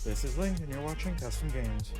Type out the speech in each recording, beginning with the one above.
This is Link, and you're watching Custom Games.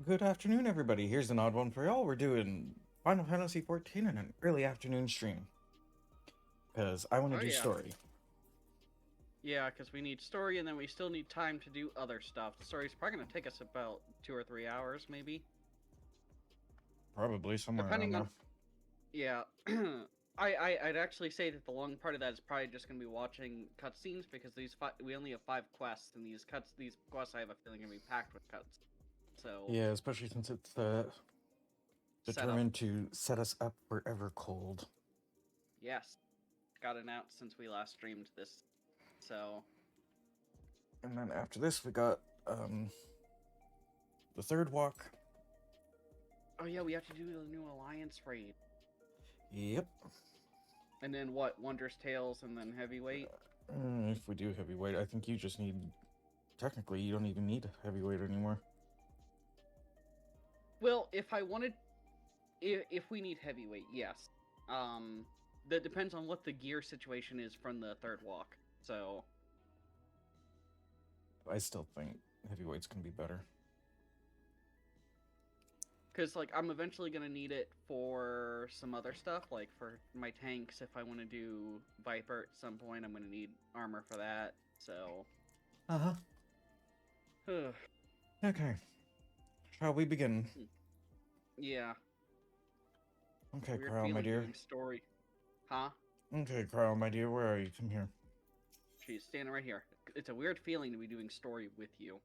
Good afternoon, everybody. Here's an odd one for y'all. We're doing Final Fantasy XIV in an early afternoon stream. Because I want to do story. Yeah, because we need story, and then we still need time to do other stuff. The story's probably going to take us about 2 or 3 hours, maybe. Probably, somewhere Depending around on... Yeah. I'd actually say that the long part of that is probably just going to be watching cutscenes, because we only have 5 quests, and these quests I have a feeling are going to be packed with cuts. So... Yeah, especially since it's determined to set us up for Evercold. Yes. Got announced since we last streamed this, so... And then after this, we got, the third walk. Oh yeah, we have to do the new Alliance raid. Yep. And then what? Wondrous Tales and then Heavyweight? If we do Heavyweight, I think you just need... Technically, you don't even need Heavyweight anymore. Well, if I wanted... If we need Heavyweight, yes. That depends on what the gear situation is from the third walk, so... I still think Heavyweight's gonna be better. Because, like, I'm eventually gonna need it for some other stuff, like for my tanks. If I want to do Viper at some point, I'm gonna need armor for that, so... Okay. Shall we begin? Yeah. Okay, Weird Carl, my dear. Story. Huh? Okay, Carl, my dear, where are you? Come here. She's standing right here. It's a weird feeling to be doing story with you.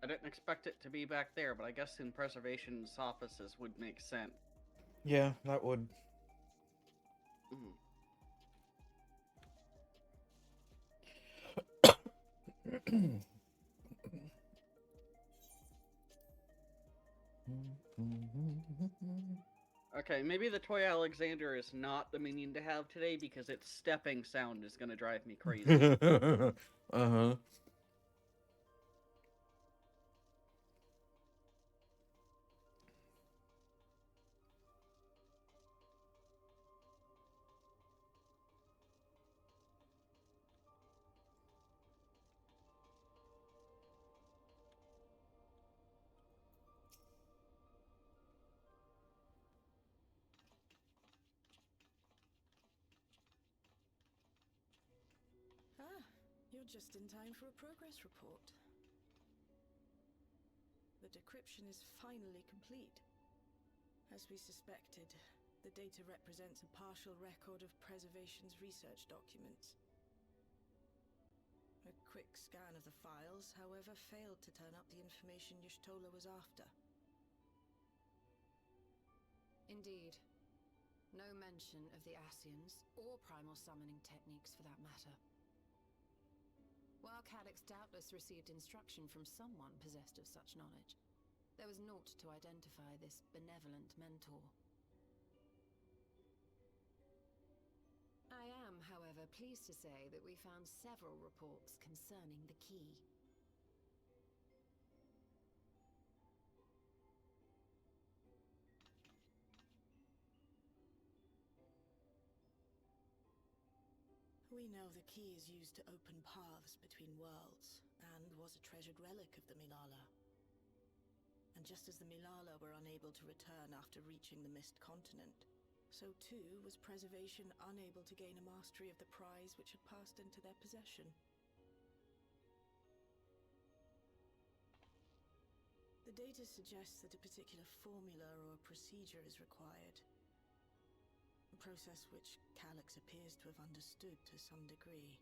I didn't expect it to be back there, but I guess in Preservation's offices would make sense. Yeah, that would. Okay, maybe the Toy Alexander is not the minion to have today because its stepping sound is gonna drive me crazy. Uh-huh. just in time for a progress report. The decryption is finally complete. As we suspected, the data represents a partial record of Preservation's research documents. A quick scan of the files, however, failed to turn up the information Y'shtola was after. Indeed. No mention of the Ascians, or primal summoning techniques for that matter. While Calyx doubtless received instruction from someone possessed of such knowledge, there was naught to identify this benevolent mentor. I am, however, pleased to say that we found several reports concerning the key. We know the key is used to open paths between worlds, and was a treasured relic of the Milala. And just as the Milala were unable to return after reaching the Mist Continent, so too was Preservation unable to gain a mastery of the prize which had passed into their possession. The data suggests that a particular formula or procedure is required. A process which Calyx appears to have understood to some degree.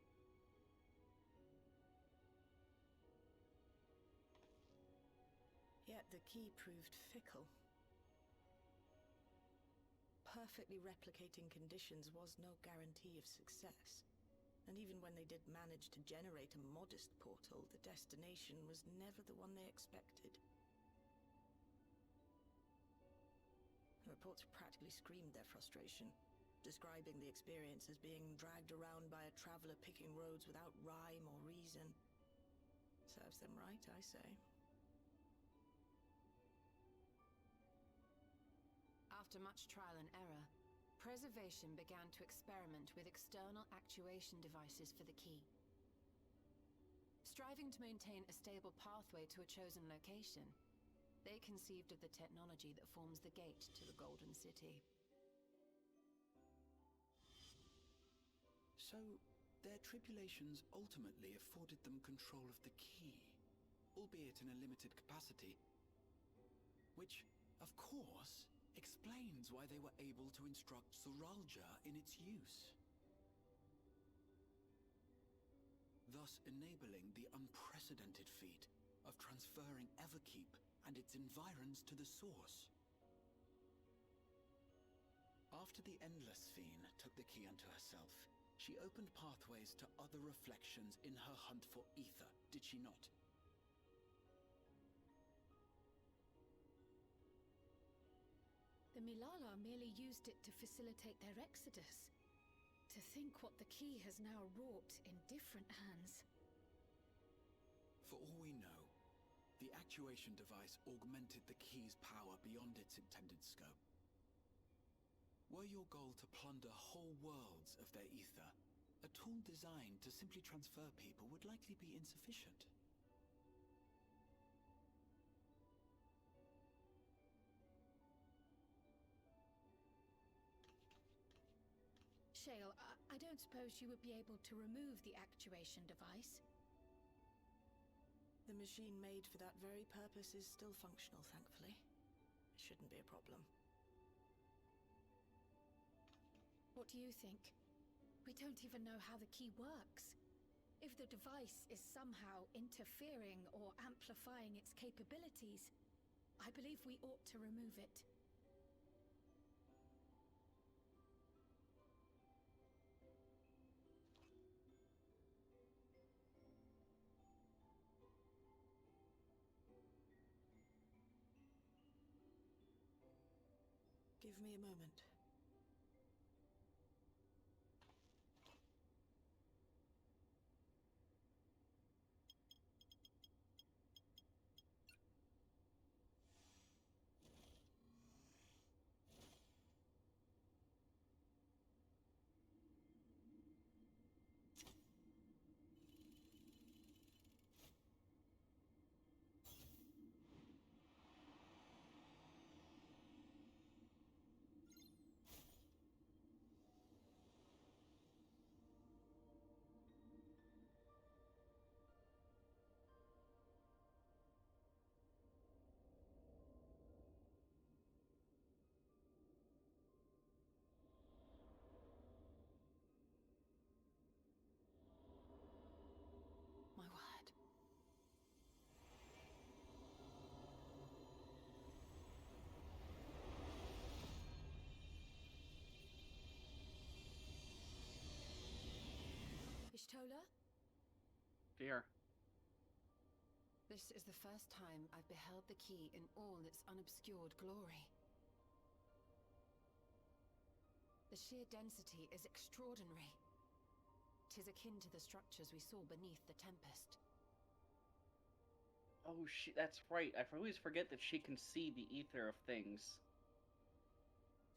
Yet the key proved fickle. Perfectly replicating conditions was no guarantee of success. And even when they did manage to generate a modest portal, the destination was never the one they expected. The reports practically screamed their frustration, describing the experience as being dragged around by a traveler picking roads without rhyme or reason. Serves them right, I say. After much trial and error, Preservation began to experiment with external actuation devices for the key. Striving to maintain a stable pathway to a chosen location, they conceived of the technology that forms the gate to the Golden City. So, their tribulations ultimately afforded them control of the key, albeit in a limited capacity. Which, of course, explains why they were able to instruct Zoralja in its use. Thus enabling the unprecedented feat of transferring Everkeep and its environs to the source. After the Endless Fiend took the key unto herself, she opened pathways to other reflections in her hunt for ether, did she not? The Milala merely used it to facilitate their exodus. To think what the key has now wrought in different hands. For all we know, the actuation device augmented the key's power beyond its intended scope. Were your goal to plunder whole worlds of their ether, a tool designed to simply transfer people would likely be insufficient. Shale, I don't suppose you would be able to remove the actuation device? The machine made for that very purpose is still functional, thankfully. It shouldn't be a problem. What do you think? We don't even know how the key works. If the device is somehow interfering or amplifying its capabilities, I believe we ought to remove it. Give me a moment. dear. This is the first time I've beheld the key in all its unobscured glory. The sheer density is extraordinary. 'Tis akin to the structures we saw beneath the Tempest. Oh, that's right. I always forget that she can see the ether of things.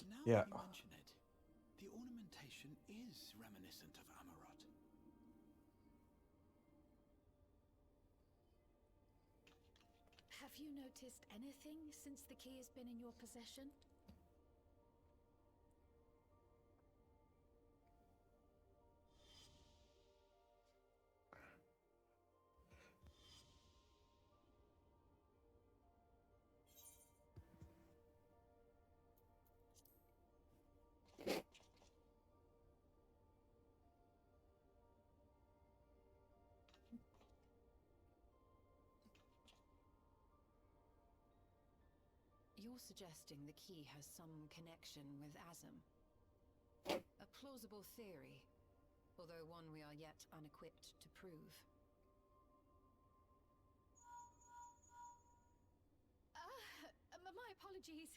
Now Yeah. that you mention it, the ornamentation is reminiscent of Amarot. Have you noticed anything since the key has been in your possession? You're suggesting the key has some connection with Azam. A plausible theory, although one we are yet unequipped to prove. My apologies.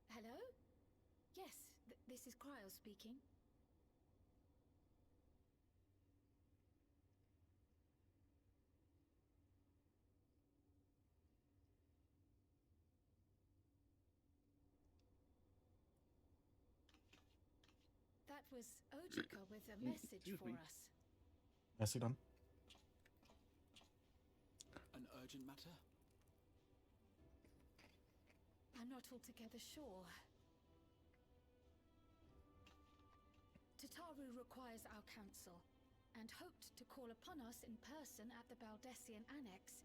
Hello? Yes, this is Cryo speaking. That was Ojika with a message Excuse for me. us. Nicely done. An urgent matter? I'm not altogether sure. Tataru requires our counsel, and hoped to call upon us in person at the Baldessian Annex.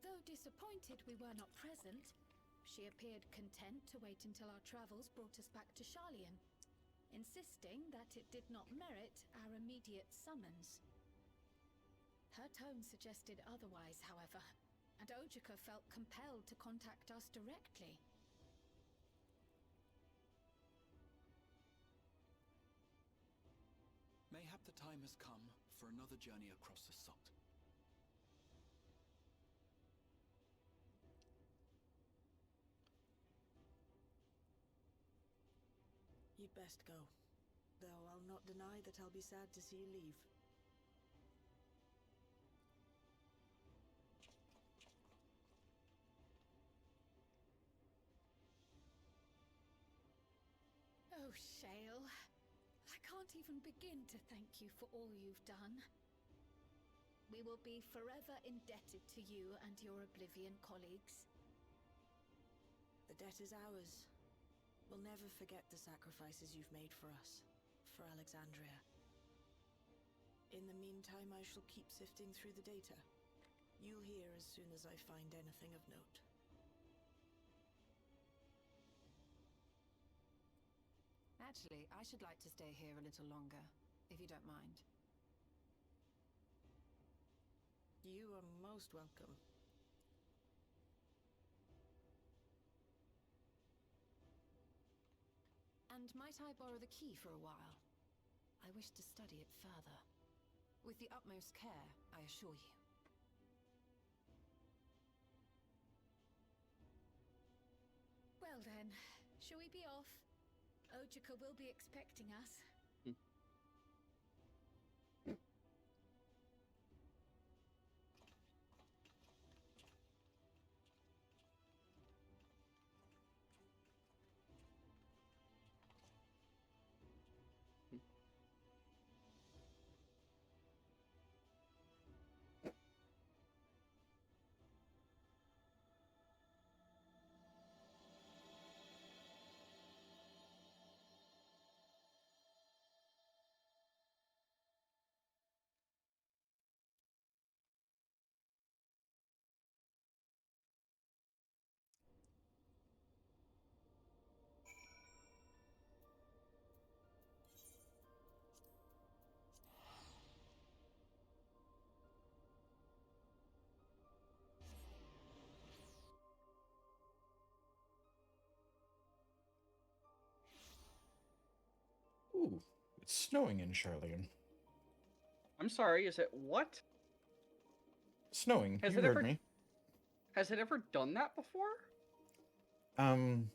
Though disappointed we were not present, she appeared content to wait until our travels brought us back to Sharlayan, insisting that it did not merit our immediate summons. Her tone suggested otherwise, however, and Ojika felt compelled to contact us directly. Mayhap the time has come for another journey across the Salt. You'd best go. Though I'll not deny that I'll be sad to see you leave. Oh, Shale. I can't even begin to thank you for all you've done. We will be forever indebted to you and your Oblivion colleagues. The debt is ours. We'll never forget the sacrifices you've made for us, for Alexandria. In the meantime, I shall keep sifting through the data. You'll hear as soon as I find anything of note. Actually, I should like to stay here a little longer, if you don't mind. You are most welcome. And might I borrow the key for a while? I wish to study it further. With the utmost care, I assure you. Well then, shall we be off? Ojika will be expecting us. It's snowing in Charlene. I'm sorry, is it what? Snowing. Has You it heard ever- me. Has it ever done that before? Because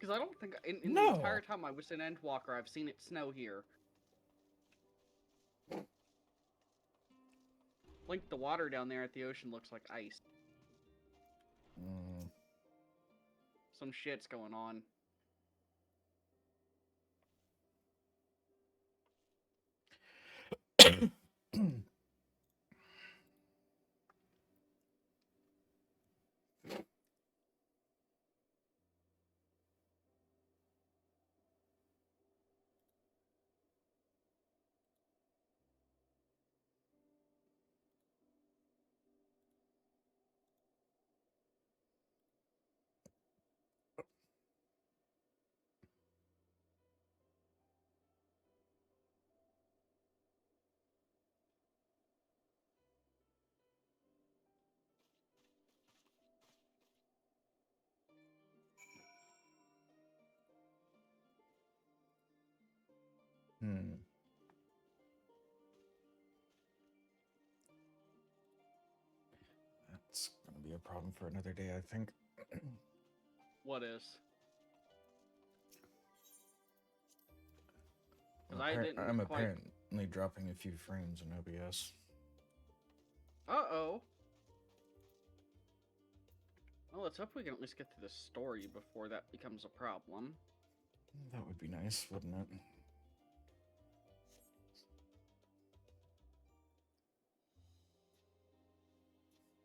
I don't think in the No. entire time I was in Endwalker, I've seen it snow here. Link, the water down there at the ocean looks like ice. Some shit's going on. That's gonna be a problem for another day, I think. What is? I'm, I didn't I'm quite- apparently dropping a few frames in OBS. Uh-oh. Well, let's hope we can at least get through the story before that becomes a problem. That would be nice, wouldn't it?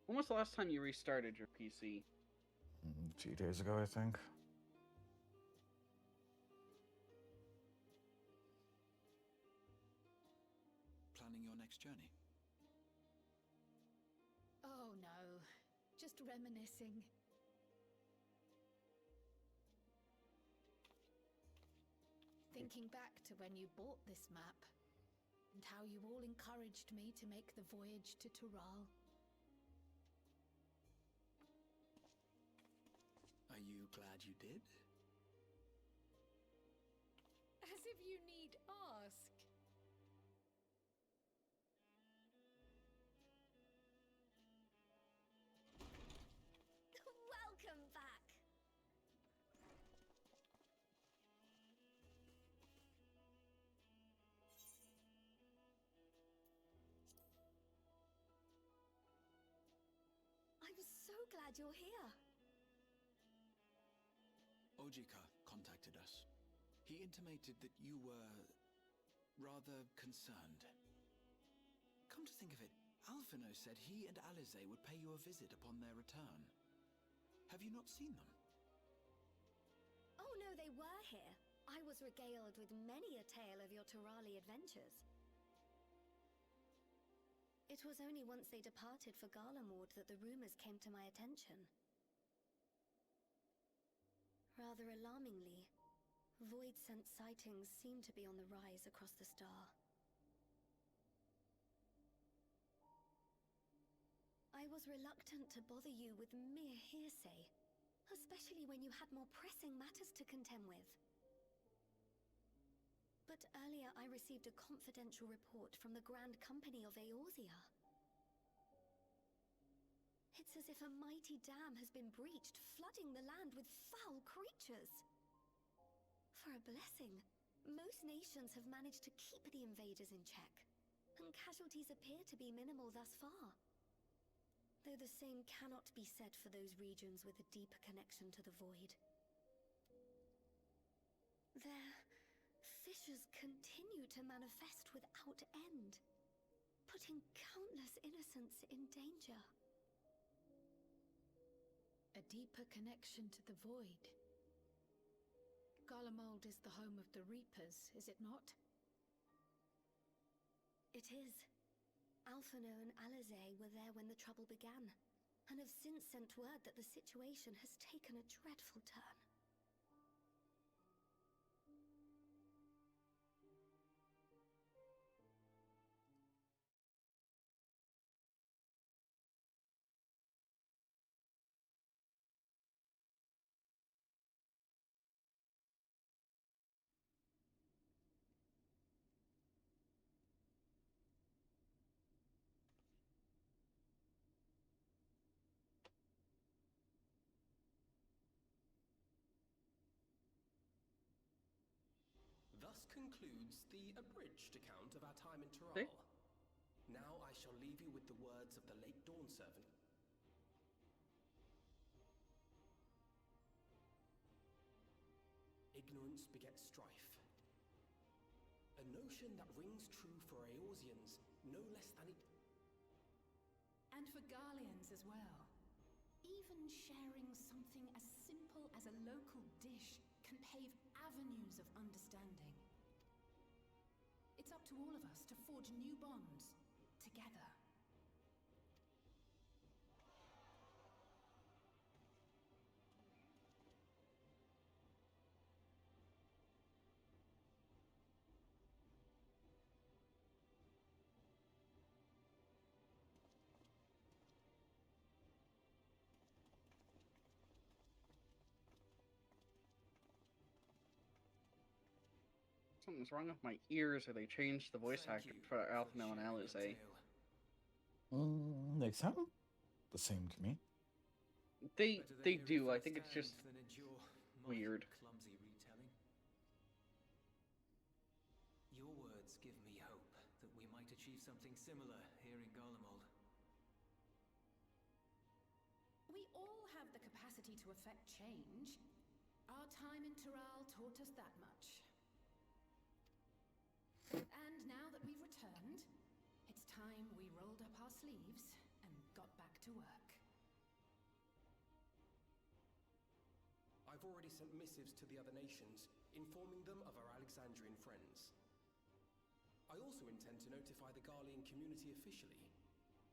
When was the last time you restarted your PC? A few days ago, I think. Planning your next journey? Oh no, just reminiscing. Thinking back to when you bought this map, and how you all encouraged me to make the voyage to Tural. Are you glad you did? As if you need ask. Welcome back. I'm so glad you're here. Ojika contacted us. He intimated that you were rather concerned. Come to think of it, Alphino said he and Alize would pay you a visit upon their return. Have you not seen them? Oh no, they were here. I was regaled with many a tale of your Turali adventures. It was only once they departed for Garlemord that the rumors came to my attention. Rather alarmingly, void-sent sightings seem to be on the rise across the star. I was reluctant to bother you with mere hearsay, especially when you had more pressing matters to contend with. But earlier I received a confidential report from the Grand Company of Eorzea. It's as if a mighty dam has been breached, flooding the land with foul creatures. For a blessing, most nations have managed to keep the invaders in check, and casualties appear to be minimal thus far. Though the same cannot be said for those regions with a deeper connection to the void. Their fissures continue to manifest without end, putting countless innocents in danger. A deeper connection to the void. Garlemald is the home of the Reapers, is it not? It is. Alphino and Alize were there when the trouble began, and have since sent word that the situation has taken a dreadful turn. concludes the abridged account of our time in Terral. See? Now I shall leave you with the words of the late Dawn Servant. Ignorance begets strife. A notion that rings true for Eorzeans no less than it... And for Garleans as well. Even sharing something as simple as a local dish can pave avenues of understanding. It's up to all of us to forge new bonds, together. Something's wrong with my ears, or they changed the voice actor for Alpha and Alizé. They sound the same to me. They do. I think it's just weird. Clumsy retelling. Your words give me hope that we might achieve something similar here in Garlemald. We all have the capacity to affect change. Our time in Terral taught us that much. And now that we've returned, it's time we rolled up our sleeves and got back to work. I've already sent missives to the other nations, informing them of our Alexandrian friends. I also intend to notify the Garlean community officially.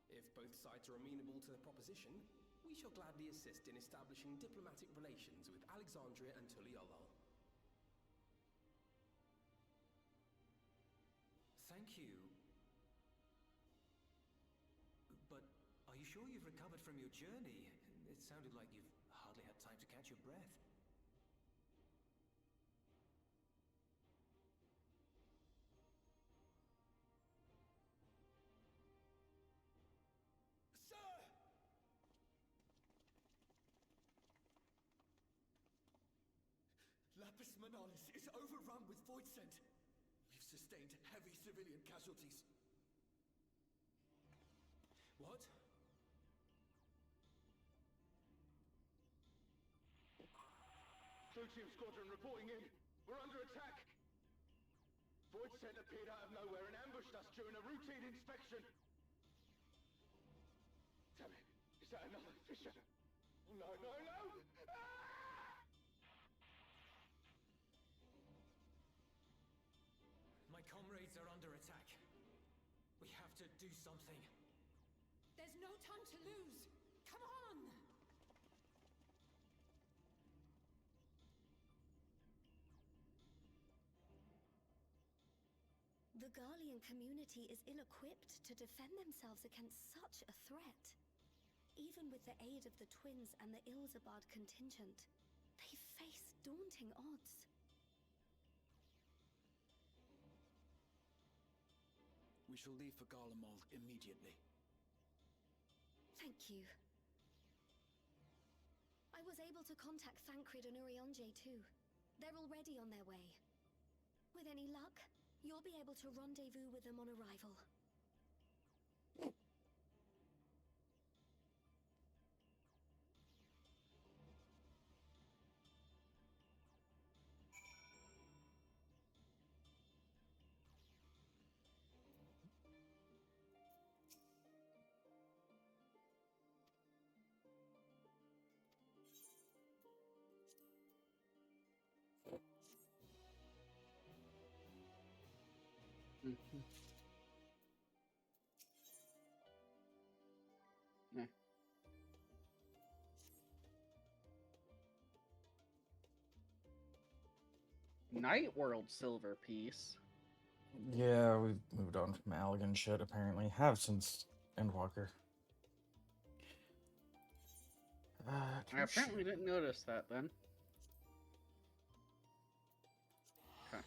If both sides are amenable to the proposition, we shall gladly assist in establishing diplomatic relations with Alexandria and Tuliolol. Thank you. But are you sure you've recovered from your journey? It sounded like you've hardly had time to catch your breath. Sir! Lapis Manalis is overrun with void scent. We've sustained heavy civilian casualties. What? Blue Team Squadron reporting in. We're under attack. Void scent appeared out of nowhere and ambushed us during a routine inspection. Damn it. Is that another Fisher? No, no, no! Ah! My comrades are under attack. We have to do something. There's no time to lose! Come on! The Garlean community is ill-equipped to defend themselves against such a threat. Even with the aid of the twins and the Ilzabard contingent, they face daunting odds. We shall leave for Garlemald immediately. Thank you. I was able to contact Thancred and Urianger too. They're already on their way. With any luck, you'll be able to rendezvous with them on arrival. Mm-hmm. Yeah. Night World silver piece. Yeah, we've moved on from Allegan shit, apparently. Have since Endwalker. I apparently didn't notice that then. Okay.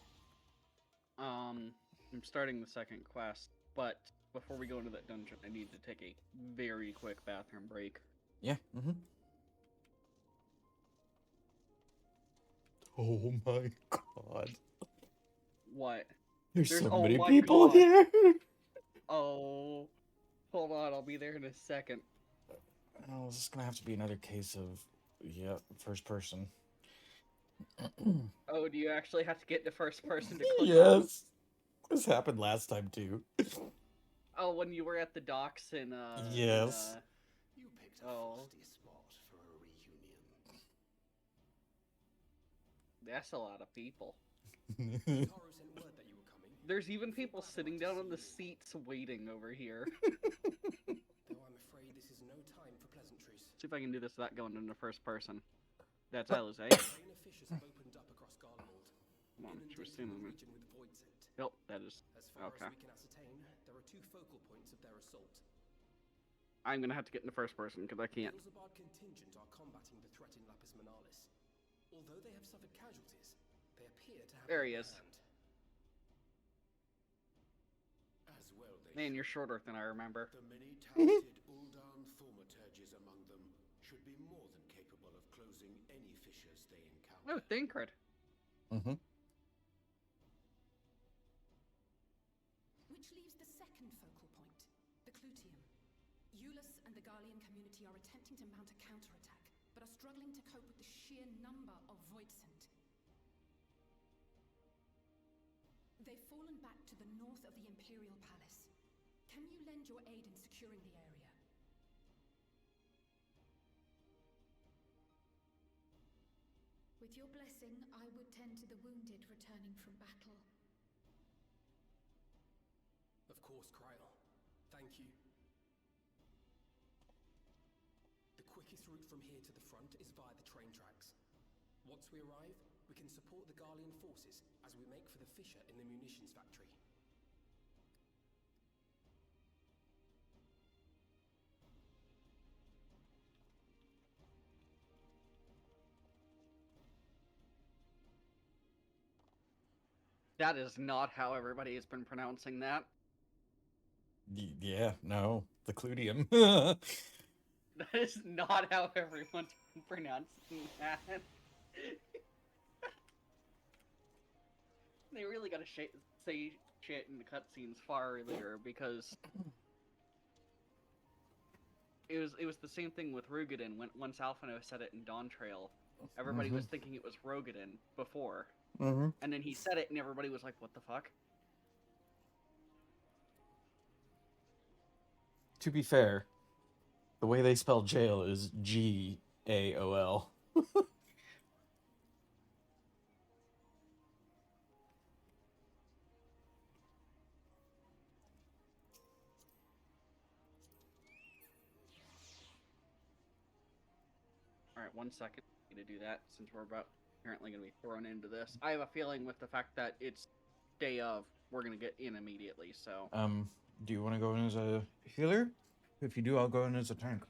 I'm starting the second quest, but before we go into that dungeon, I need to take a very quick bathroom break. Yeah, Oh my god. What? There's so oh many my people God. here. Oh, hold on, I'll be there in a second. Oh, this is gonna have to be another case of, yeah, first person. Oh, do you actually have to get to first person to click on? Yes. This happened last time too. Oh, when you were at the docks in Yes. You picked a Oh. frosty spot for a reunion. That's a lot of people. Hikaru sent word that you were coming. There's even people sitting down on the seats waiting over here. Though I'm afraid this is no time for pleasantries. See if I can do this without going into first person. That's Isla's, eh? A train of fissures have opened up across Garlemald, Come on, she was inundating seeing the me. region with void scent. Yep, that is. As far Okay. as we can ascertain, there are 2 focal points of their assault. I'm gonna have to get into first person because I can't. The Ilzabard contingent are combating the threat in Lapis Manalis. Although they have suffered casualties, they appear to have There he the is. upper hand. As well, they Man, you're shorter than I remember. The many talented Uldan thaumaturges among them should be more than capable of closing any fissures they encounter. Oh, Thinkred. Mm-hmm. Which leaves the second focal point, the Clutium. Eulus and the Garlean community are attempting to mount a counterattack, but are struggling to cope with the sheer number of Voidsent. They've fallen back to the north of the Imperial Palace. Can you lend your aid in securing the area? With your blessing, I would tend to the wounded returning from battle. Of course, Kryl. Thank you. The quickest route from here to the front is via the train tracks. Once we arrive, we can support the Garlean forces as we make for the fissure in the munitions factory. That is not how everybody has been pronouncing that. Yeah, no, the Cludium. That is not how everyone's been pronouncing that. They really gotta say shit in the cutscenes far earlier because it was the same thing with Rugadin. Once Alphino said it in Dawn Trail, everybody was thinking it was Rogadin before. And then he said it, and everybody was like, what the fuck? To be fair, the way they spell jail is G-A-O-L. Alright, 1 second. I need to do that since we're apparently going to be thrown into this. I have a feeling with the fact that it's day of, we're going to get in immediately, so... Do you want to go in as a healer? If you do, I'll go in as a tank.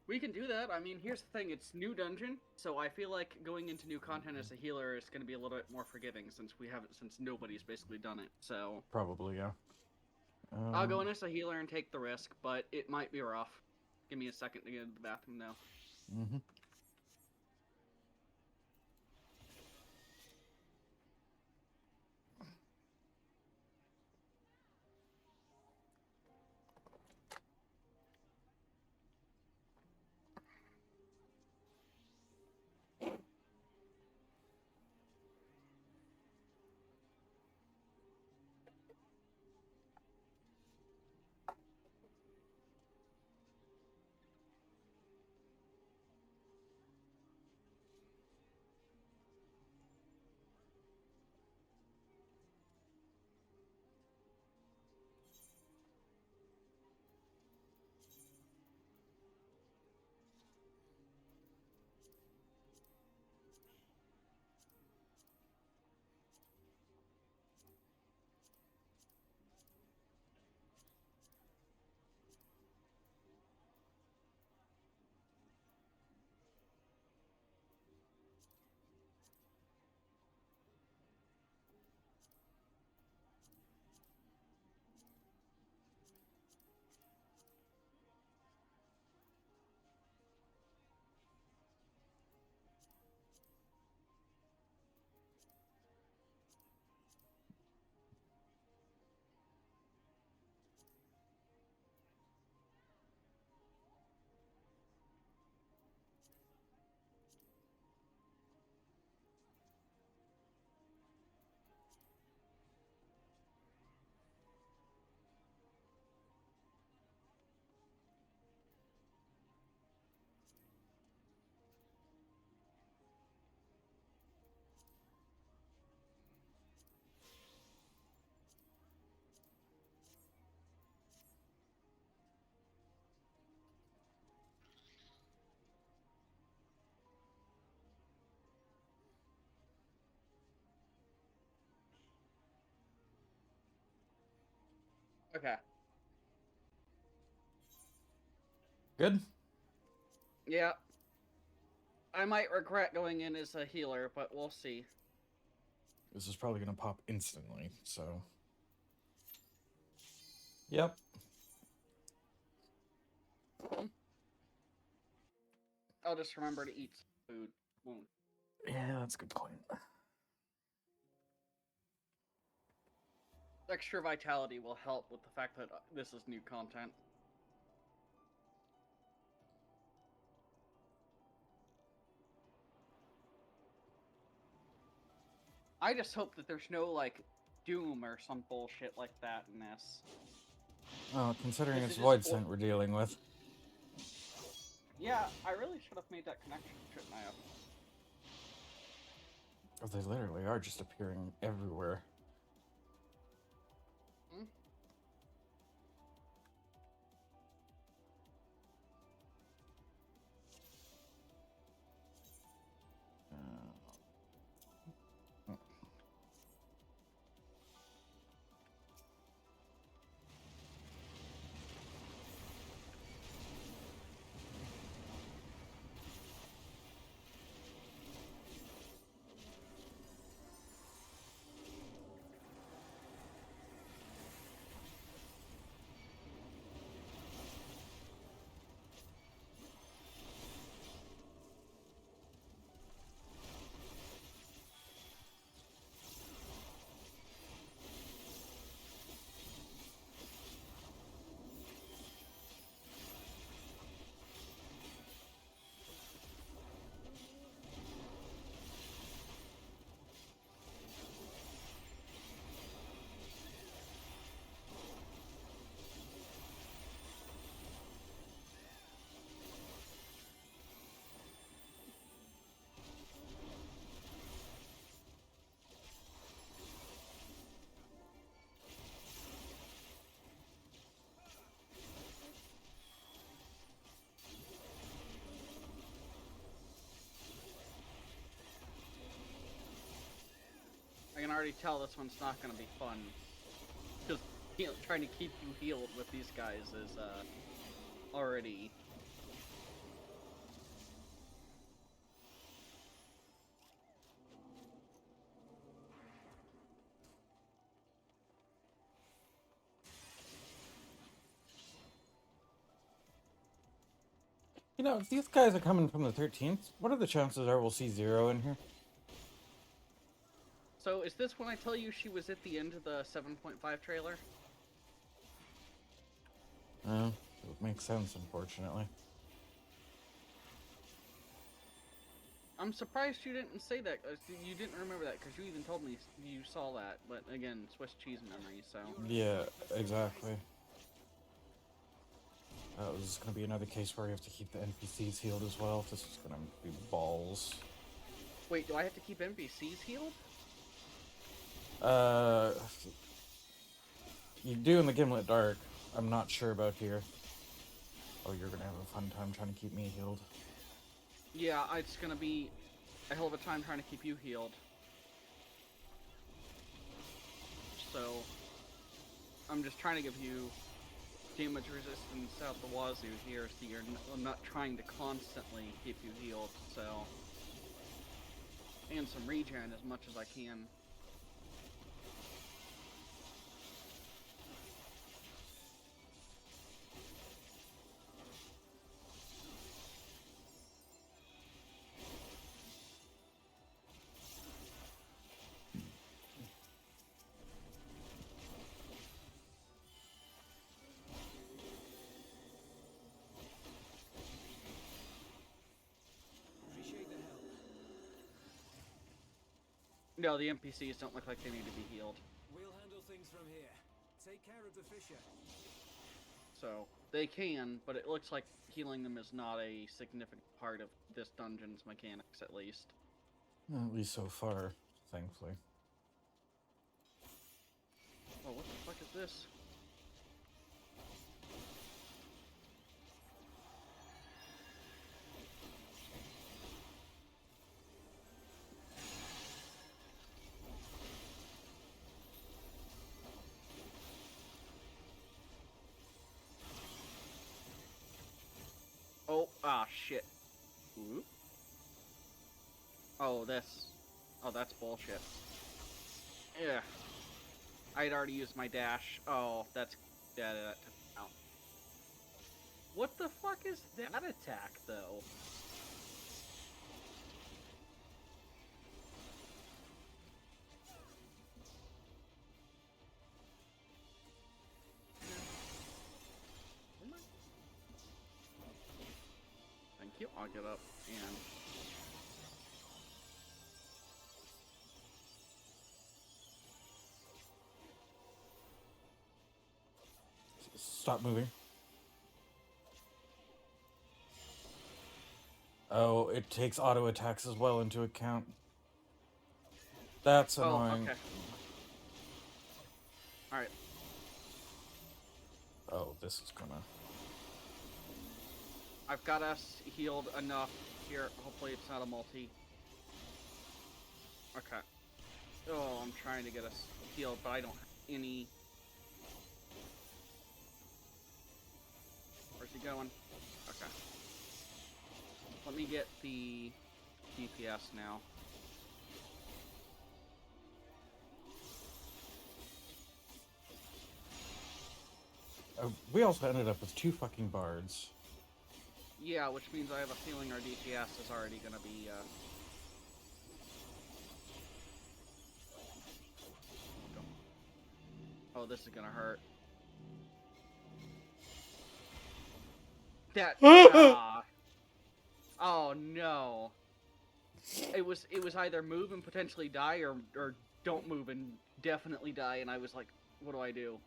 We can do that. I mean, here's the thing. It's new dungeon, so I feel like going into new content as a healer is going to be a little bit more forgiving since nobody's basically done it, so... Probably, yeah. I'll go in as a healer and take the risk, but it might be rough. Give me a second to get to the bathroom, though. Mm-hmm. Okay. Good? Yeah. I might regret going in as a healer, but we'll see. This is probably going to pop instantly, so... Yep. I'll just remember to eat some food. Won't. Yeah, that's a good point. Extra vitality will help with the fact that this is new content. I just hope that there's no, like, Doom or some bullshit like that in this. Oh, considering Because it's it is Void for- Scent we're dealing with. Yeah, I really should have made that connection, shouldn't I have? Oh, they literally are just appearing everywhere. Hmm? I can already tell this one's not going to be fun. Because trying to keep you healed with these guys is already... You know, if these guys are coming from the 13th, what are the chances are we'll see Zero in here? So, is this when I tell you she was at the end of the 7.5 trailer? It makes sense, unfortunately. I'm surprised you didn't say that. You didn't remember that, because you even told me you saw that. But again, Swiss cheese memory, so... Yeah, exactly. This is going to be another case where you have to keep the NPCs healed as well. This is going to be balls. Wait, do I have to keep NPCs healed? You do in the Gimlet Dark. I'm not sure about here. Oh, you're going to have a fun time trying to keep me healed. Yeah, it's gonna be a hell of a time trying to keep you healed. So, I'm just trying to give you damage resistance out the wazoo here, so I'm not trying to constantly keep you healed, so... And some regen as much as I can. No, the NPCs don't look like they need to be healed. We'll handle things from here. Take care of the Fisher. So, they can, but it looks like healing them is not a significant part of this dungeon's mechanics, at least. At least so far, thankfully. Oh, what the fuck is this? shit. Ooh. Oh, this. Oh, that's bullshit. Yeah. I'd already used my dash. Oh, that's... Yeah, that took me out. What the fuck is that attack, though? Thank you. I'll get up and... Stop moving. Oh, it takes auto attacks as well into account. That's annoying. Oh, okay. Alright. Oh, this is gonna... I've got us healed enough here. Hopefully it's not a multi. Okay. Oh, I'm trying to get us healed, but I don't have any... Where's he going? Okay. Let me get the DPS now. We also ended up with 2 fucking bards. Yeah, which means I have a feeling our DPS is already gonna be, Oh, this is gonna hurt. That... Oh, no. It was either move and potentially die, or don't move and definitely die, and I was like, what do I do?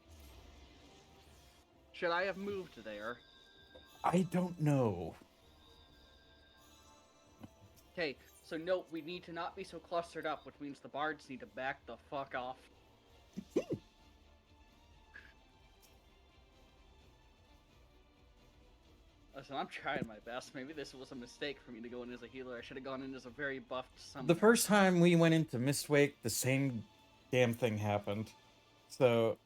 Should I have moved there? I don't know. Okay, so note, we need to not be so clustered up, which means the bards need to back the fuck off. Listen, I'm trying my best. Maybe this was a mistake for me to go in as a healer. I should have gone in as a very buffed summoner. The first time we went into Mistwake, the same damn thing happened. So...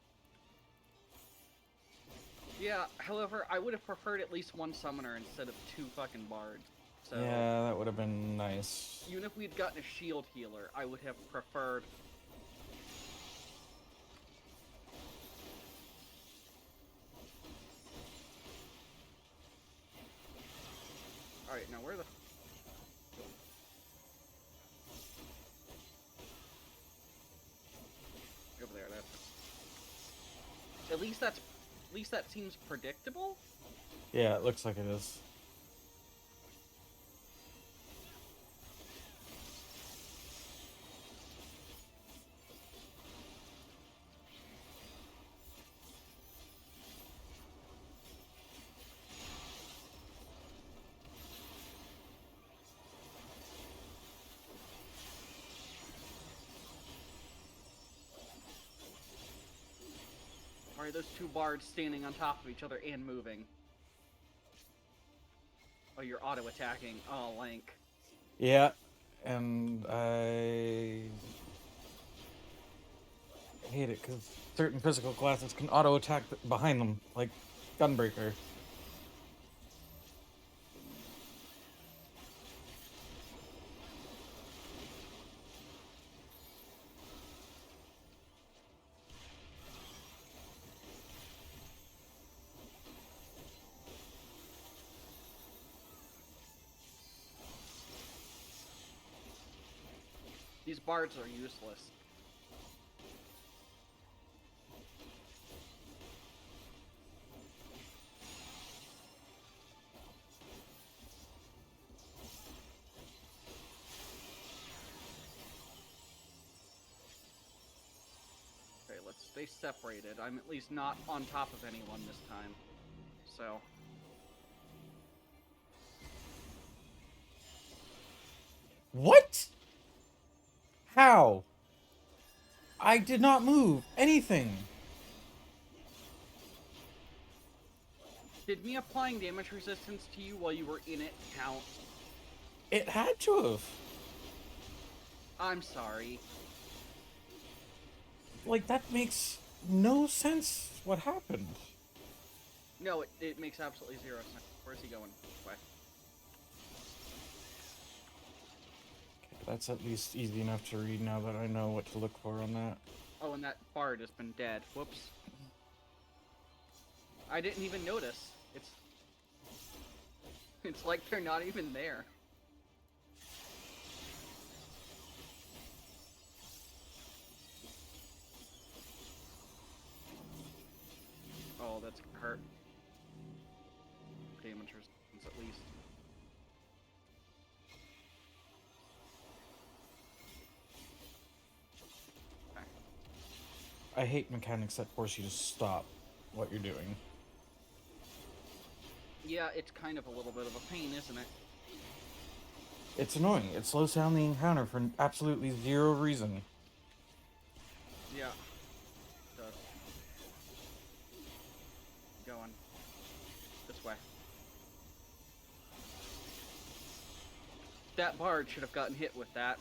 Yeah, however, I would have preferred at least one summoner instead of 2 fucking bards. So, yeah, that would have been nice. even if we'd gotten a shield healer, I would have preferred... Alright, now where the... Over there, that's... At least that seems predictable? Yeah, it looks like it is. Or are those 2 bards standing on top of each other and moving? Oh, you're auto-attacking. Oh, Link. Yeah, and I hate it because certain physical classes can auto-attack behind them, like Gunbreaker. These bards are useless. Okay, let's stay separated. I'm at least not on top of anyone this time. So... What? How? I did not move anything. Did me applying damage resistance to you while you were in it count? It had to have. I'm sorry. Like, that makes no sense what happened. No, it makes absolutely 0 sense. Where's he going? Way. That's at least easy enough to read now that I know what to look for on that. Oh, and that bard has been dead. Whoops. I didn't even notice. It's like they're not even there. Oh, that's gonna hurt. Damage resistance at least. Okay. I hate mechanics that force you to stop what you're doing. Yeah, it's kind of a little bit of a pain, isn't it? It's annoying. It slows down the encounter for absolutely zero reason. Yeah. It does. Going. This way. That bard should have gotten hit with that.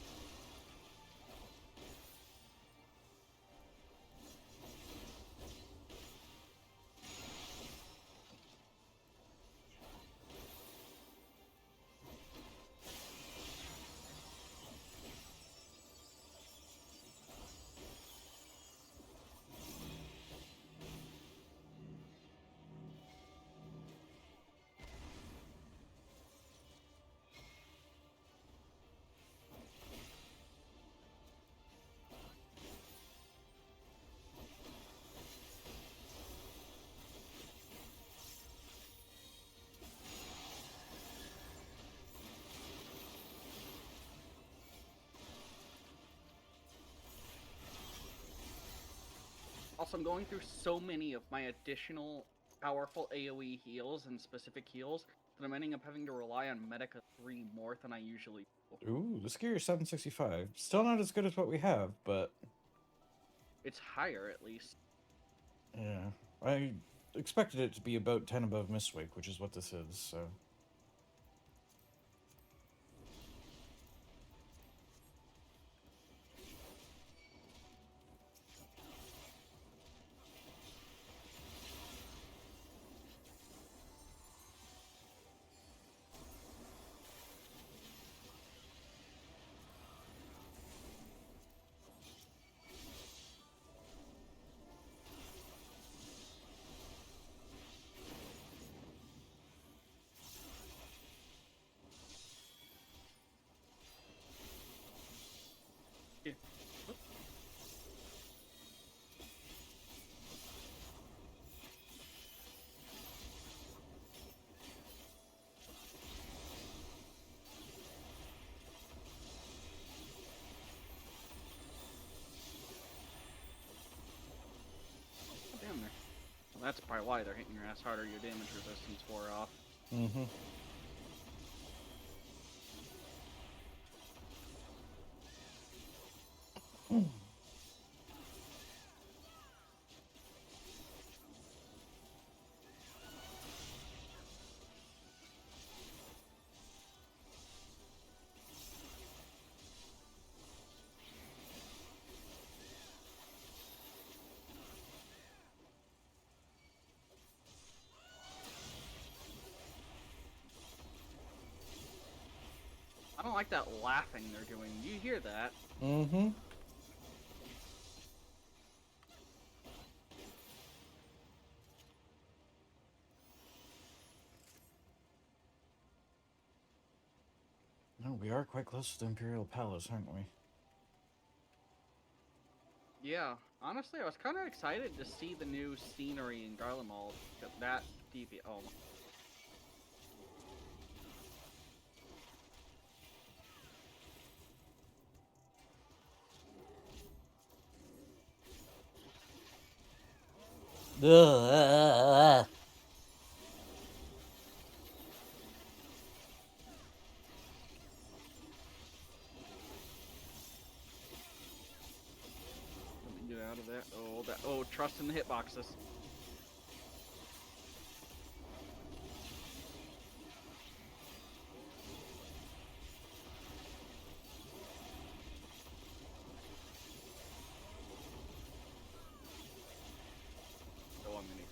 Also, I'm going through so many of my additional powerful AoE heals and specific heals that I'm ending up having to rely on Medica 3 more than I usually do. Ooh, the Skier 765. Still not as good as what we have, but... It's higher, at least. Yeah. I expected it to be about 10 above Mistwake, which is what this is, so... Yeah. Damn there. Well, that's probably why they're hitting your ass harder. Your damage resistance wore off. Mm-hmm. I don't like that laughing they're doing. Do you hear that? Mm-hmm. No, we are quite close to the Imperial Palace, aren't we? Yeah. Honestly, I was kind of excited to see the new scenery in Garlemald. That DP. Oh my. Ugh. Let me get out of that. Oh, that. Oh, trust in the hitboxes. Oh, I'm gonna.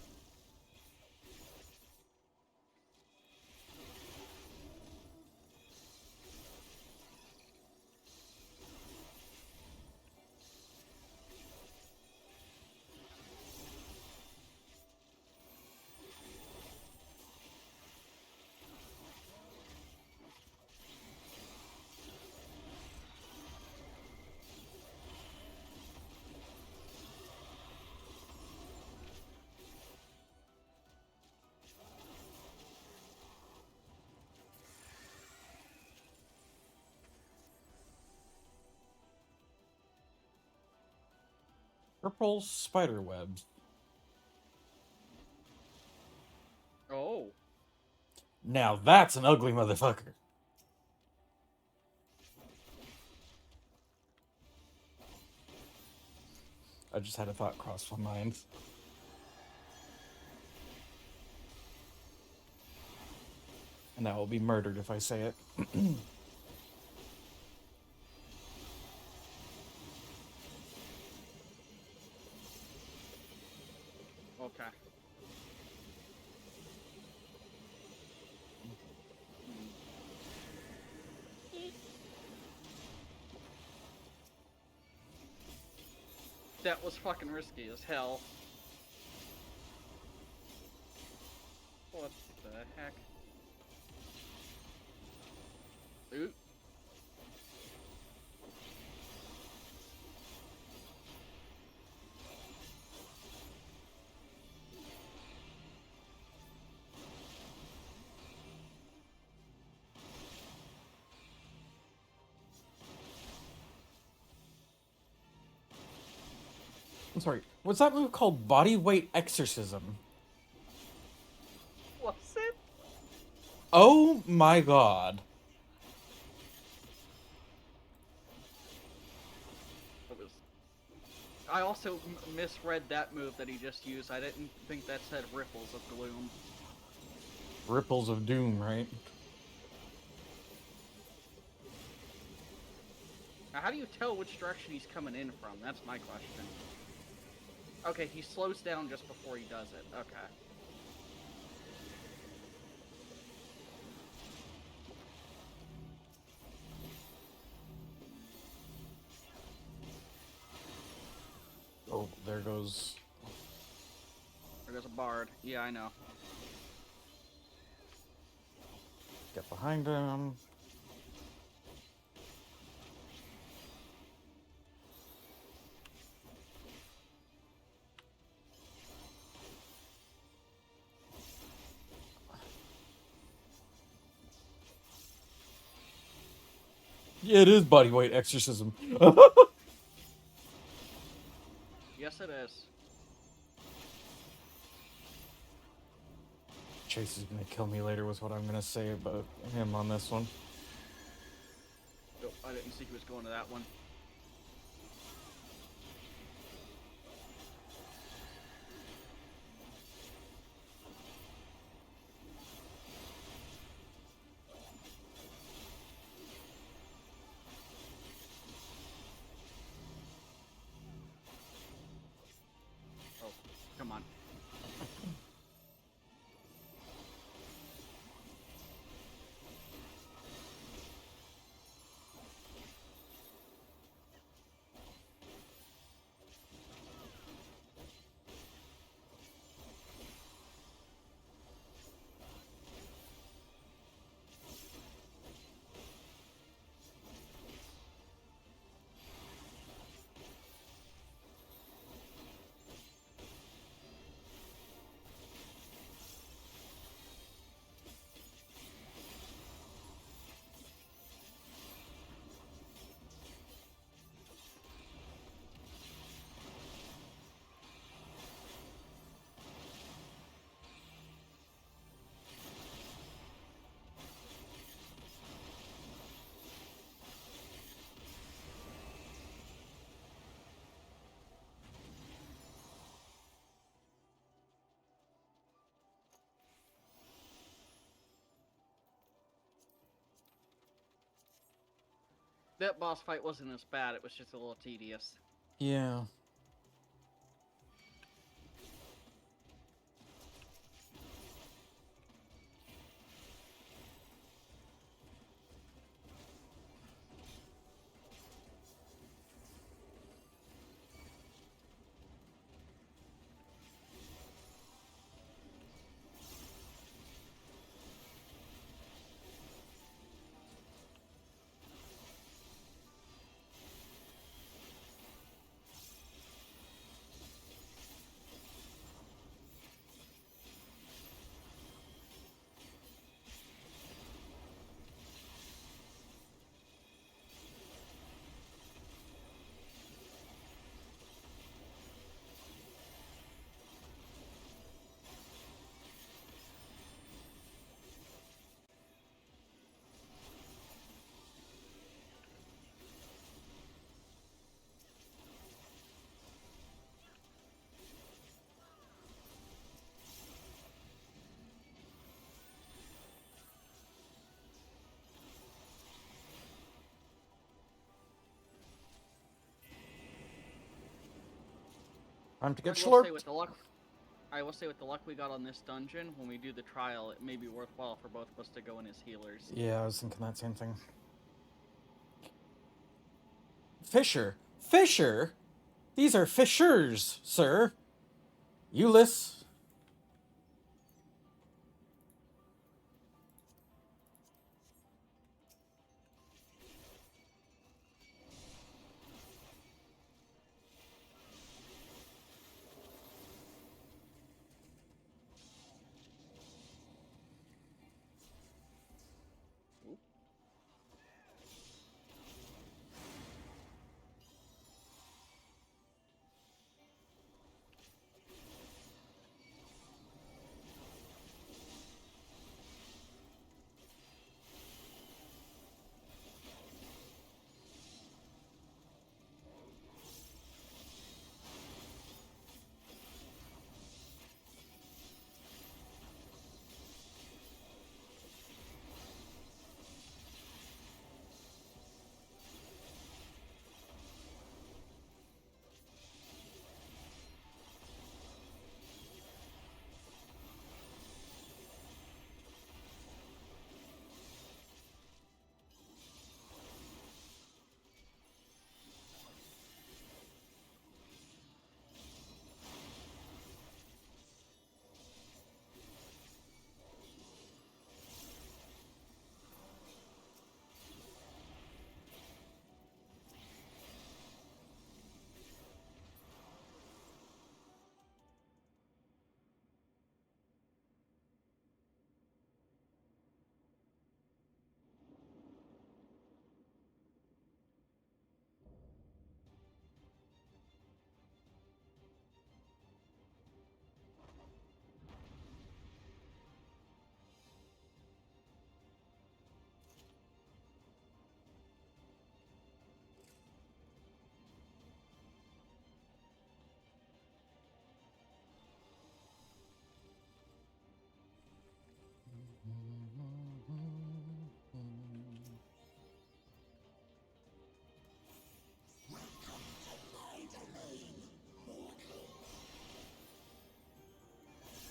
Purple spider webs. Oh. Now that's an ugly motherfucker. I just had a thought cross my mind. And I will be murdered if I say it. Okay. That was fucking risky as hell. What the heck? Ooh. I'm sorry, what's that move called? Body weight exorcism. What's it? Oh my god. I also misread that move that he just used. I didn't think that said Ripples of Gloom. Ripples of doom, right? Now, how do you tell which direction he's coming in from? That's my question. Okay, he slows down just before he does it. Okay. Oh, there goes... There goes a bard. Yeah, I know. Get behind him. Yeah, it is body weight exorcism. Yes, it is. Chase is gonna kill me later with what I'm gonna say about him on this one. Nope, I didn't see he was going to that one. Oh, come on. That boss fight wasn't as bad, it was just a little tedious. Yeah. Time to get I will say slurped. with the luck, I will say with the luck we got on this dungeon, when we do the trial, it may be worthwhile for both of us to go in as healers. Yeah, I was thinking that same thing. Fisher? Fisher? These are fishers, sir. Euless.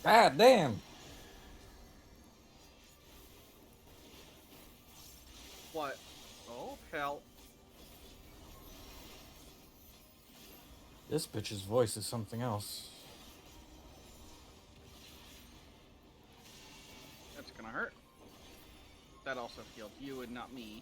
God damn. What? Oh, hell. This bitch's voice is something else. That's gonna hurt. That also healed you and not me.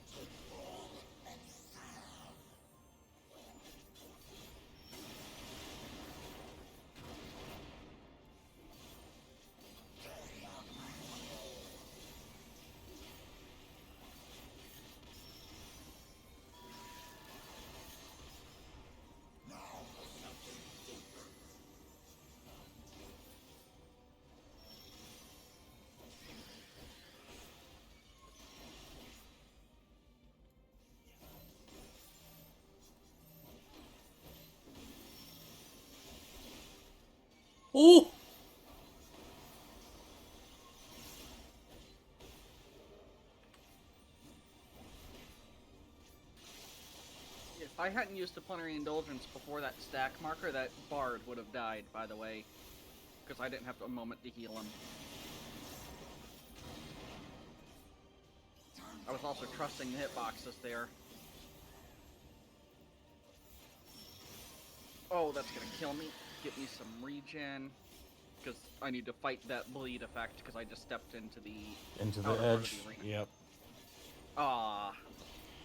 Ooh! If I hadn't used the Plenary Indulgence before that stack marker, that bard would have died, by the way. Because I didn't have a moment to heal him. I was also trusting the hitboxes there. Oh, that's gonna kill me. Get me some regen. Because I need to fight that bleed effect, because I just stepped into the... Into the outer part of edge. the arena. Yep. Ah,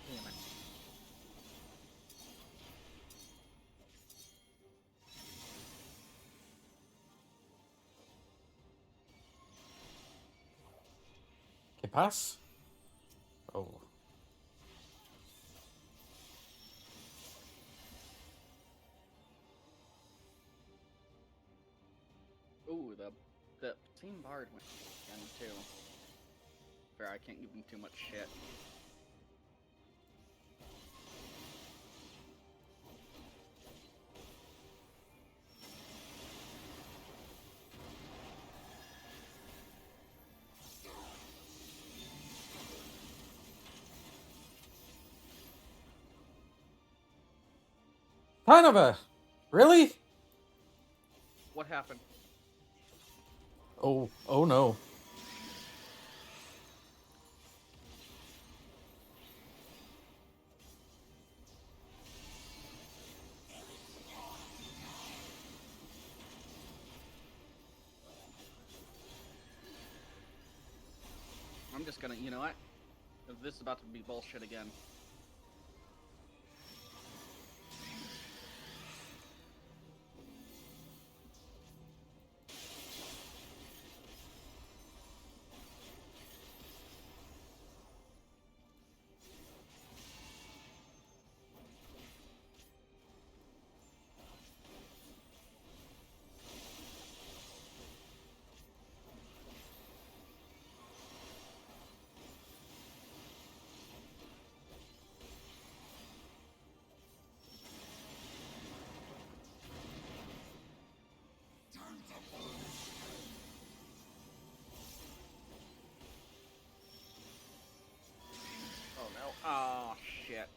damn it. Que pass? Oh. Ooh, the team bard went again, too. Fair, I can't give him too much shit. Kind of a... Really? What happened? Oh, oh no. I'm just gonna, you know what? This is about to be bullshit again. Oh no. Oh shit.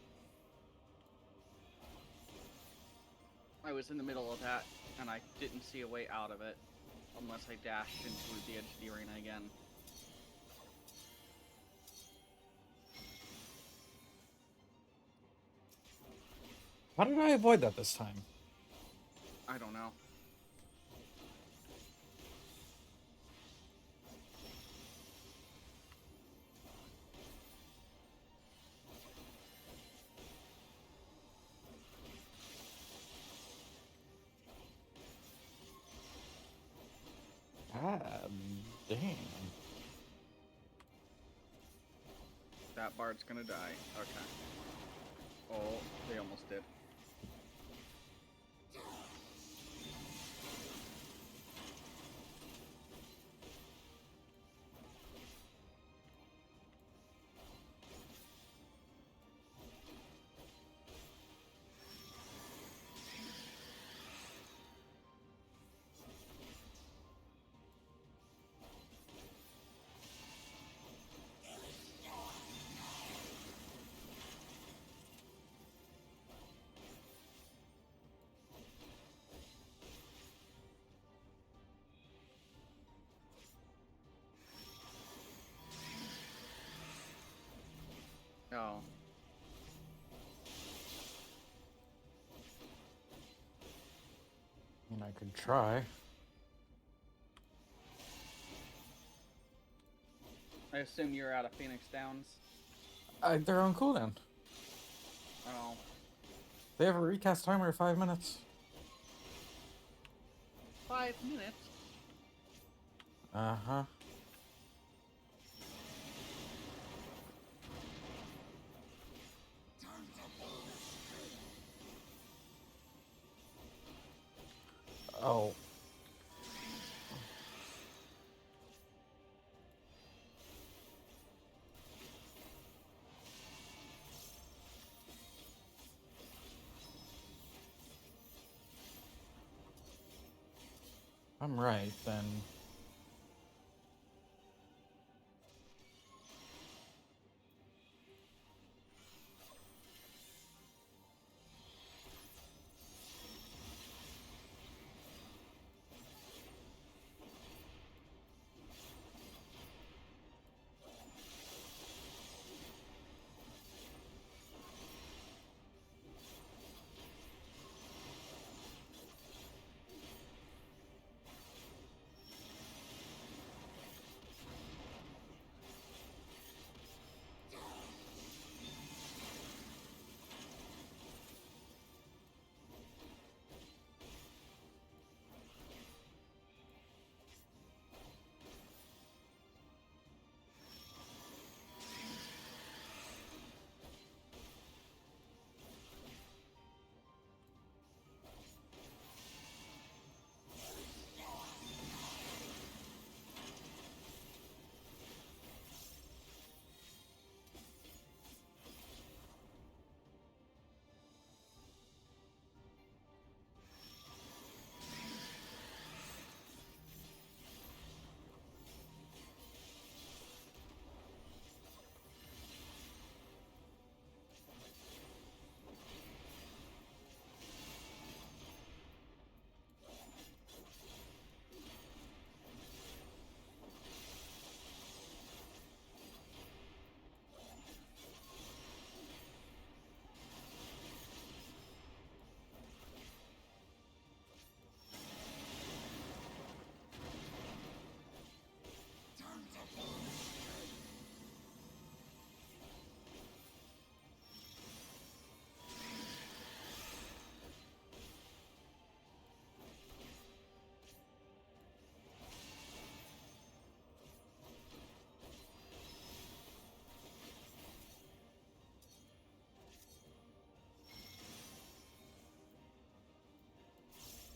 I was in the middle of that, and I didn't see a way out of it. Unless I dashed into the edge of the arena again. How did I avoid that this time? I don't know. Ah, dang. That bard's gonna die. Okay. Oh, they almost did. Oh. I mean, I could try. I assume you're out of Phoenix Downs. They're on cooldown. Oh. They have a recast timer of 5 minutes. 5 minutes? Uh-huh. Oh. I'm right, then.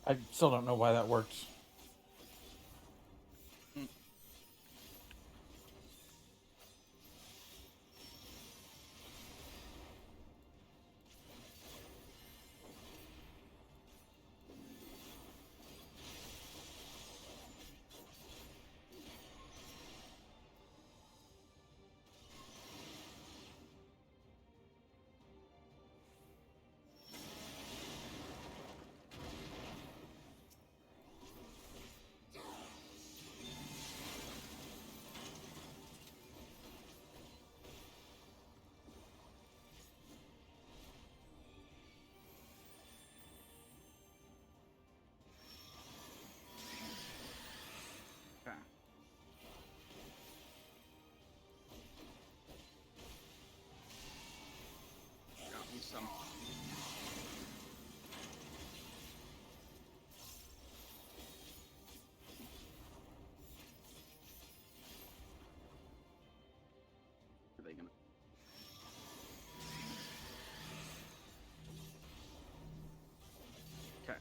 I still don't know why that worked. Got me some. Are they gonna? Okay.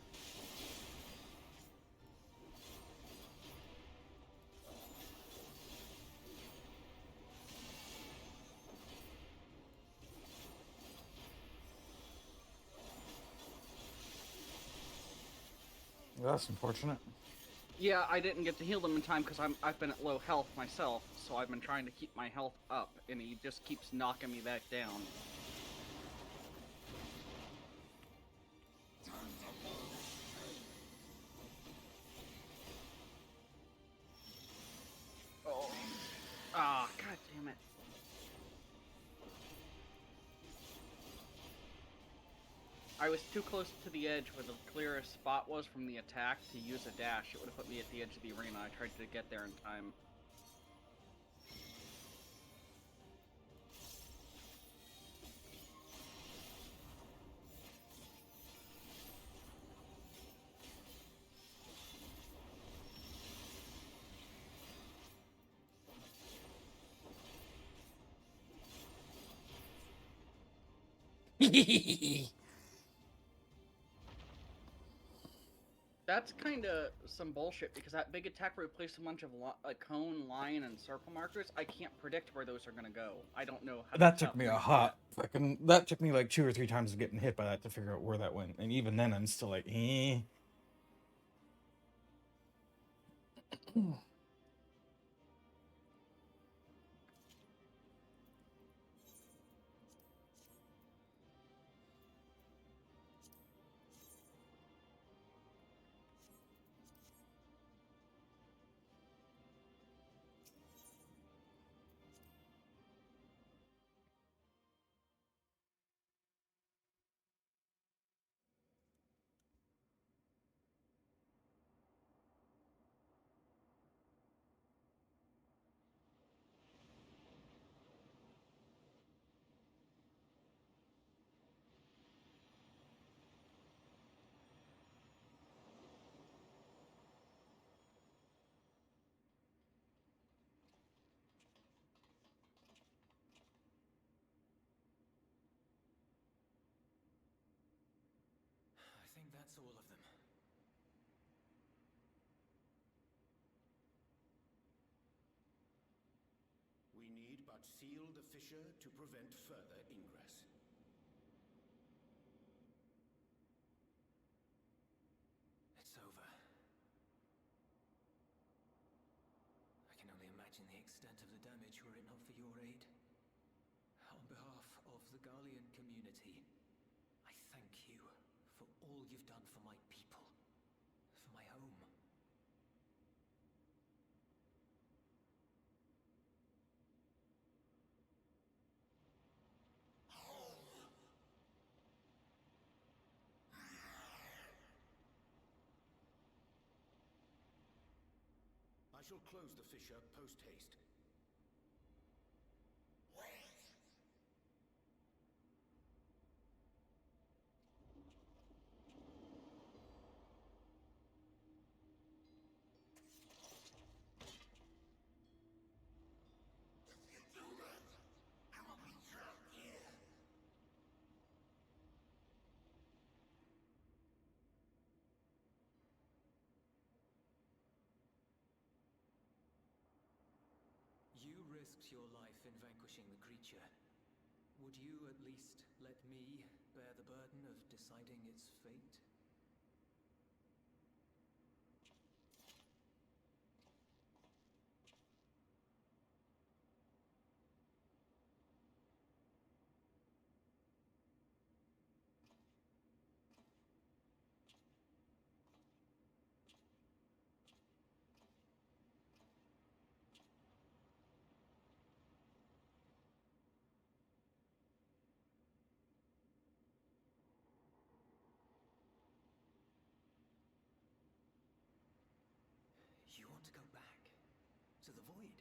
That's unfortunate. Yeah, I didn't get to heal them in time because I've been at low health myself, so I've been trying to keep my health up, and he just keeps knocking me back down. Oh. Ah, god damn it. I was too close to the edge where the clearest spot was from the attack to use a dash. It would have put me at the edge of the arena. I tried to get there in time. That's kind of some bullshit because that big attack replaced a bunch of cone, line, and circle markers. I can't predict where those are gonna go. I don't know how. That took me a hot fucking. That took me like 2 or 3 times of getting hit by that to figure out where that went, and even then, I'm still like, eh. I think that's all of them. We need but seal the fissure to prevent further ingress. It's over. I can only imagine the extent of the damage were it not for your aid. On behalf of the Garlean community, I thank you for all you've done for my people, for my home. I shall close the fissure post-haste. risked your life in vanquishing the creature. Would you at least let me bear the burden of deciding its fate? You want to go back to the void?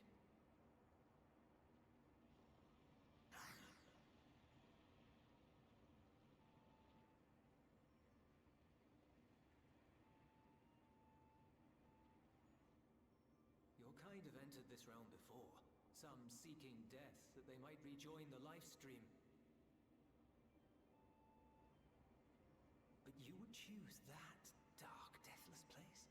Your kind have entered this realm before, some seeking death that they might rejoin the life stream. But you would choose that dark, deathless place?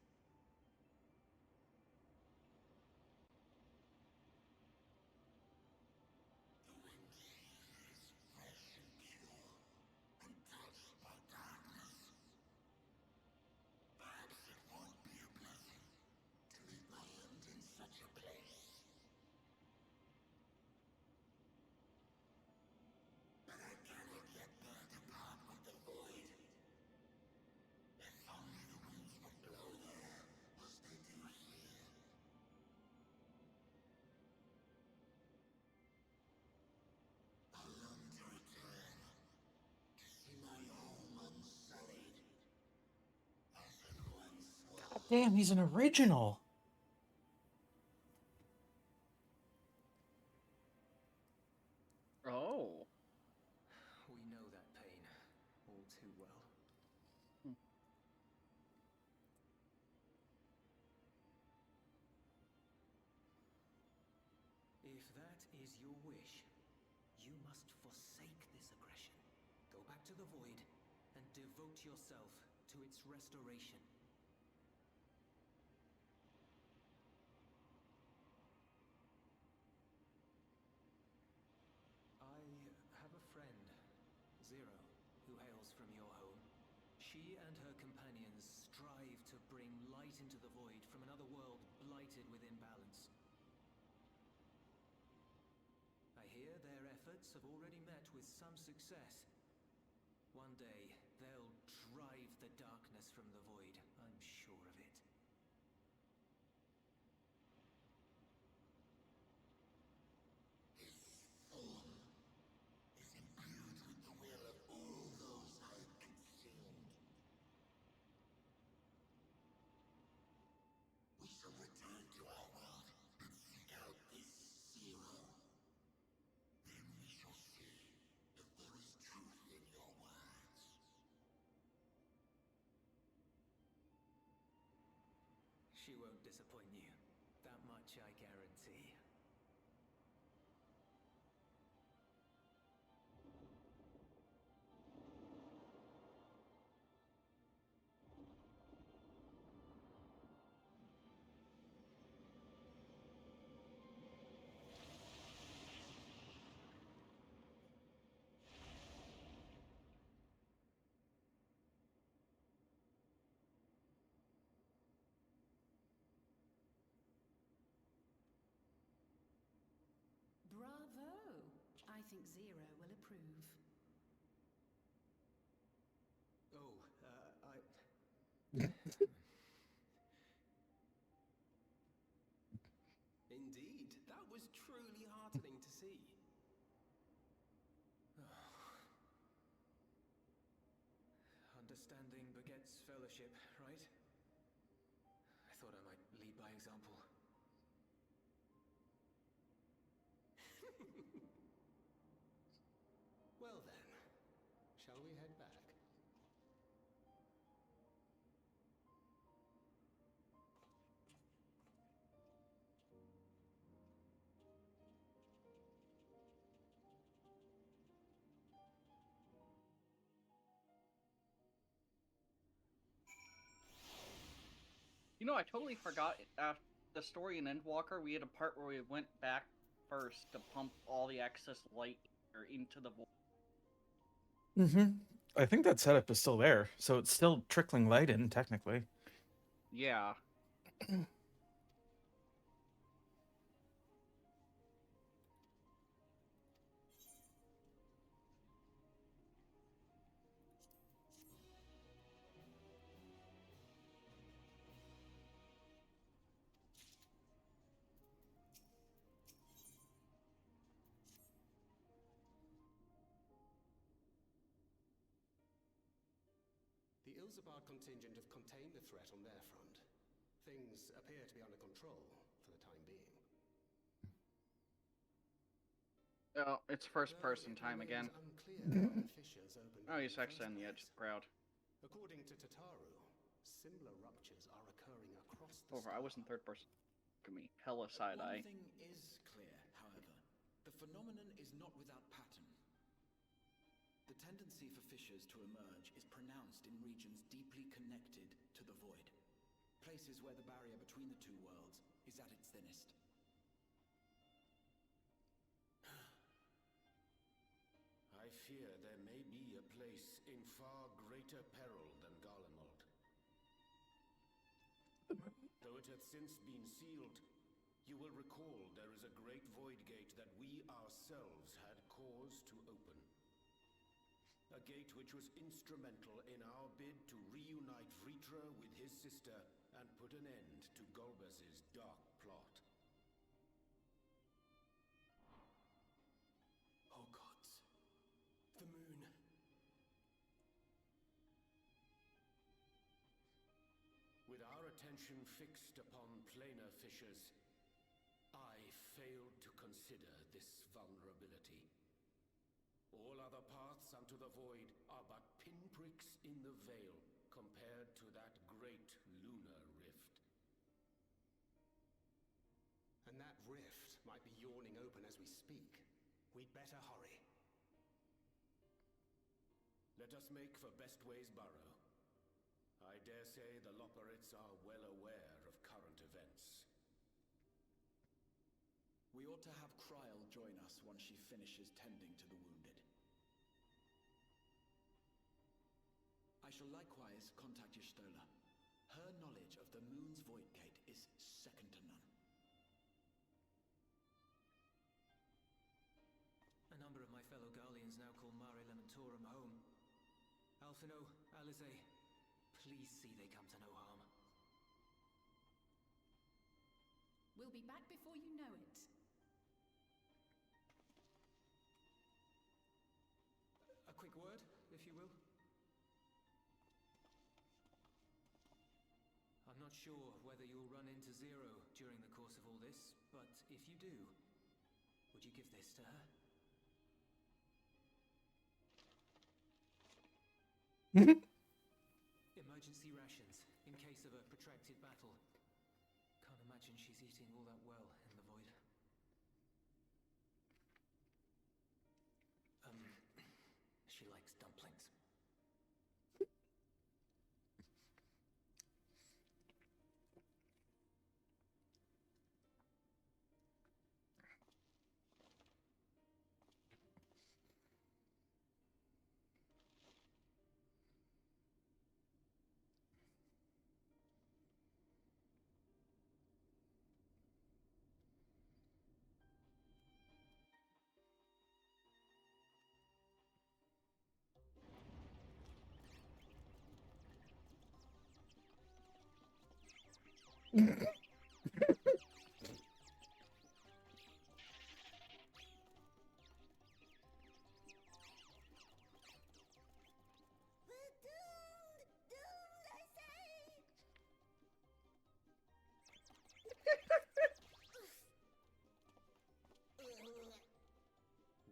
Damn, he's an original. Oh. We know that pain all too well. If that is your wish, you must forsake this aggression. Go back to the void and devote yourself to its restoration. I have a friend, Zero, who hails from your home. She and her companions strive to bring light into the void from another world blighted with imbalance. I hear their efforts have already met with some success. One day, they'll drive the darkness from the void, I'm sure of it. She won't disappoint you. That much I guarantee. Bravo! I think Zero will approve. Oh, Indeed, that was truly heartening to see. Understanding begets fellowship, right? I thought I might lead by example. Well then, shall we head back? You know, I totally forgot after the story in Endwalker, we had a part where we went back first to pump all the excess light into the void. Mm-hmm. I think that setup is still there, so it's still trickling light in, technically. Yeah. The Ilzabard contingent have contained the threat on their front. Things appear to be under control for the time being. Oh, it's first-person time again. Oh, he's actually on the edge of the crowd. According to Tataru, similar ruptures are occurring across the Over, I was in third person. Look at me, hella side-eye. One thing is clear, however. The phenomenon is not without pattern. The tendency for fissures to emerge is pronounced in regions deeply connected to the void. Places where the barrier between the two worlds is at its thinnest. I fear there may be a place in far greater peril than Garlemald. Though it hath since been sealed, you will recall there is a great void gate that we ourselves had cause to open. A gate which was instrumental in our bid to reunite Vritra with his sister and put an end to Golbez's dark plot. Oh gods. The moon. With our attention fixed upon planar fissures, I failed to consider this vulnerability. All other paths unto the void are but pinpricks in the veil compared to that great lunar rift. And that rift might be yawning open as we speak. We'd better hurry. Let us make for Bestway's Burrow. I dare say the Loporrits are well aware of current events. We ought to have Kryl join us once she finishes tending to the wounded. I shall likewise contact Y'shtola. Her knowledge of the moon's void gate is second to none. A number of my fellow Garleans now call Mare Lamentorum home. Alphino, Alize, please see they come to no harm. We'll be back before you know it. A quick word, if you will. I'm not sure whether you'll run into Zero during the course of all this, but if you do, would you give this to her? Emergency rations, in case of a protracted battle. Can't imagine she's eating all that well in the void. She likes dumplings.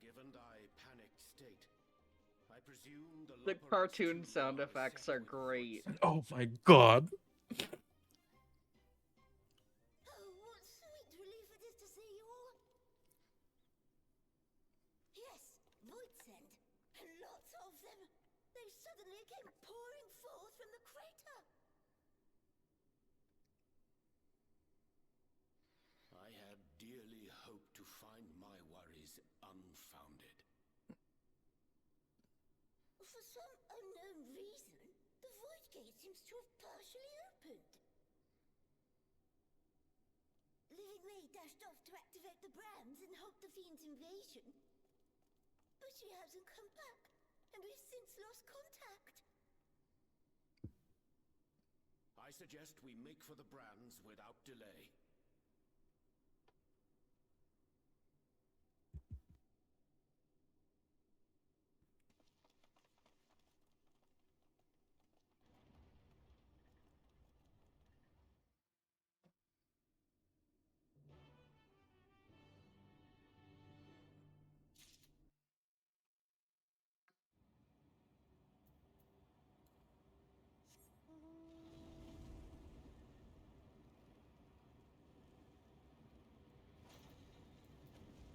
Given thy panicked state, I presume the The Loporrits cartoon too sound are effects set are with great. voids. Oh my god. Oh, what sweet relief it is to see you all. Yes, Voidsend. And lots of them. They suddenly came pouring forth from the crater. I had dearly hope to find my worries unfounded. For some unknown reason, the Void Gate seems to have partially opened. Living May dashed off to activate the brands and halt the Fiend's invasion. But she hasn't come back, and we've since lost contact. I suggest we make for the brands without delay.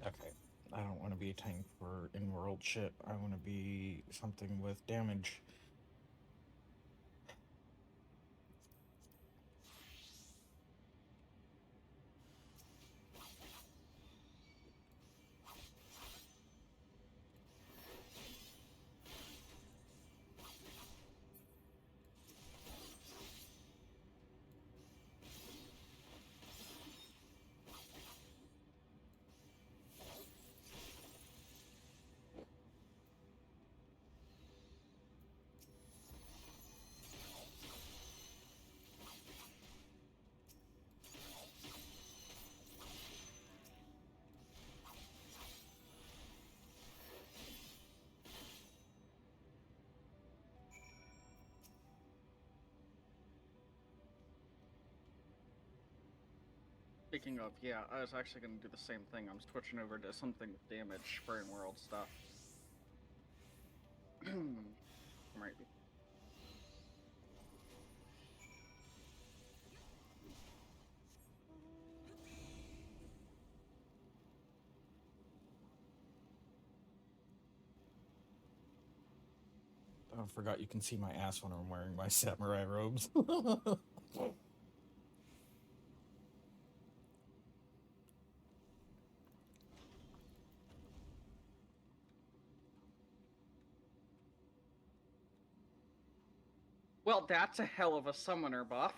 Okay, I don't want to be a tank for in-world shit. I want to be something with damage. Speaking of, yeah, I was actually going to do the same thing. I'm switching over to something with damage for in-world stuff. Might be. I forgot you can see my ass when I'm wearing my samurai robes. Well, that's a hell of a summoner buff.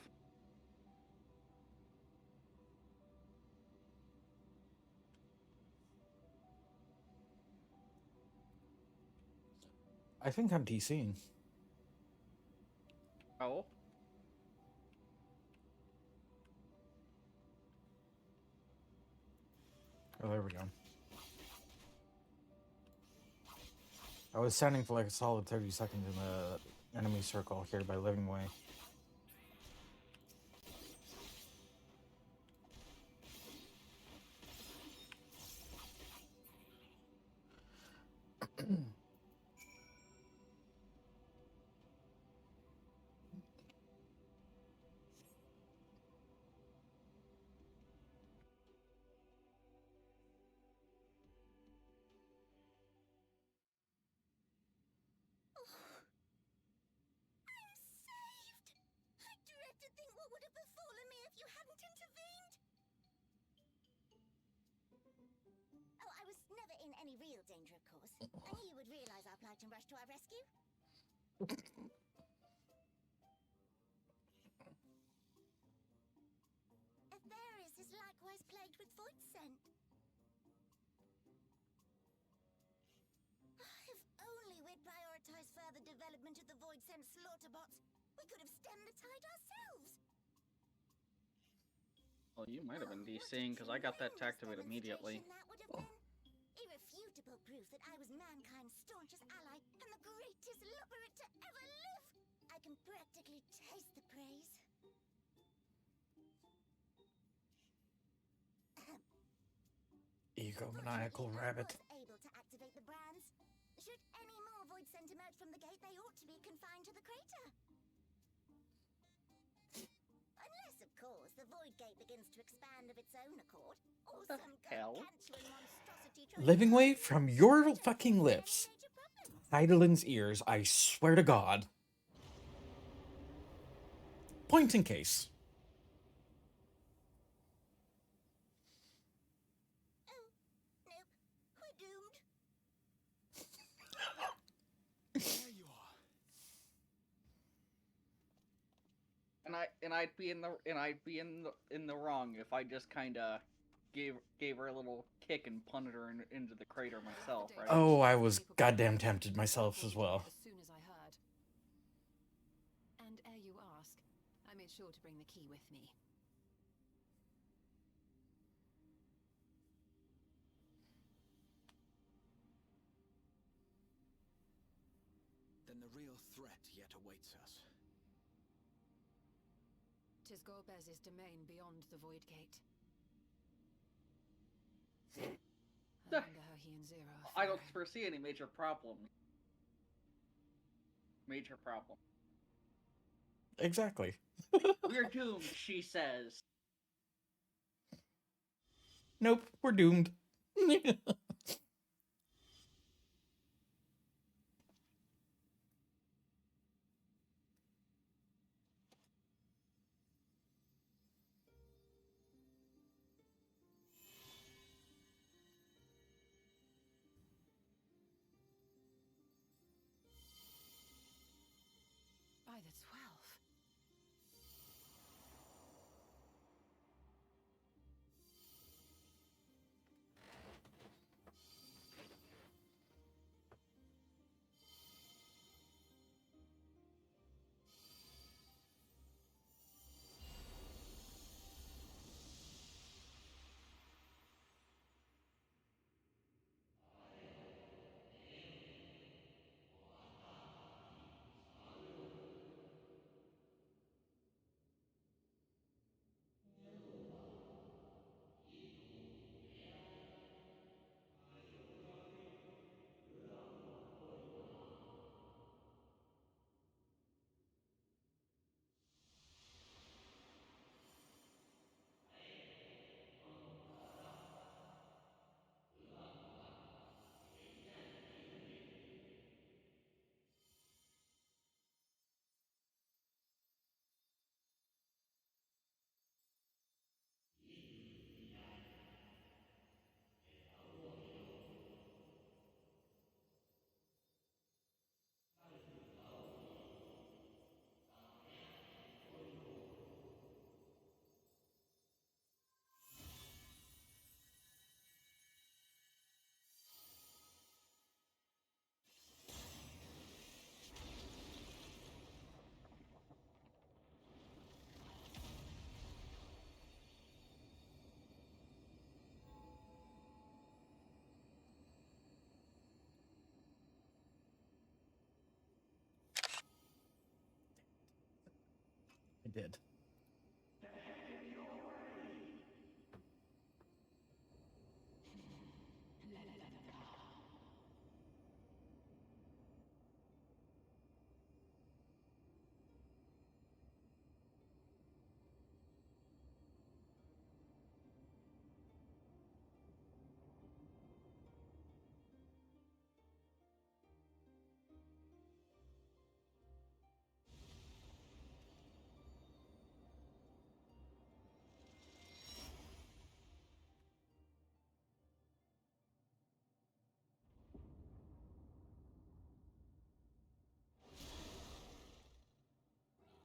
I think I'm DCing. Oh? Oh, there we go. I was standing for like a solid 30 seconds in the enemy circle here by Living Way. I dread to think what would have befallen me if you hadn't intervened. Oh, I was never in any real danger, of course. I knew you would realize our plight and rush to our rescue. Aetherius is likewise plagued with void scent. If only we'd prioritized further development of the void scent slaughter bots, we could have stemmed the tide ourselves. Well, you might have been DCing, because I got that to activate immediately. That would have been irrefutable proof that I was mankind's staunchest ally and the greatest lubberate to ever live. I can practically taste the praise. Egomaniacal rabbit. Was able to activate the brands. Should any more void scent emerge from the gate, they ought to be confined to the crater. Unless, of course, the void gate begins to expand of its own accord, or The some hell? gargantuan monstrosity tries Living to Way, from your fucking lips. Heidelin's ears, I swear to God. Point in case. I'd be in the wrong if I just kind of gave her a little kick and punted her into the crater myself, right? Oh, I was goddamn tempted myself as well. As soon as I heard. And ere you ask, I made sure to bring the key with me. Then the real threat yet awaits us. 'Tis Gorbez's domain beyond the Void Gate. I wonder how he and Zero are I don't faring. foresee any major problems. Major problem. Exactly. We're doomed, she says. Nope, we're doomed. By the 12. I did.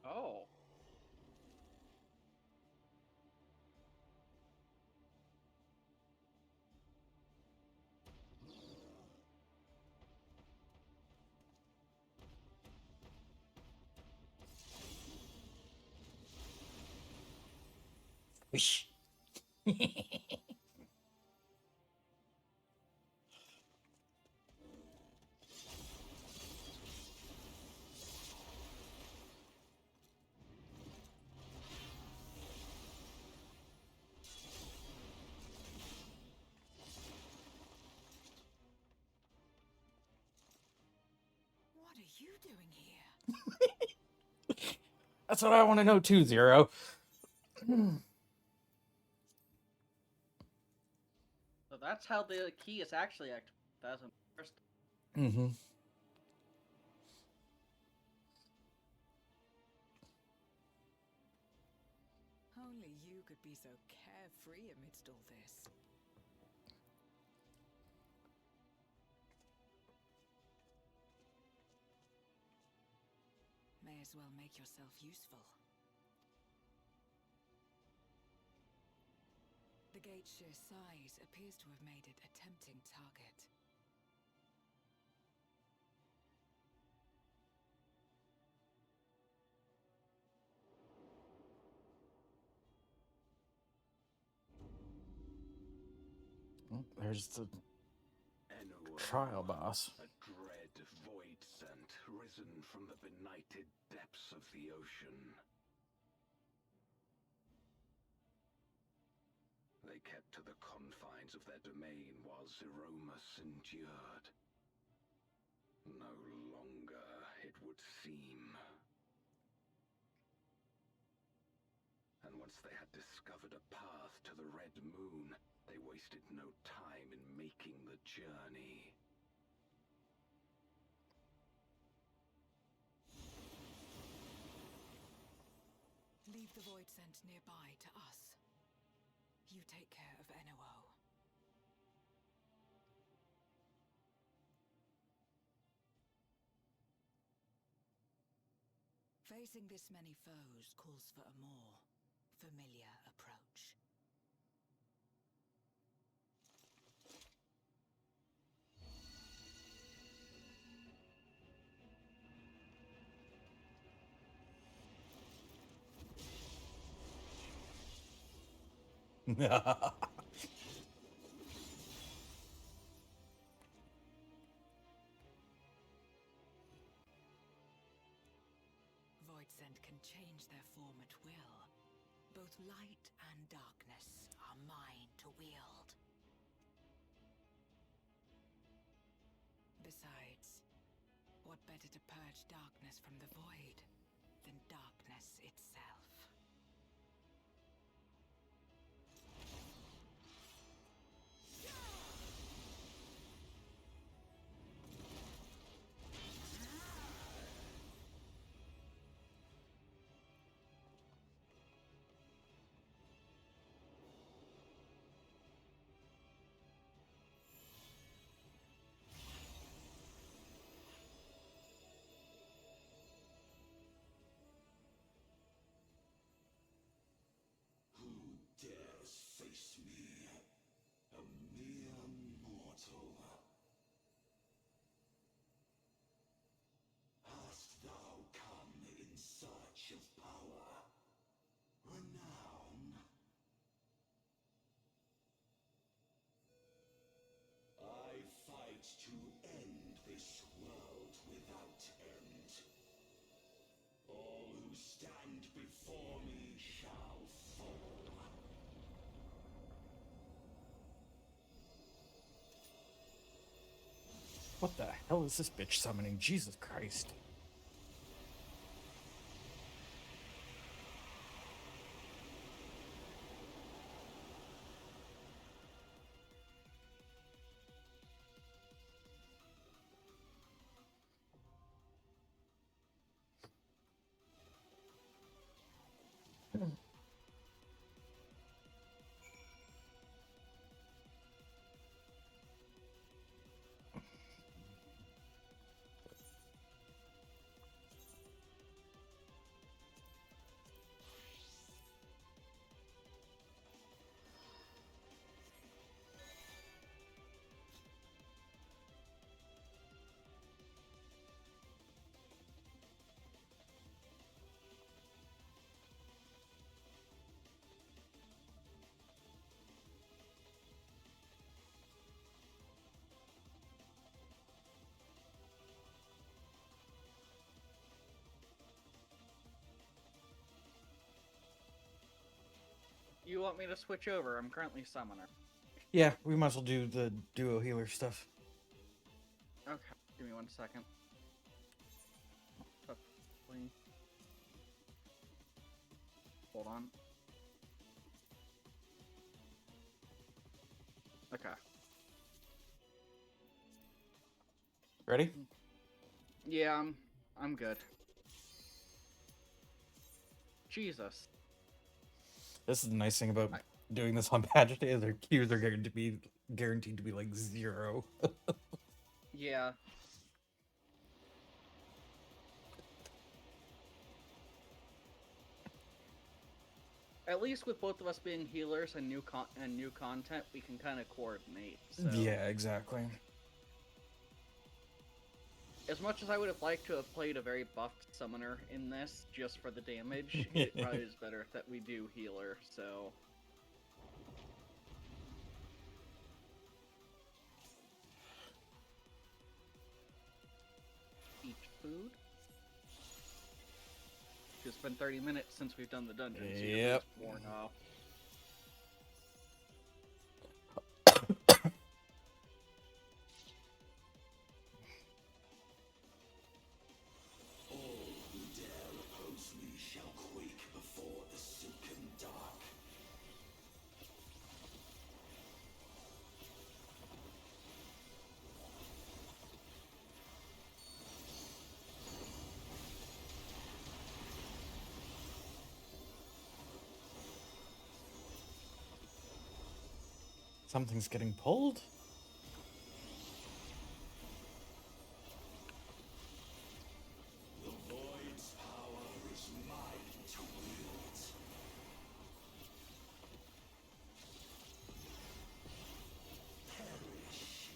Oh. Whoosh. What are you doing here? That's what I want to know too, Zero. So that's how the key is actually activated. That's first. Mm-hmm. Only you could be so carefree amidst all this. May as well make yourself useful. gate's sheer size appears to have made it a tempting target. Oh, there's the trial boss. A dread void scent risen from the benighted depths of the ocean. They kept to the confines of their domain while Zeromus endured. No longer, it would seem. And once they had discovered a path to the Red Moon, they wasted no time in making the journey. Leave the void scent nearby to us. You take care of NOO. Facing this many foes calls for a more familiar approach. Void scent can change their form at will. Both light and darkness are mine to wield. Besides, what better to purge darkness from the void than darkness itself? Face me, a mere mortal. Hast thou come in search of power, renown? I fight to end this world without end. All who stand before me shall fall. What the hell is this bitch summoning? Jesus Christ. You want me to switch over? I'm currently summoner. Yeah, we might as well do the duo healer stuff. Okay, give me 1 second. Hold on. Okay. Ready? Yeah, I'm good. Jesus. This is the nice thing about doing this on patch day. Their queues are guaranteed to be like 0. Yeah. At least with both of us being healers and new content, we can kind of coordinate. So. Yeah, exactly. As much as I would have liked to have played a very buffed summoner in this, just for the damage, it probably is better that we do healer, so... Eat food. It's been 30 minutes since we've done the dungeon, so yep. Worn off. Something's getting pulled? The void's power is mine to wield. Perish.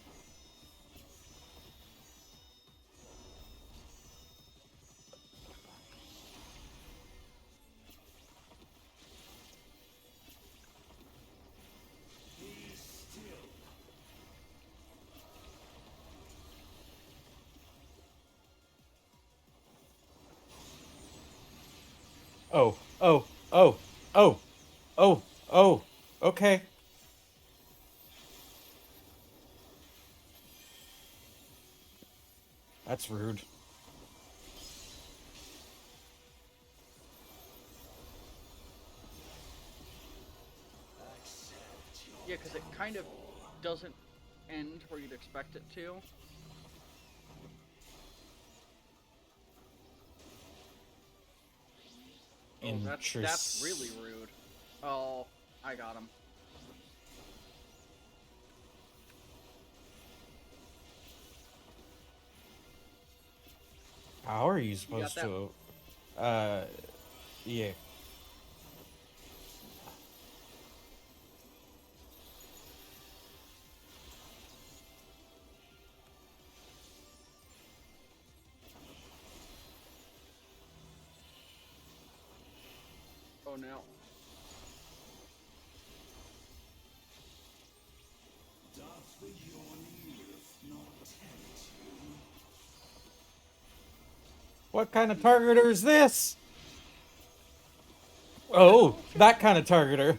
Oh, oh, oh, oh, oh, oh, okay. That's rude. Yeah, because it kind of doesn't end where you'd expect it to. Oh, that's really rude. Oh, I got him. How are you supposed to? Yeah. Oh no. Doth the yawning earth not tempt you? What kind of targeter is this? Oh, that kind of targeter.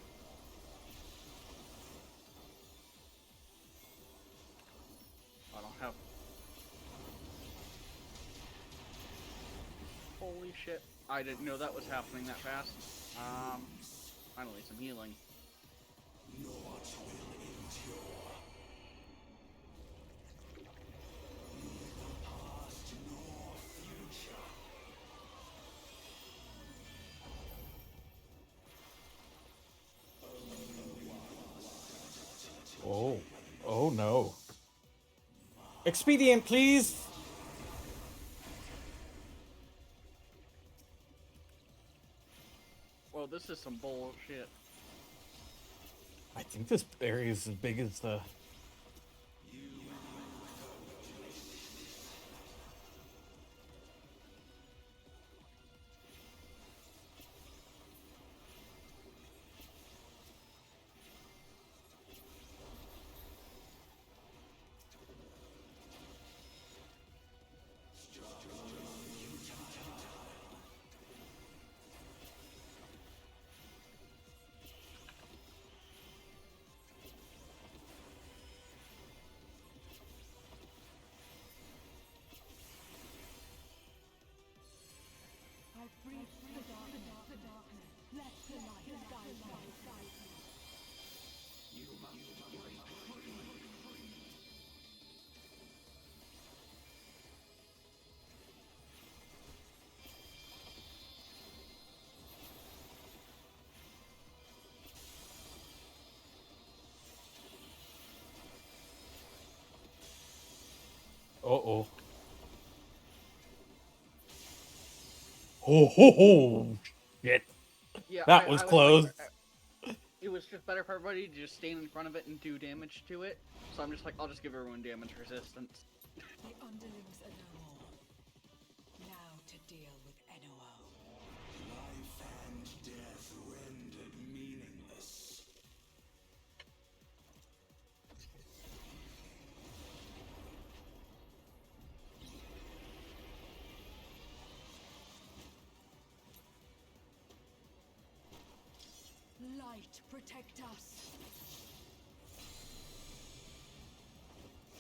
I don't have... Holy shit. I didn't know that was happening that fast. Finally some healing. Naught will endure. Neither past nor future. Oh, oh no. Expedient, please. Well, this is some bullshit. I think this area is as big as the... Uh-oh. Oh, ho, ho. Shit. Yeah, That was I close. it was just better for everybody to just stand in front of it and do damage to it. So I'm just like, I'll just give everyone damage resistance. The underlings are no more. Now to deal with NOO. Life and death rendered meaningless. Light, protect us.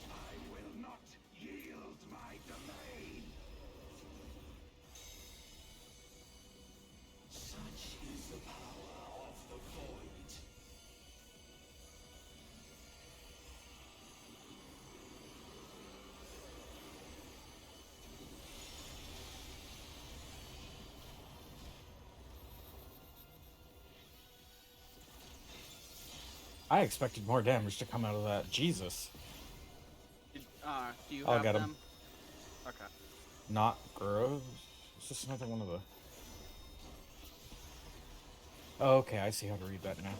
I will not yield my domain. Such is the power of the void. I expected more damage to come out of that. Jesus. Do you I'll have get 'em. them? Okay. Not gross. It's just another one of the... Okay, I see how to read that now.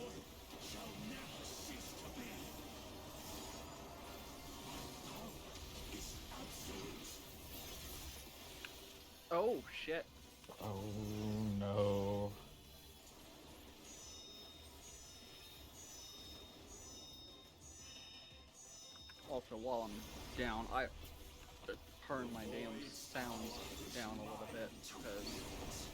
Oh shit. Oh no. Also, while I'm down, I turn my damn sounds down a little bit because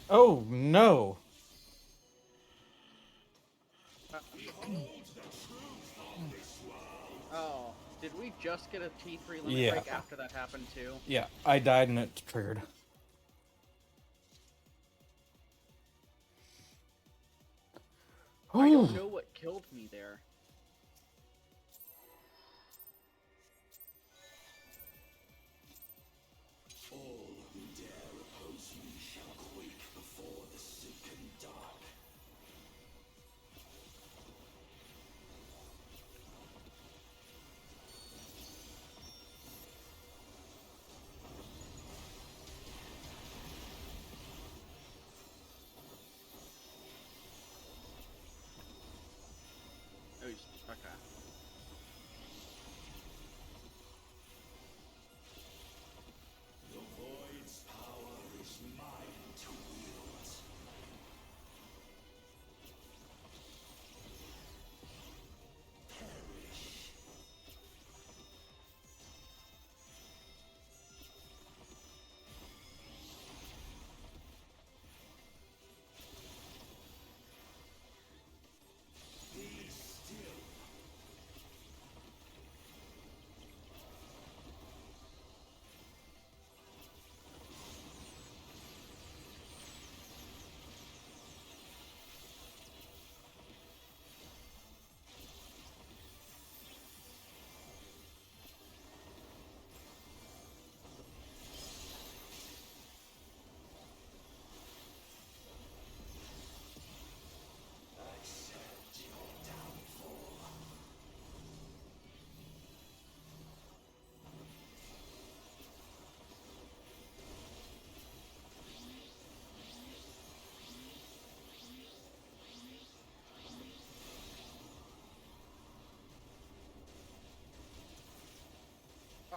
Oh no. oh, did we just get a T3 limit Yeah. break after that happened too? Yeah, I died and it triggered. I don't know what killed me there. All who dare oppose me shall quake before the sick and dark. Oh, okay. The void's power is mine to wield. Perish. Be still. Accept your downfall.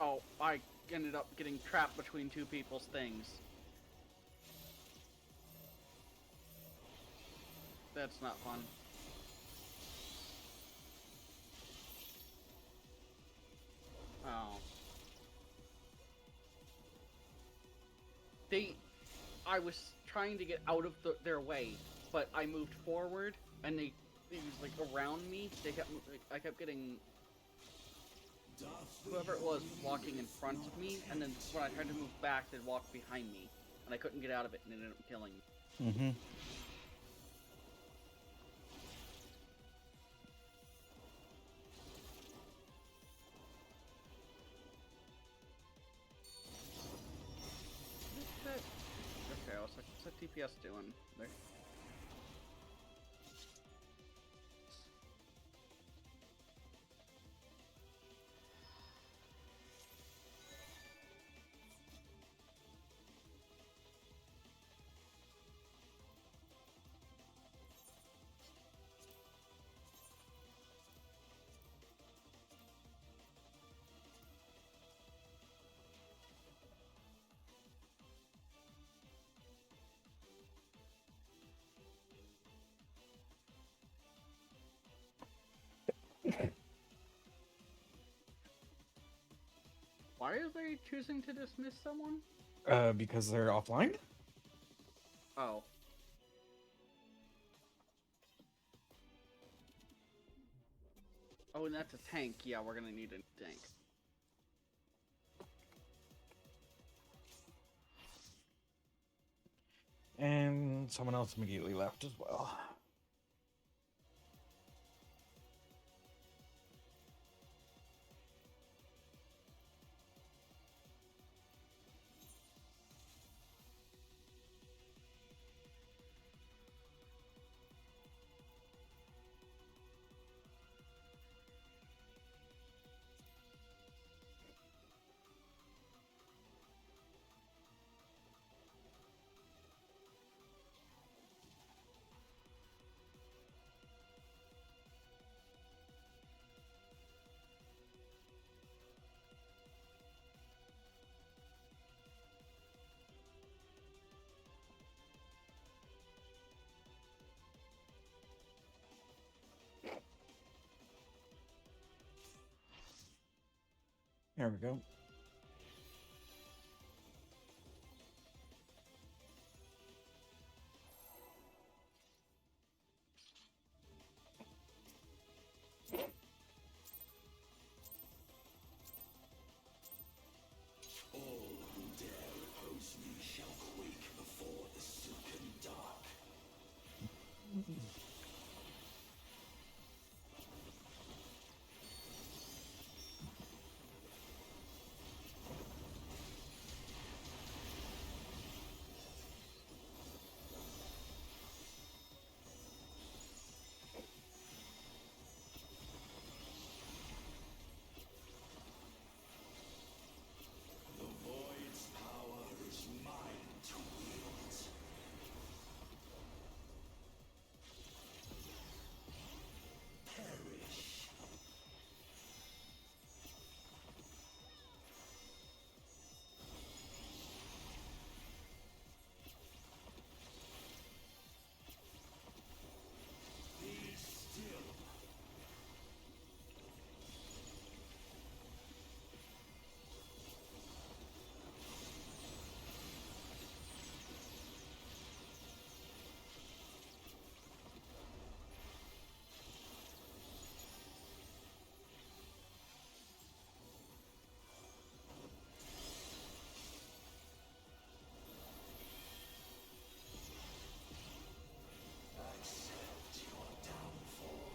Oh, I ended up getting trapped between two people's things. That's not fun. Oh. I was trying to get out of their way, but I moved forward, and they was like around me. I kept getting whoever it was walking in front of me, and then when I tried to move back, they'd walk behind me, and I couldn't get out of it, and it ended up killing me. Mm-hmm. DPS doing? There. Why are they choosing to dismiss someone? Because they're offline? Oh. Oh, and that's a tank. Yeah, we're gonna need a tank. And someone else immediately left as well. There we go. All who dare oppose me shall quake before the silken dark. The void's power is mine to wield. Perish. Be still. Accept your downfall.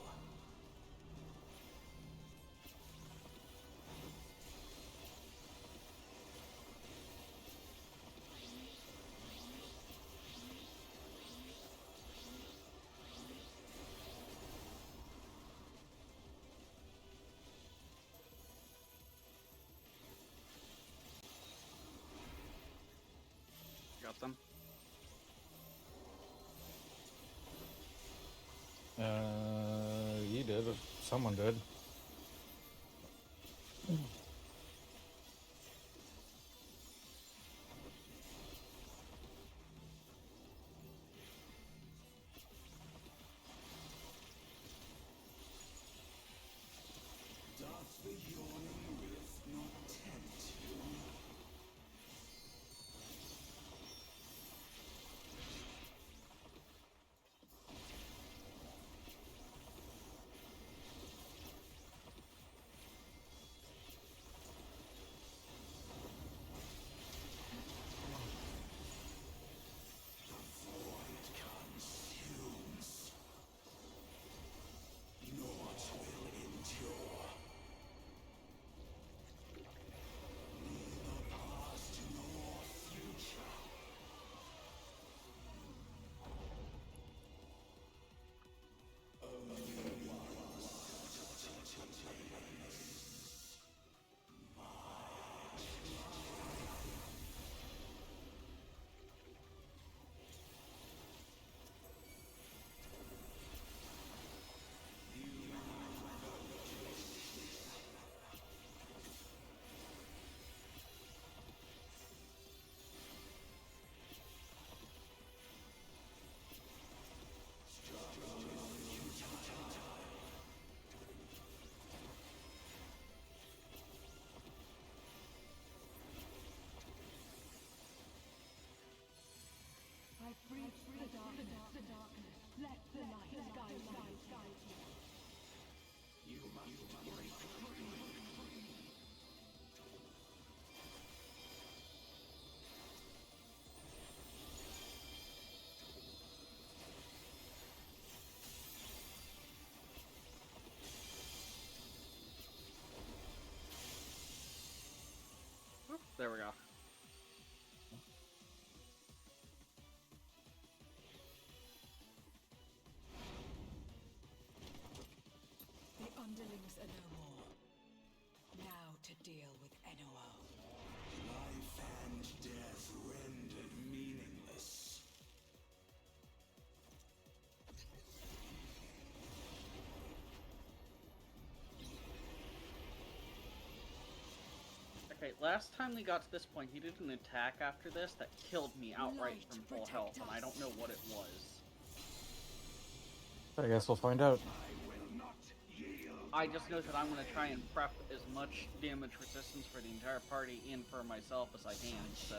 Got them. You did. Someone did. Doth the yawning rift not tempt you? The void consumes. Naught will endure. There we go. The underlings are no more. Now to deal with NOO. Life and death rendered meaningless. Okay, last time we got to this point, he did an attack after this that killed me outright from full health, and I don't know what it was. I guess we'll find out. I just know that I'm going to try and prep as much damage resistance for the entire party and for myself as I can, so...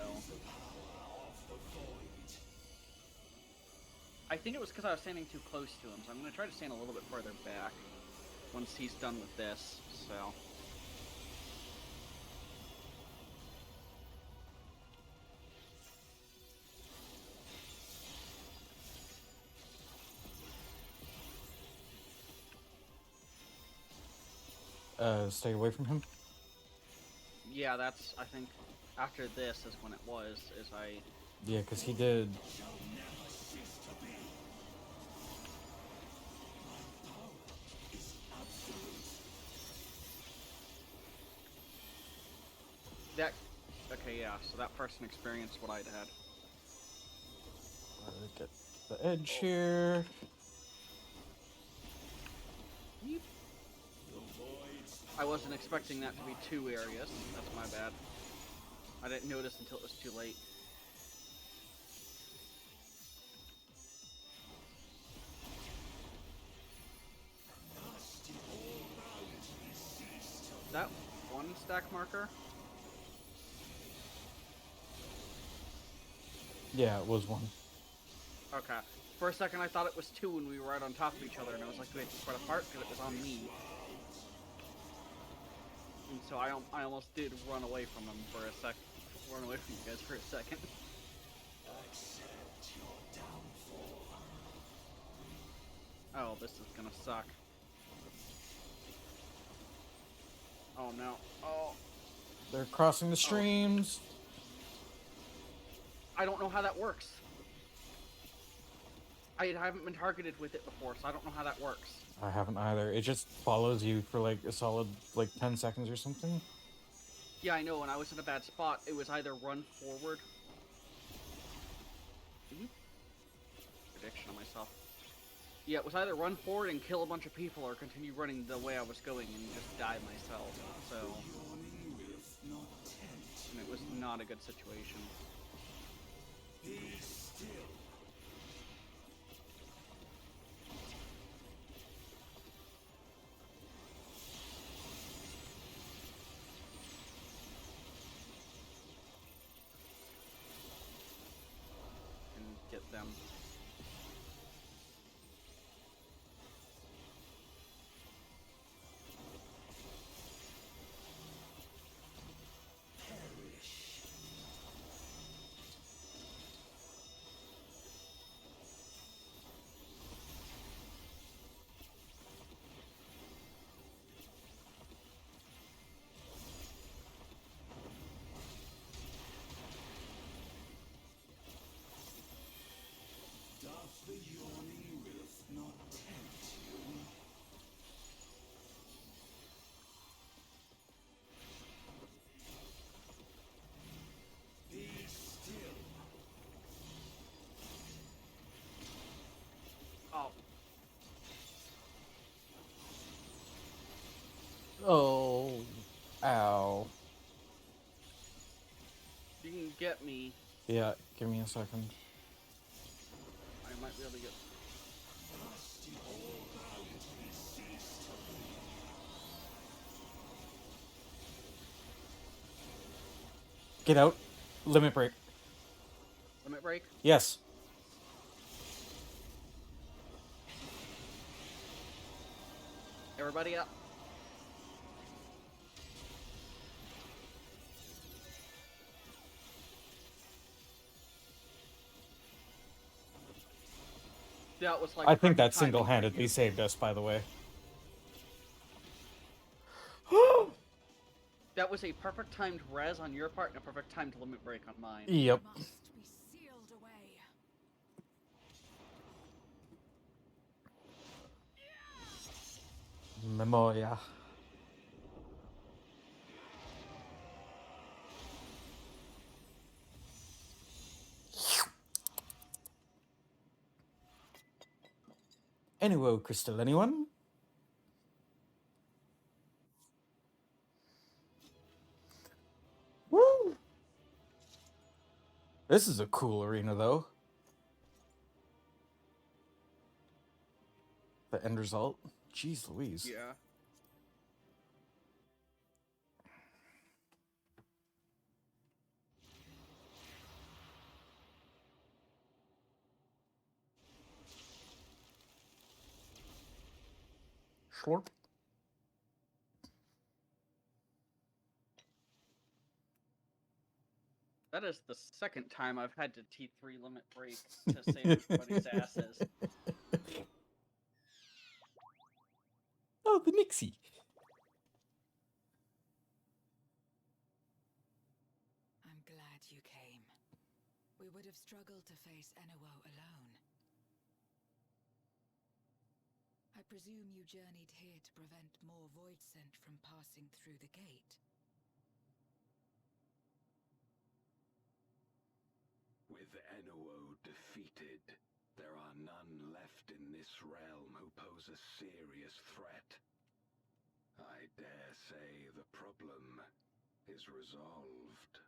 I think it was because I was standing too close to him, so I'm going to try to stand a little bit further back once he's done with this, so... Stay away from him? Yeah, that's, I think, after this is when it was, is I... Yeah, because he did... That... Okay, yeah, so that person experienced what I'd had. Get the edge here. I wasn't expecting that to be 2 areas. That's my bad. I didn't notice until it was too late. That 1 stack marker? Yeah, it was 1. Okay. For a second I thought it was 2 when we were right on top of each other, and I was like, do we have to spread apart? Because it was on me. And so I almost did run away from him for a sec. Run away from you guys for a second. Accept your downfall. Oh, this is gonna suck. Oh no. Oh. They're crossing the streams. I don't know how that works. I haven't been targeted with it before, so I don't know how that works. I haven't either. It just follows you for like a solid 10 seconds or something. Yeah, I know. When I was in a bad spot, it was either run forward. Prediction on myself. Yeah, it was either run forward and kill a bunch of people, or continue running the way I was going and just die myself. So, and it was not a good situation. Be still. And get them. Doth the yawning rift not tempt you? Be still. Oh. Oh. Ow. You can get me. Yeah, give me a second. I might be able to get... Get out. Limit break. Limit break? Yes. Everybody up. That was like I think that perfect timing. single-handedly saved us, by the way. That was a perfect timed res on your part and a perfect timed limit break on mine. Yep. Must be sealed away. Memoria. Anyway, Crystal, anyone? Woo! This is a cool arena, though. The end result. Jeez Louise. Yeah. Slurp. That is the second time I've had to T3 limit break to save everybody's asses. Oh, the Nixie. I'm glad you came. We would have struggled to face Enuo alone. I presume you journeyed here to prevent more void scent from passing through the gate. With Enuo defeated, there are none left in this realm who pose a serious threat. I dare say the problem is resolved.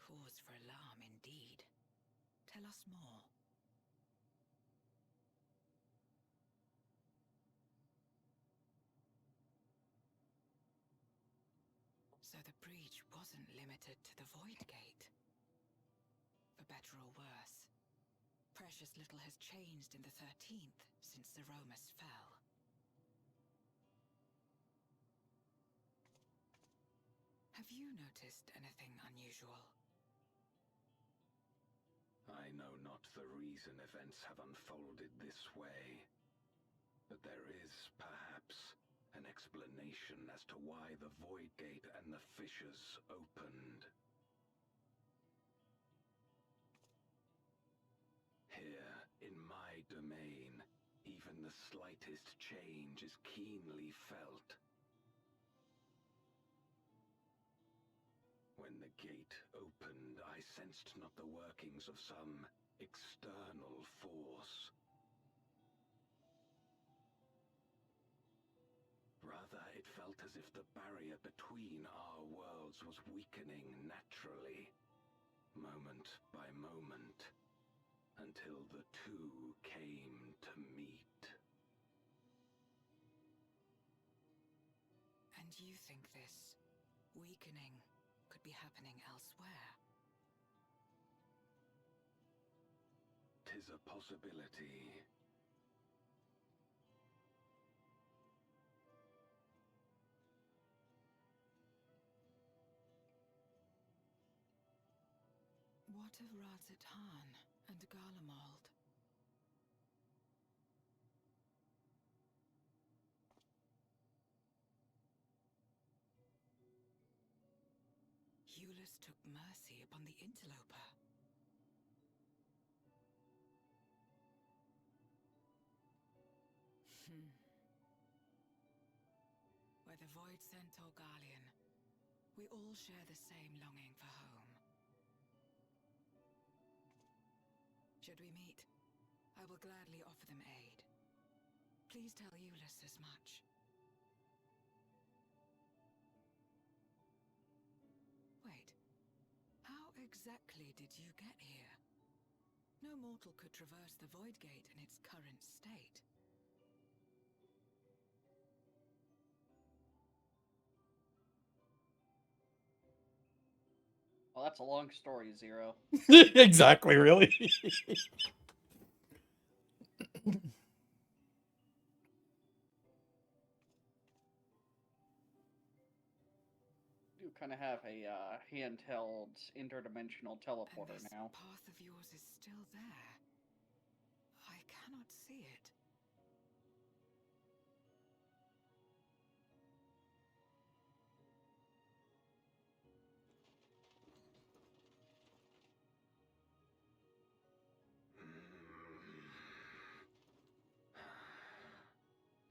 Cause for alarm indeed. Tell us more. So the breach wasn't limited to the Void Gate. For better or worse, precious little has changed in the 13th since Zeromus fell. Have you noticed anything unusual? I know not the reason events have unfolded this way, but there is, perhaps, an explanation as to why the Void Gate and the fissures opened. Here, in my domain, even the slightest change is keenly felt. When the gate opened, I sensed not the workings of some external force. Rather, it felt as if the barrier between our worlds was weakening naturally, moment by moment, until the two came to meet. And you think this weakening could be happening elsewhere? 'Tis a possibility. What of Razatan and Garlemald? Eulus took mercy upon the interloper. Whether Void Scent or Garlean, we all share the same longing for home. Should we meet, I will gladly offer them aid. Please tell Eulus as much. Wait, how exactly did you get here? No mortal could traverse the Void Gate in its current state. Well, that's a long story, Zero. Exactly, really. do kind of have a handheld interdimensional teleporter And this now. path of yours is still there. I cannot see it.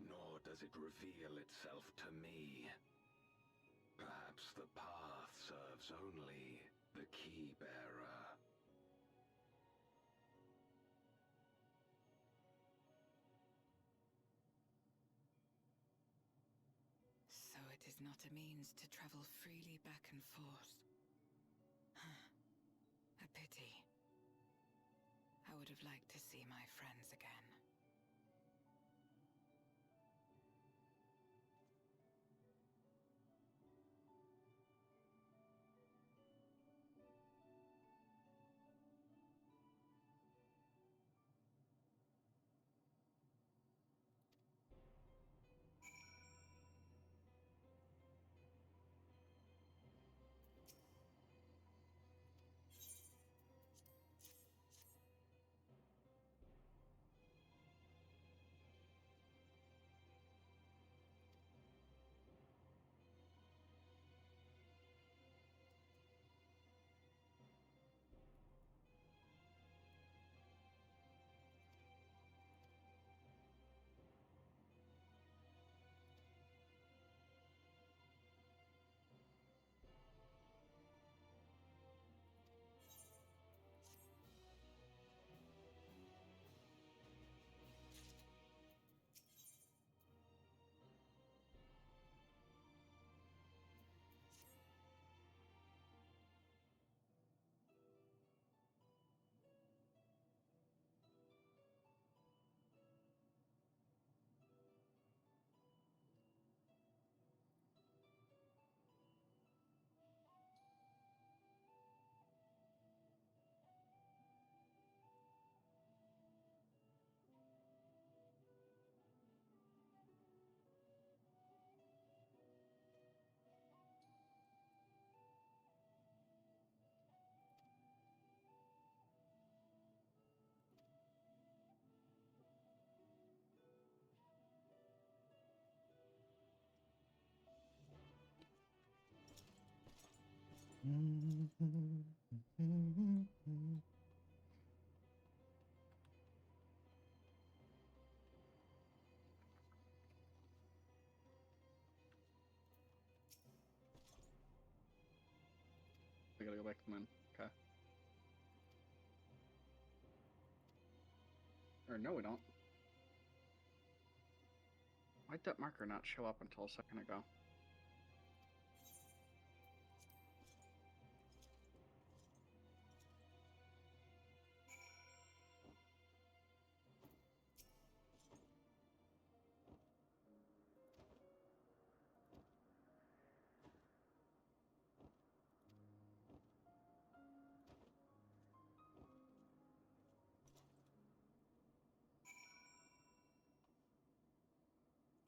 Nor does it reveal itself to me. Perhaps the path serves only the key bearer. So it is not a means to travel freely back and forth. A pity. I would have liked to see my friends again. I gotta go back to the moon. Okay. Or no, we don't. Why'd that marker not show up until a second ago?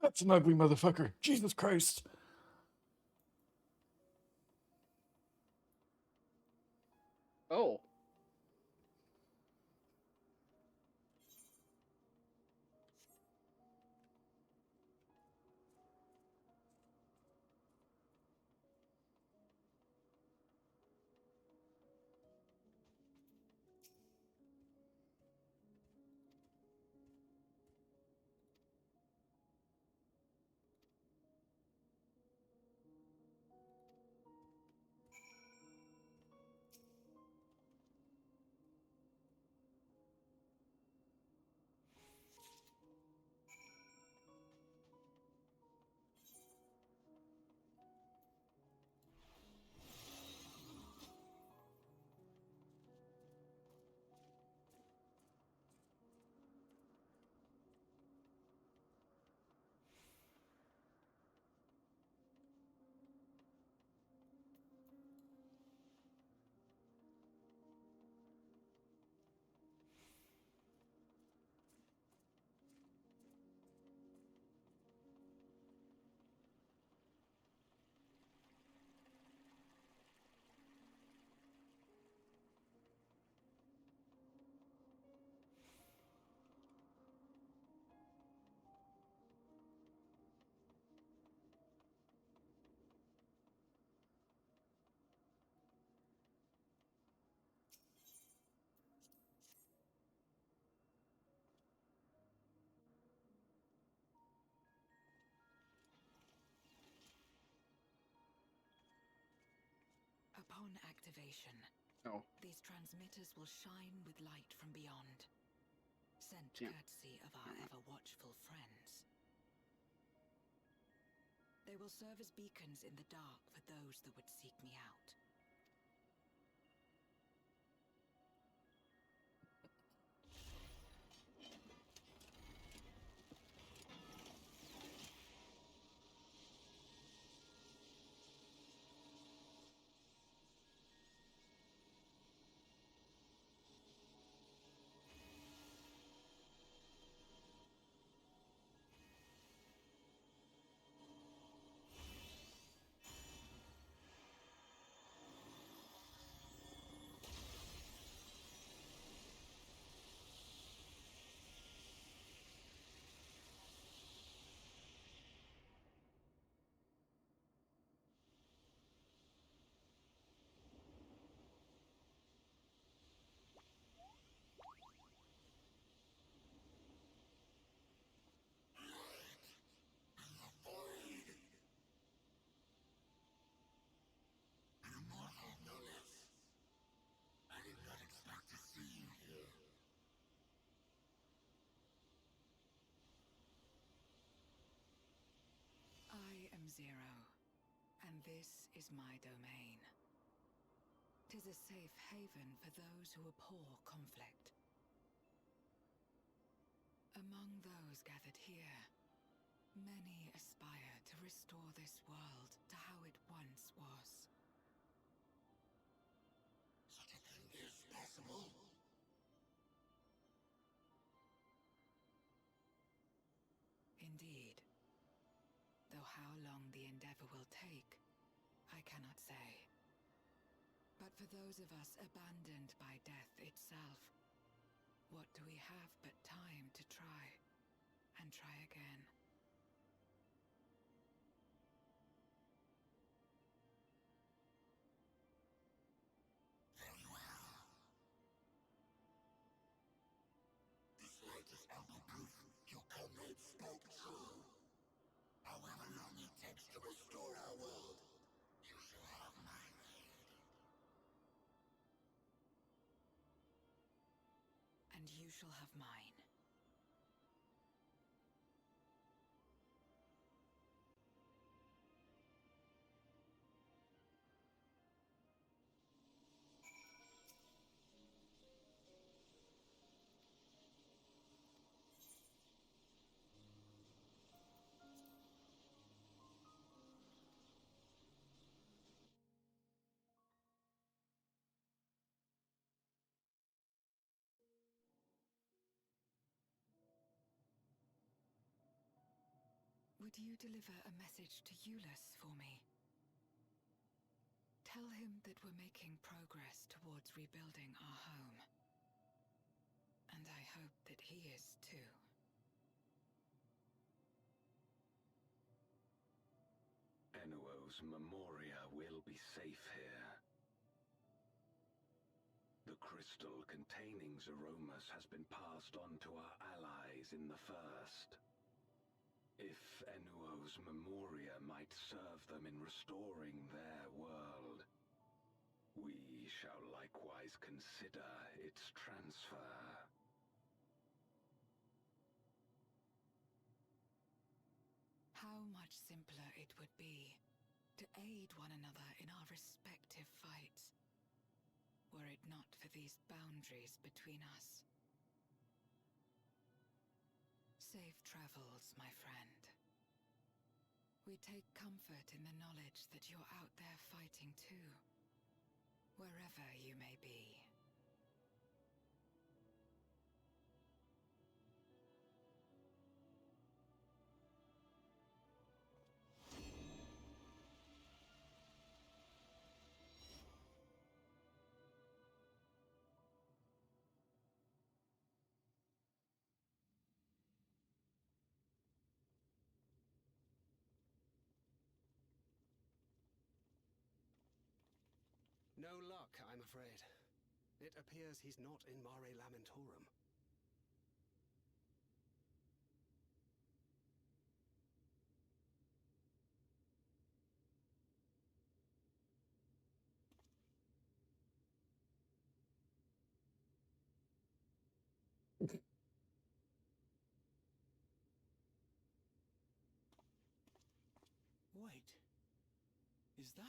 That's an ugly motherfucker. Jesus Christ. Oh. Upon activation, Oh. these transmitters will shine with light from beyond, sent Yeah. courtesy of our ever-watchful friends. They will serve as beacons in the dark for those that would seek me out. I am Zero, and this is my domain. 'Tis a safe haven for those who abhor conflict. Among those gathered here, many aspire to restore this world to how it once was. Such a thing is possible. Indeed. Though how long the endeavor will take, I cannot say. But for those of us abandoned by death itself, what do we have but time to try, and try again? Very well. This latest ample proof your comrades spoke true. However long it takes to restore our world, you shall have my aid. And you shall have mine. Would you deliver a message to Eulus for me? Tell him that we're making progress towards rebuilding our home. And I hope that he is too. Enuo's Memoria will be safe here. The crystal containing Zeromus has been passed on to our allies in the First. If Enuo's Memoria might serve them in restoring their world, we shall likewise consider its transfer. How much simpler it would be to aid one another in our respective fights, were it not for these boundaries between us. Safe travels, my friend. We take comfort in the knowledge that you're out there fighting too, wherever you may be. No luck, I'm afraid. It appears he's not in Mare Lamentorum. Wait. Is that...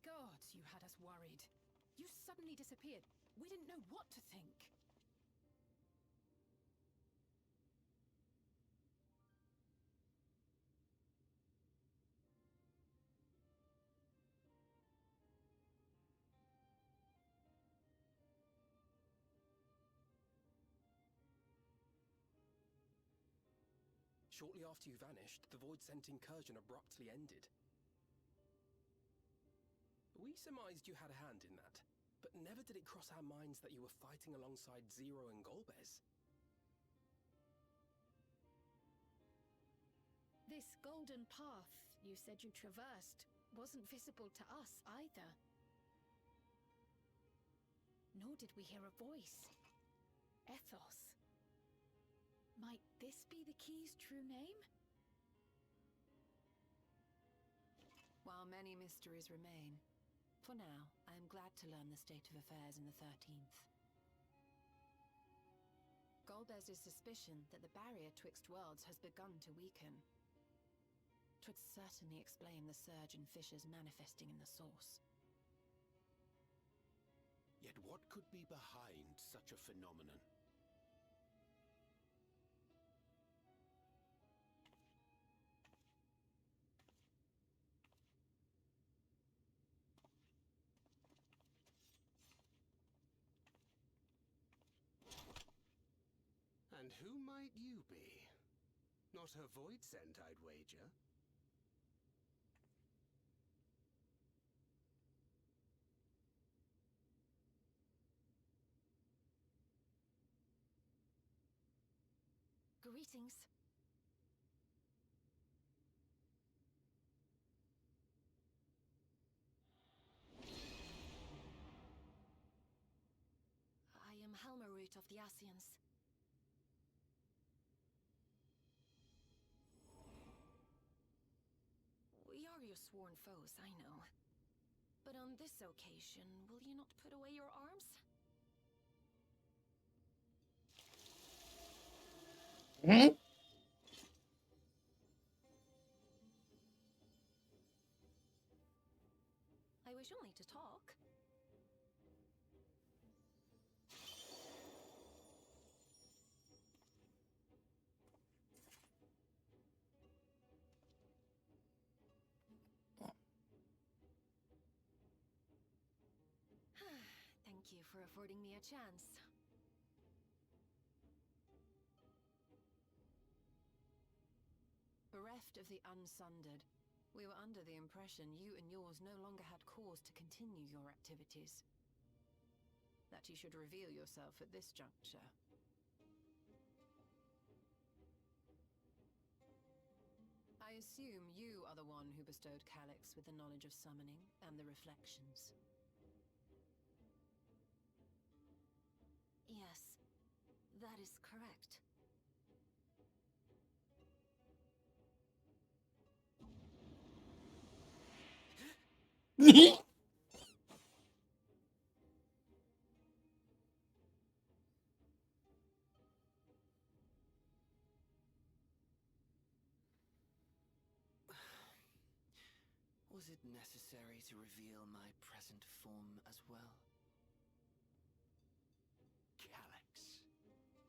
Gods, you had us worried. You suddenly disappeared. We didn't know what to think. Shortly after you vanished, the Void-sent incursion abruptly ended. We surmised you had a hand in that, but never did it cross our minds that you were fighting alongside Zero and Golbez. This golden path you said you traversed wasn't visible to us either. Nor did we hear a voice. Ethos. Might this be the key's true name? While many mysteries remain, for now, I am glad to learn the state of affairs in the 13th. Golbez's suspicion that the barrier twixt worlds has begun to weaken. 'Twould certainly explain the surge in fissures manifesting in the source. Yet what could be behind such a phenomenon? And who might you be? Not a Void-sent, I'd wager. Greetings. I am Helmarut of the Asians. We are your sworn foes, I know. But on this occasion, will you not put away your arms? I wish only to talk. Thank you for affording me a chance. Bereft of the Unsundered, we were under the impression you and yours no longer had cause to continue your activities. That you should reveal yourself at this juncture. I assume you are the one who bestowed Calyx with the knowledge of summoning and the reflections. Yes, that is correct. Was it necessary to reveal my present form as well? Calyx.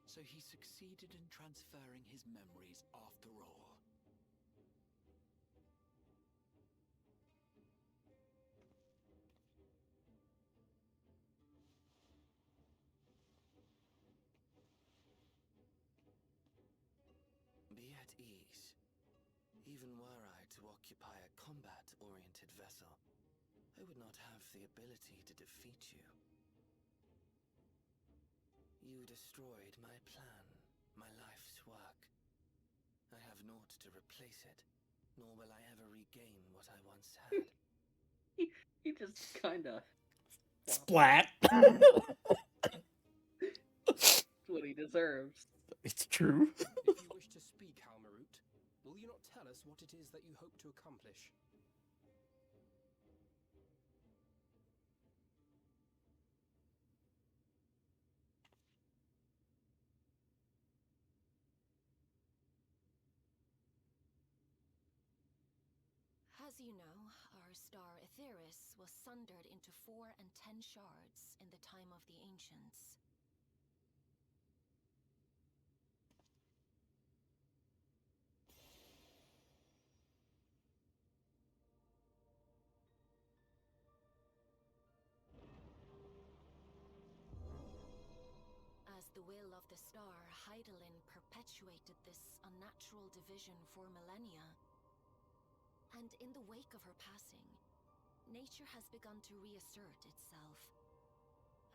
So he succeeded in transferring his memories after all. Be at ease. Even were I to occupy a combat-oriented vessel, I would not have the ability to defeat you. You destroyed my plan, my life's work. I have naught to replace it, nor will I ever regain what I once had. He just kinda... Splat! That's what he deserves. It's true. If you wish to speak, Helmarut, will you not tell us what it is that you hope to accomplish. As you know, our star Aetheris was sundered into 4 and 10 shards in the time of the Ancients. As the will of the star, Hydaelyn perpetuated this unnatural division for millennia. And in the wake of her passing, nature has begun to reassert itself.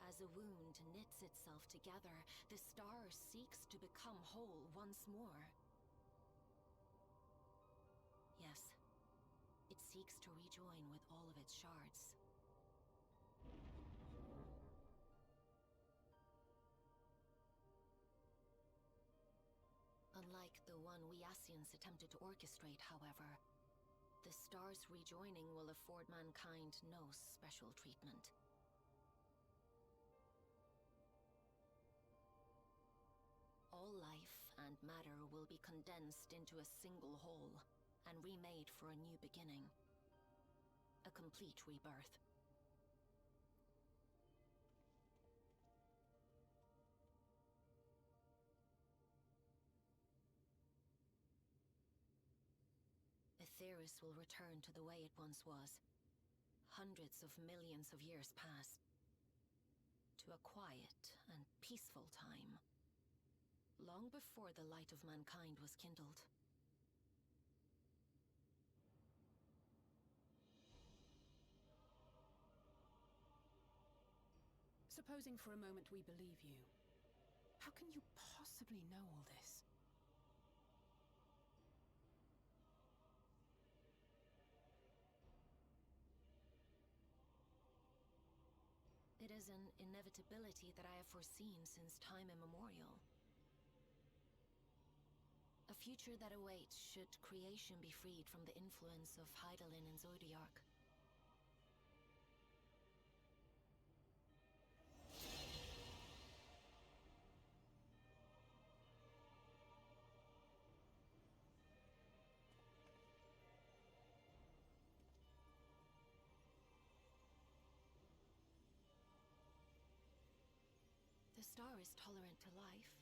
As a wound knits itself together, the star seeks to become whole once more. Yes, it seeks to rejoin with all of its shards. Unlike the one we Ascians attempted to orchestrate, however, the star's rejoining will afford mankind no special treatment. All life and matter will be condensed into a single whole and remade for a new beginning. A complete rebirth. Aetheris will return to the way it once was. Hundreds of millions of years past. To a quiet and peaceful time. Long before the light of mankind was kindled. Supposing for a moment we believe you, how can you possibly know all this? It is an inevitability that I have foreseen since time immemorial. A future that awaits should creation be freed from the influence of Hydaelyn and Zodiark. The star is tolerant to life.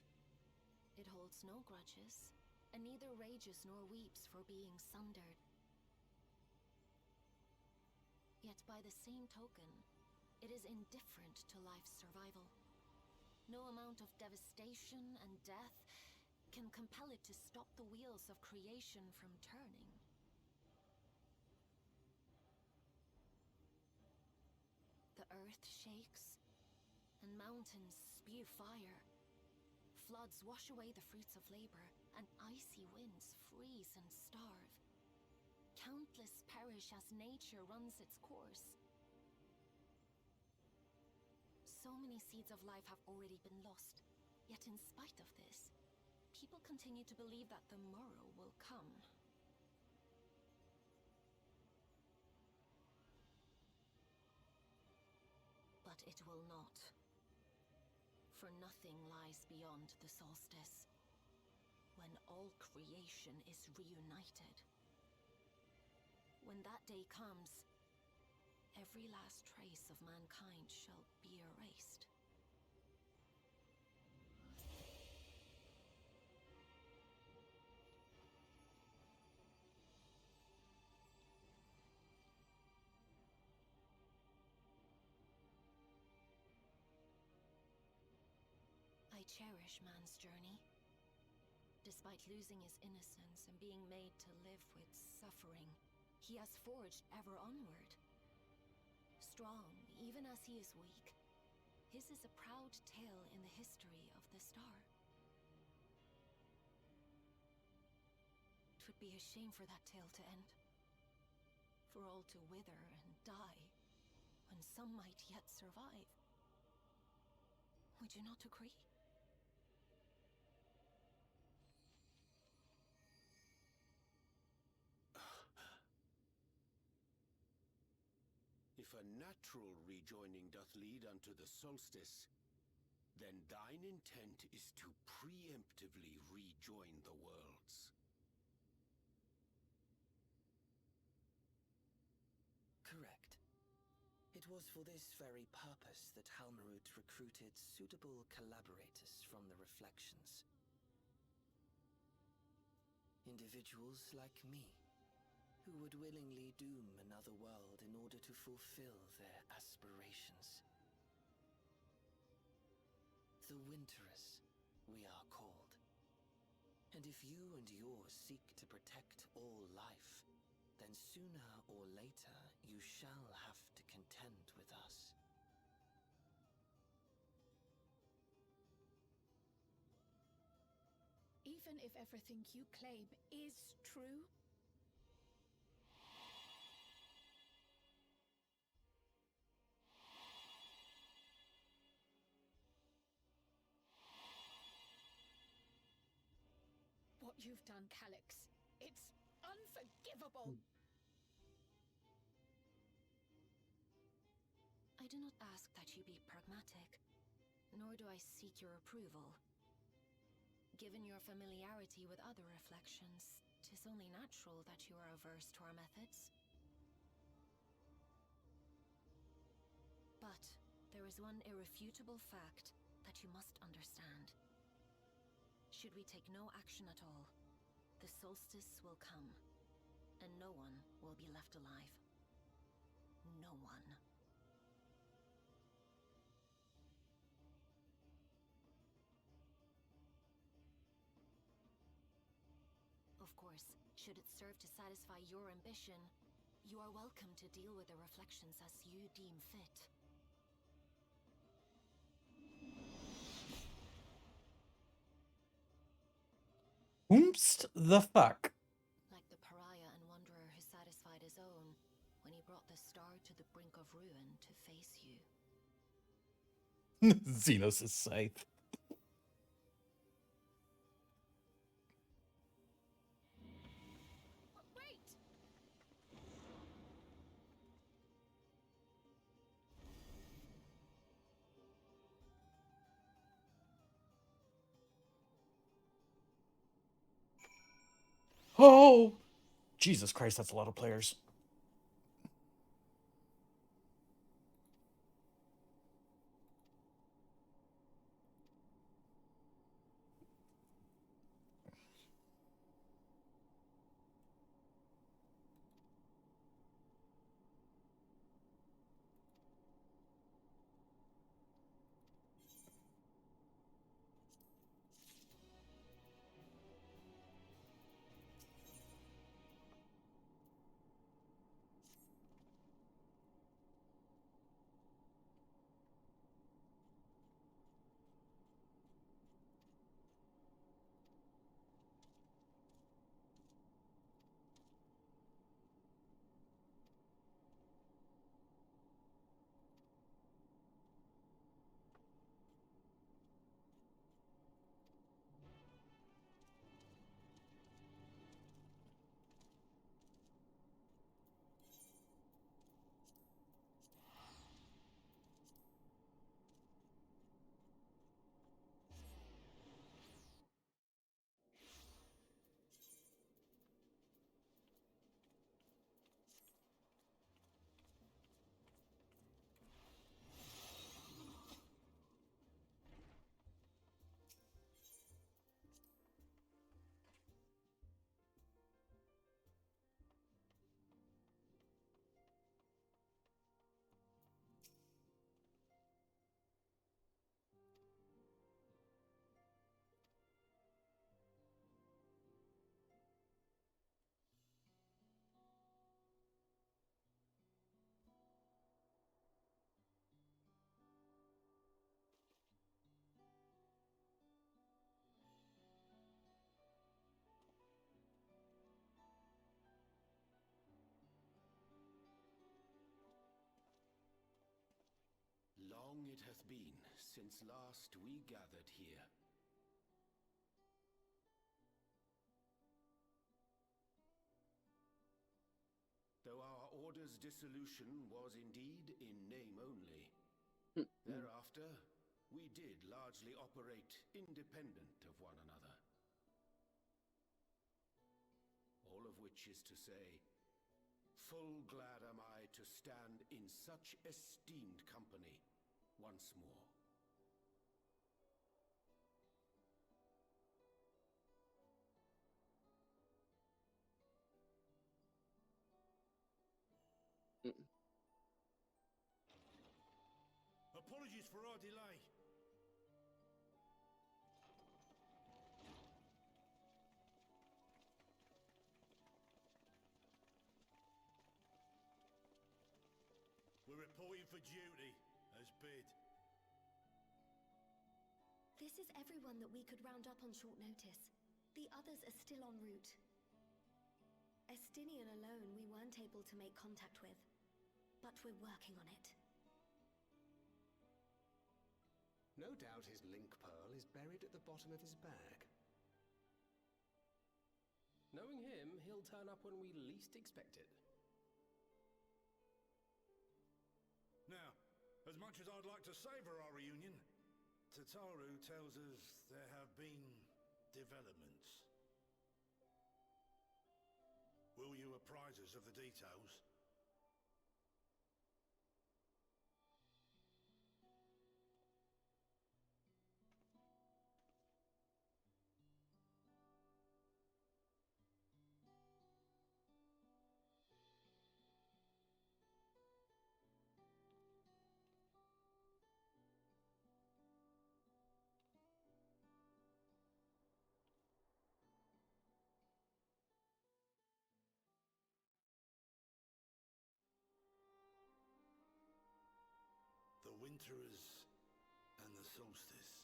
It holds no grudges, and neither rages nor weeps for being sundered. Yet by the same token, it is indifferent to life's survival. No amount of devastation and death can compel it to stop the wheels of creation from turning. The earth shakes, and mountains spew fire. Floods wash away the fruits of labor, and icy winds freeze and starve. Countless perish as nature runs its course. So many seeds of life have already been lost, yet in spite of this, people continue to believe that the morrow will come. But it will not. For nothing lies beyond the solstice, when all creation is reunited. When that day comes, every last trace of mankind shall be erased. I cherish man's journey. Despite losing his innocence and being made to live with suffering, he has forged ever onward. Strong, even as he is weak, his is a proud tale in the history of the star. 'Twould be a shame for that tale to end. For all to wither and die, when some might yet survive. Would you not agree? If a natural rejoining doth lead unto the solstice, then thine intent is to preemptively rejoin the worlds. Correct. It was for this very purpose that Halmarut recruited suitable collaborators from the Reflections. Individuals like me, who would willingly doom another world in order to fulfill their aspirations. The Winterers, we are called. And if you and yours seek to protect all life, then sooner or later you shall have to contend with us. Even if everything you claim is true? What you've done, Calyx, it's unforgivable! I do not ask that you be pragmatic, nor do I seek your approval. Given your familiarity with other reflections, 'tis only natural that you are averse to our methods. But there is one irrefutable fact that you must understand. Should we take no action at all, the solstice will come, and no one will be left alive. No one. Of course, should it serve to satisfy your ambition, you are welcome to deal with the reflections as you deem fit. Oompst the fuck? Like the pariah and wanderer who satisfied his own when he brought the star to the brink of ruin to face you. Xenos' scythe. Wait! Oh! Jesus Christ, that's a lot of players. Long it hath been since last we gathered here. Though our Order's dissolution was indeed in name only. Thereafter, we did largely operate independent of one another. All of which is to say, full glad am I to stand in such esteemed company once more. Apologies for our delay. We're reporting for duty, as bid. This is everyone that we could round up on short notice. The others are still en route. Estinian alone we weren't able to make contact with, but we're working on it. No doubt his link pearl is buried at the bottom of his bag. Knowing him, he'll turn up when we least expect it. Now, as much as I'd like to savor our reunion, Tataru tells us there have been developments. Will you apprise us of the details? The Winterers and the Solstice.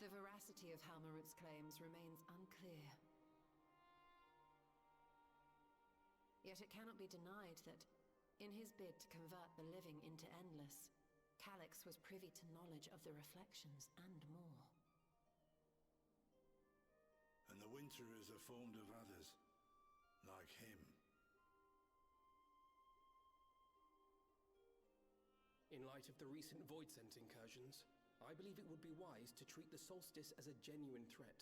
The veracity of Halmarut's claims remains unclear. Yet it cannot be denied that, in his bid to convert the living into endless, Calyx was privy to knowledge of the reflections and more. And the Winterers are formed of others, like him. In light of the recent Void Scent incursions, I believe it would be wise to treat the Solstice as a genuine threat.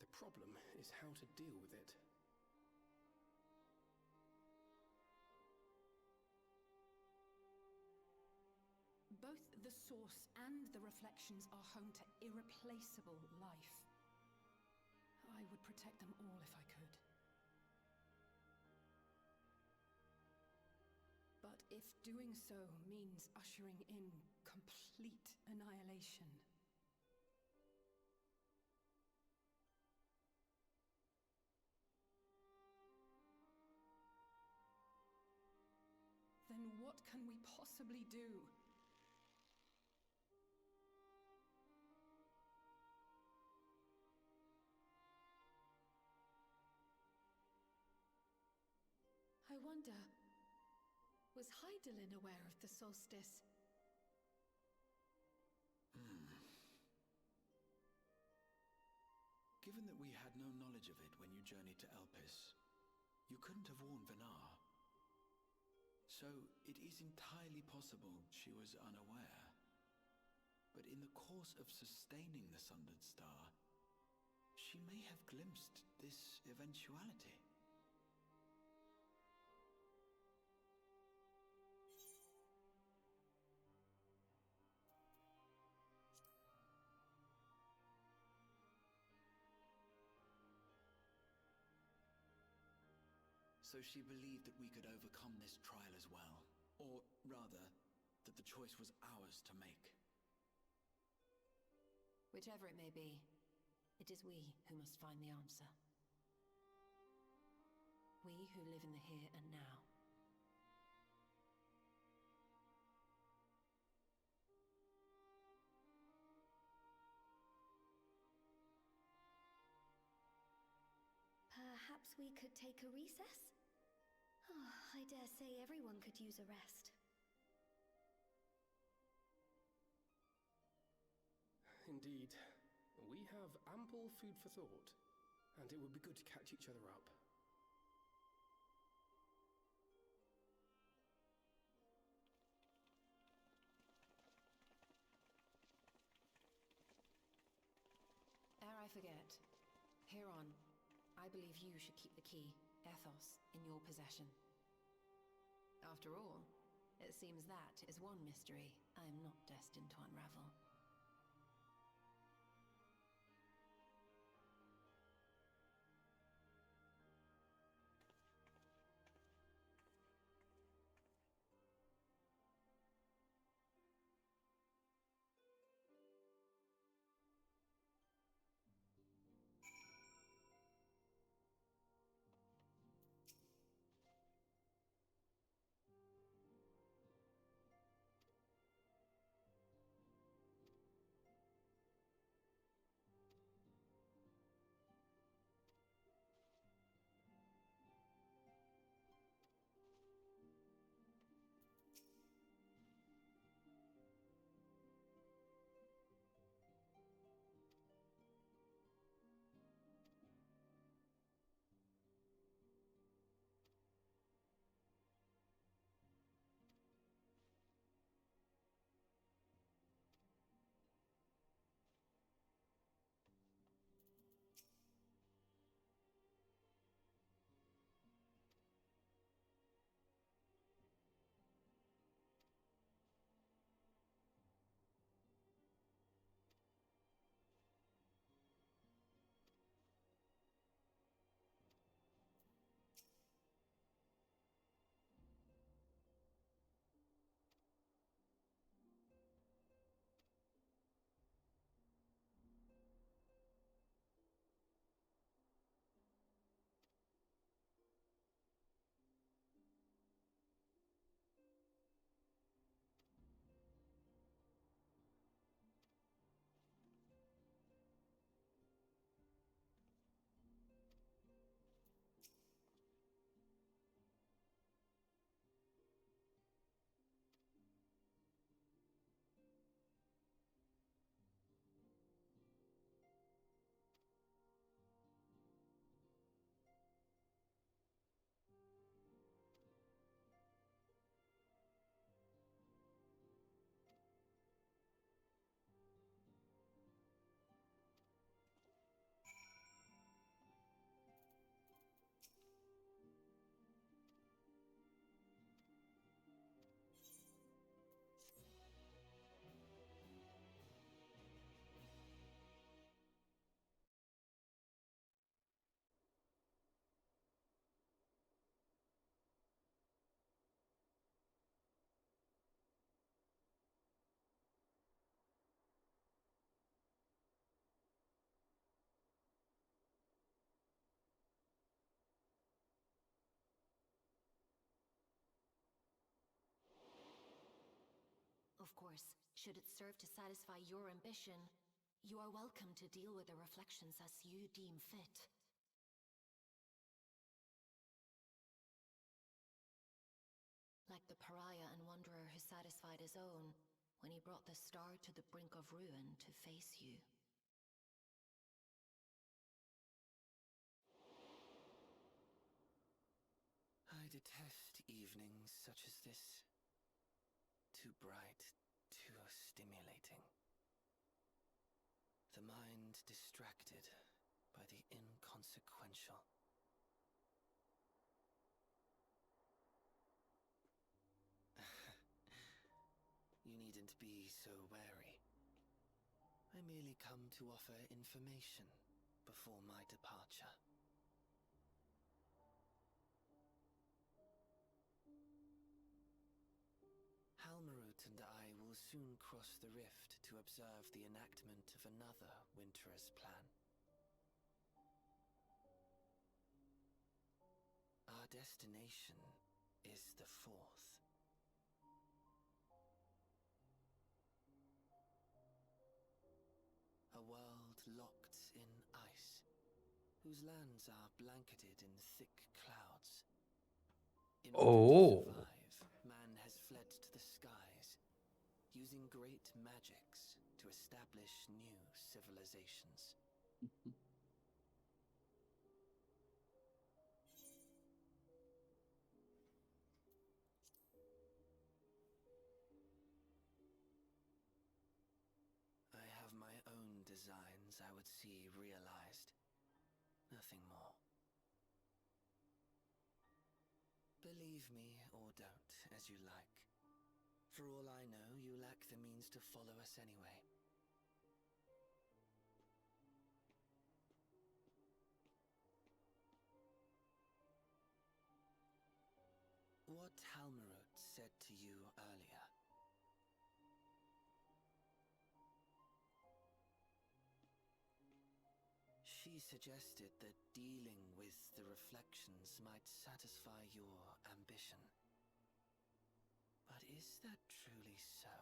The problem is how to deal with it. Both the Source and the Reflections are home to irreplaceable life. I would protect them all if I could. But if doing so means ushering in complete annihilation, then what can we possibly do? I wonder, was Hydaelyn aware of the solstice? Given that we had no knowledge of it when you journeyed to Elpis, you couldn't have warned Venar. So it is entirely possible she was unaware. But in the course of sustaining the Sundered Star, she may have glimpsed this eventuality. So she believed that we could overcome this trial as well. Or rather, that the choice was ours to make. Whichever it may be, it is we who must find the answer. We who live in the here and now. Perhaps we could take a recess? Oh, I dare say everyone could use a rest. Indeed. We have ample food for thought, and it would be good to catch each other up. believe you should keep the key, Ethos, in your possession. After all, it seems that is one mystery I am not destined to unravel. Of course, should it serve to satisfy your ambition, you are welcome to deal with the reflections as you deem fit. Like the pariah and wanderer who satisfied his own when he brought the star to the brink of ruin to face you. I detest evenings such as this. Too bright, too stimulating. The mind distracted by the inconsequential. You needn't be so wary. I merely come to offer information before my departure. Halmarut and I will soon cross the rift to observe the enactment of another Winter's plan. Our destination is the fourth. A world locked in ice, whose lands are blanketed in thick clouds. In order to survive, man has fled to the skies, using great magics to establish new civilizations. I have my own designs I would see realized. Nothing more. Believe me or don't, as you like. For all I know, you lack the means to follow us anyway. What Halmarut said to you earlier. She suggested that dealing with the reflections might satisfy your ambition. But is that truly so?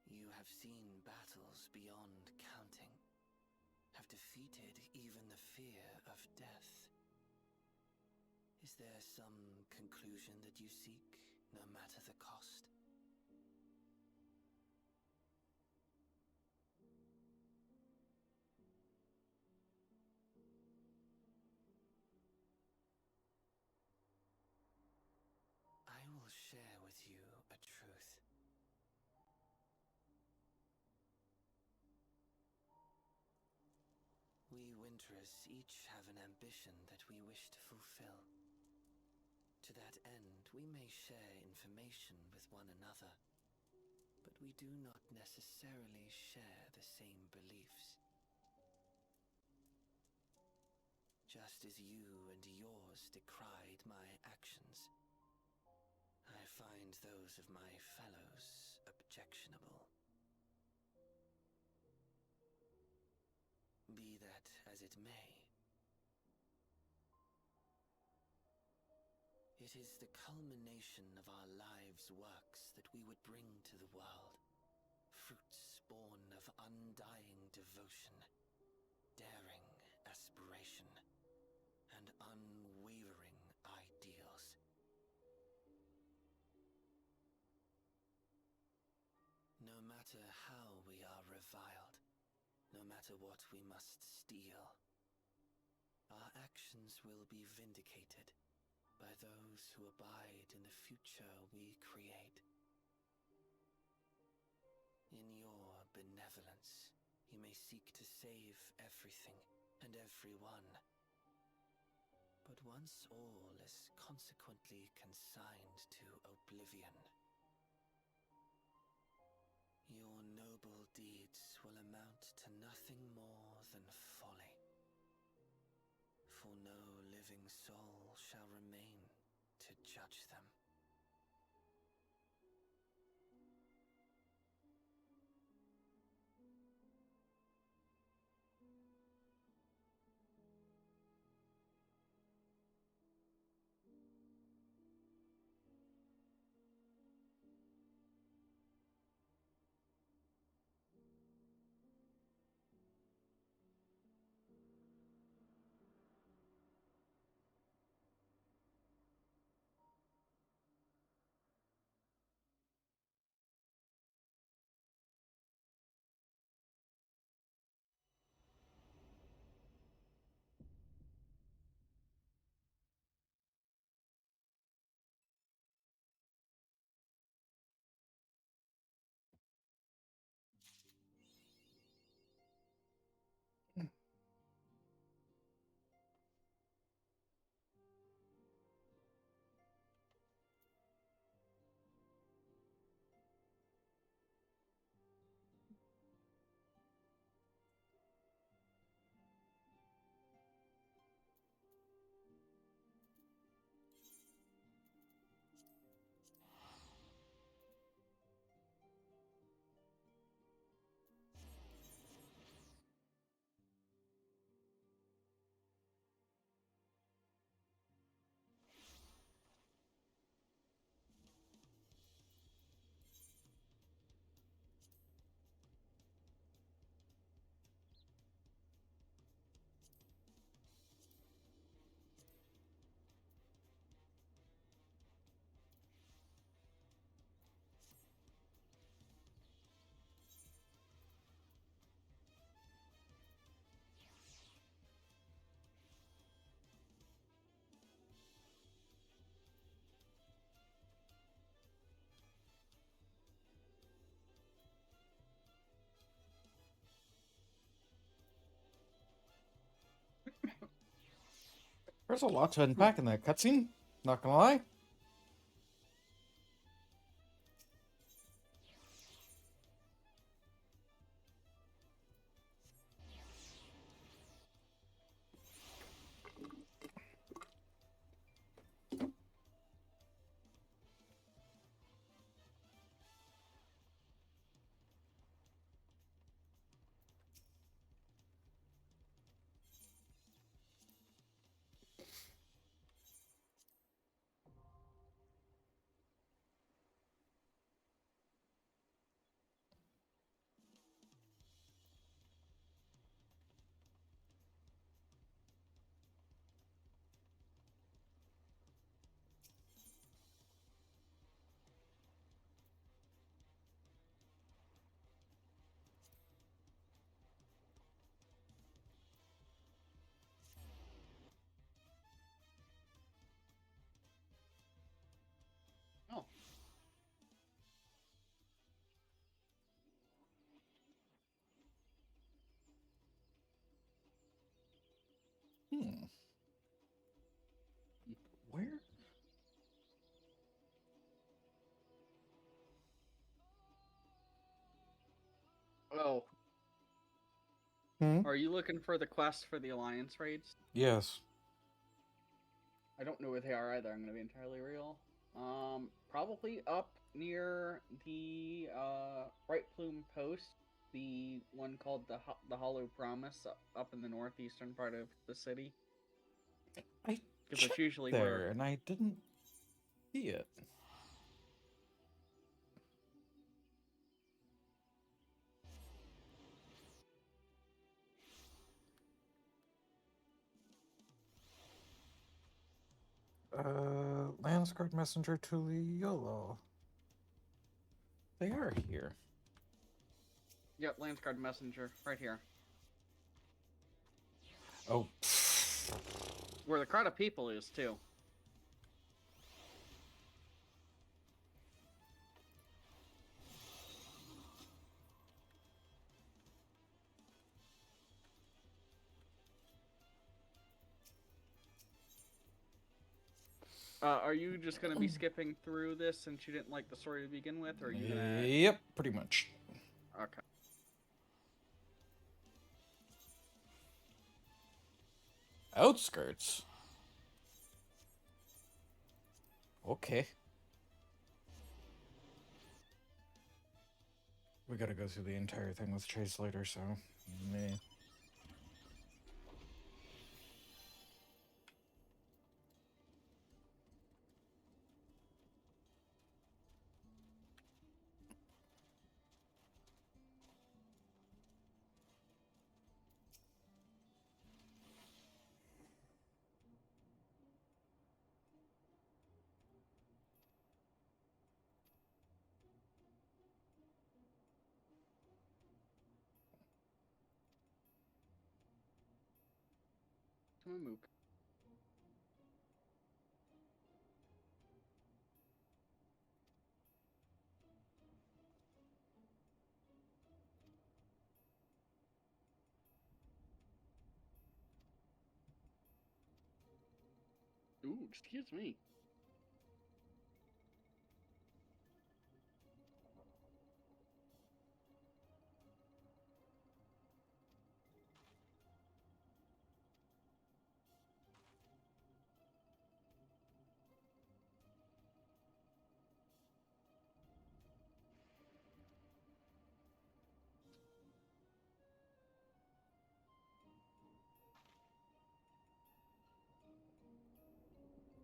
You have seen battles beyond counting, have defeated even the fear of death. Is there some conclusion that you seek, no matter the cost? I will share with you a truth. We Winterers each have an ambition that we wish to fulfill. To that end, we may share information with one another, but we do not necessarily share the same beliefs. Just as you and yours decried my actions, I find those of my fellows objectionable. Be that as it may, it is the culmination of our lives' works that we would bring to the world, fruits born of undying devotion, daring aspiration, and unwavering ideals. No matter how we are reviled, no matter what we must steal, our actions will be vindicated by those who abide in the future we create. In your benevolence, you may seek to save everything and everyone. But once all is consequently consigned to oblivion, your noble deeds will amount to nothing more than folly. For no living soul shall remain to judge them. There's a lot to unpack in that cutscene. Not gonna lie. Oh. Where? Oh. Hmm? Are you looking for the quest for the Alliance raids? Yes. I don't know where they are either. I'm gonna be entirely real. Probably up near the Bright Plume Post, the one called the Hollow Promise, up in the northeastern part of the city. I Because it's usually there where. and I didn't see it. Landsguard Messenger to Liolo. They are here. Yep, Landsguard Messenger, right here. Oh. Where the crowd of people is, too. Are you just going to be skipping through this since you didn't like the story to begin with, or are you going to... Yep, pretty much. Okay. Outskirts? Okay. We gotta go through the entire thing with Chase later, so... Meh. Mook. Ooh, excuse me.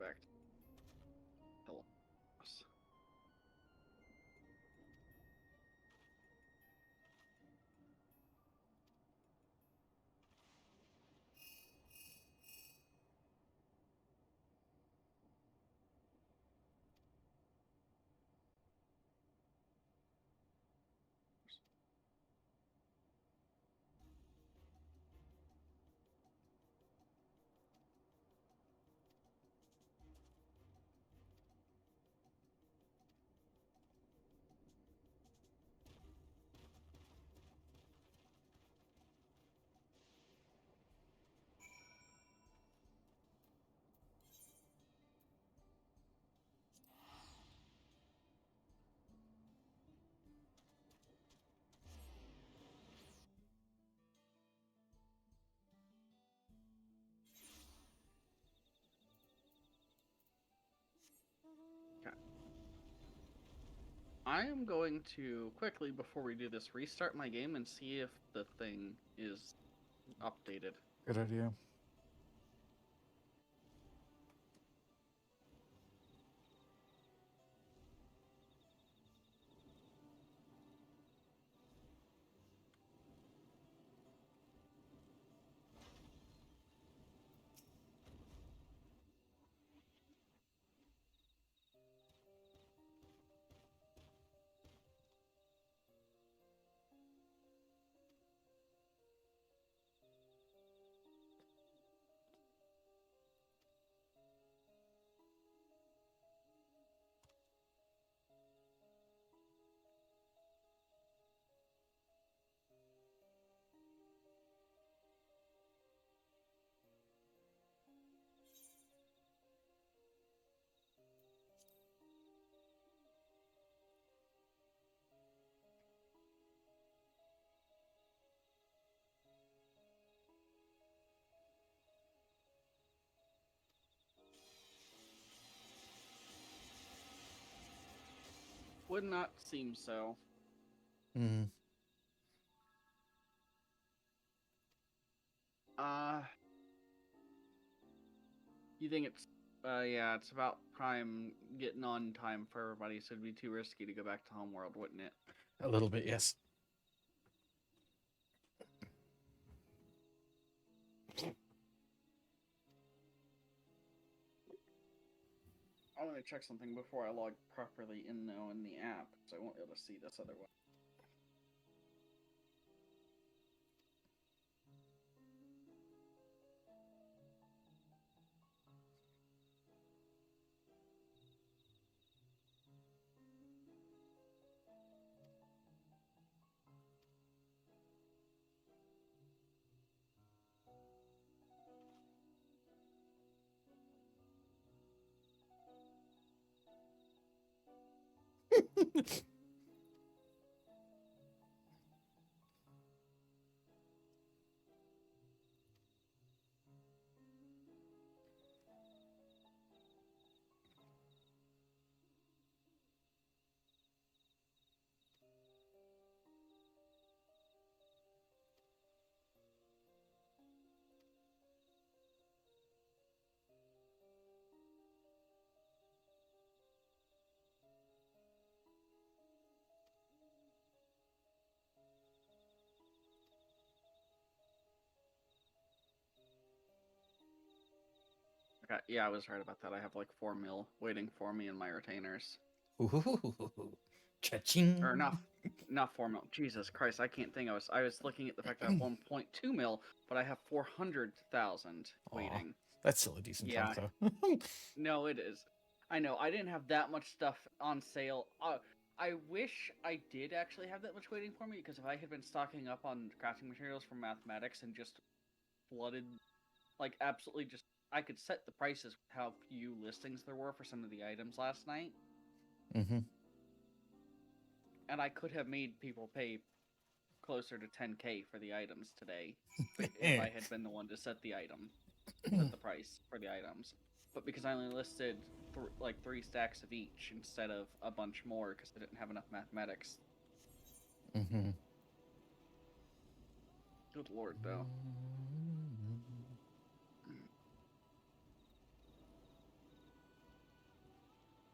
Back. Hello. Okay. I am going to quickly, before we do this, restart my game and see if the thing is updated. Good idea. Would not seem so. Hmm. You think it's yeah, it's about prime getting on time for everybody, so it'd be too risky to go back to Homeworld, wouldn't it? A little bit, yes. I want to check something before I log properly in though in the app, so I won't be able to see this otherwise. Okay, yeah, I was right about that. I have like 4 mil waiting for me in my retainers. Ooh, cha-ching. Or not 4 mil. Jesus Christ, I can't think. I was looking at the fact that I have 1.2 mil, but I have 400,000 waiting. That's still a decent Yeah. chunk, though. No, it is. I know. I didn't have that much stuff on sale. I wish I did actually have that much waiting for me, because if I had been stocking up on crafting materials from mathematics and just flooded, like absolutely just, I could set the prices with how few listings there were for some of the items last night. Mm-hmm. And I could have made people pay closer to 10K for the items today if I had been the one to set the price for the items. But because I only listed like 3 stacks of each instead of a bunch more because I didn't have enough mathematics. Mm-hmm. Good lord, though.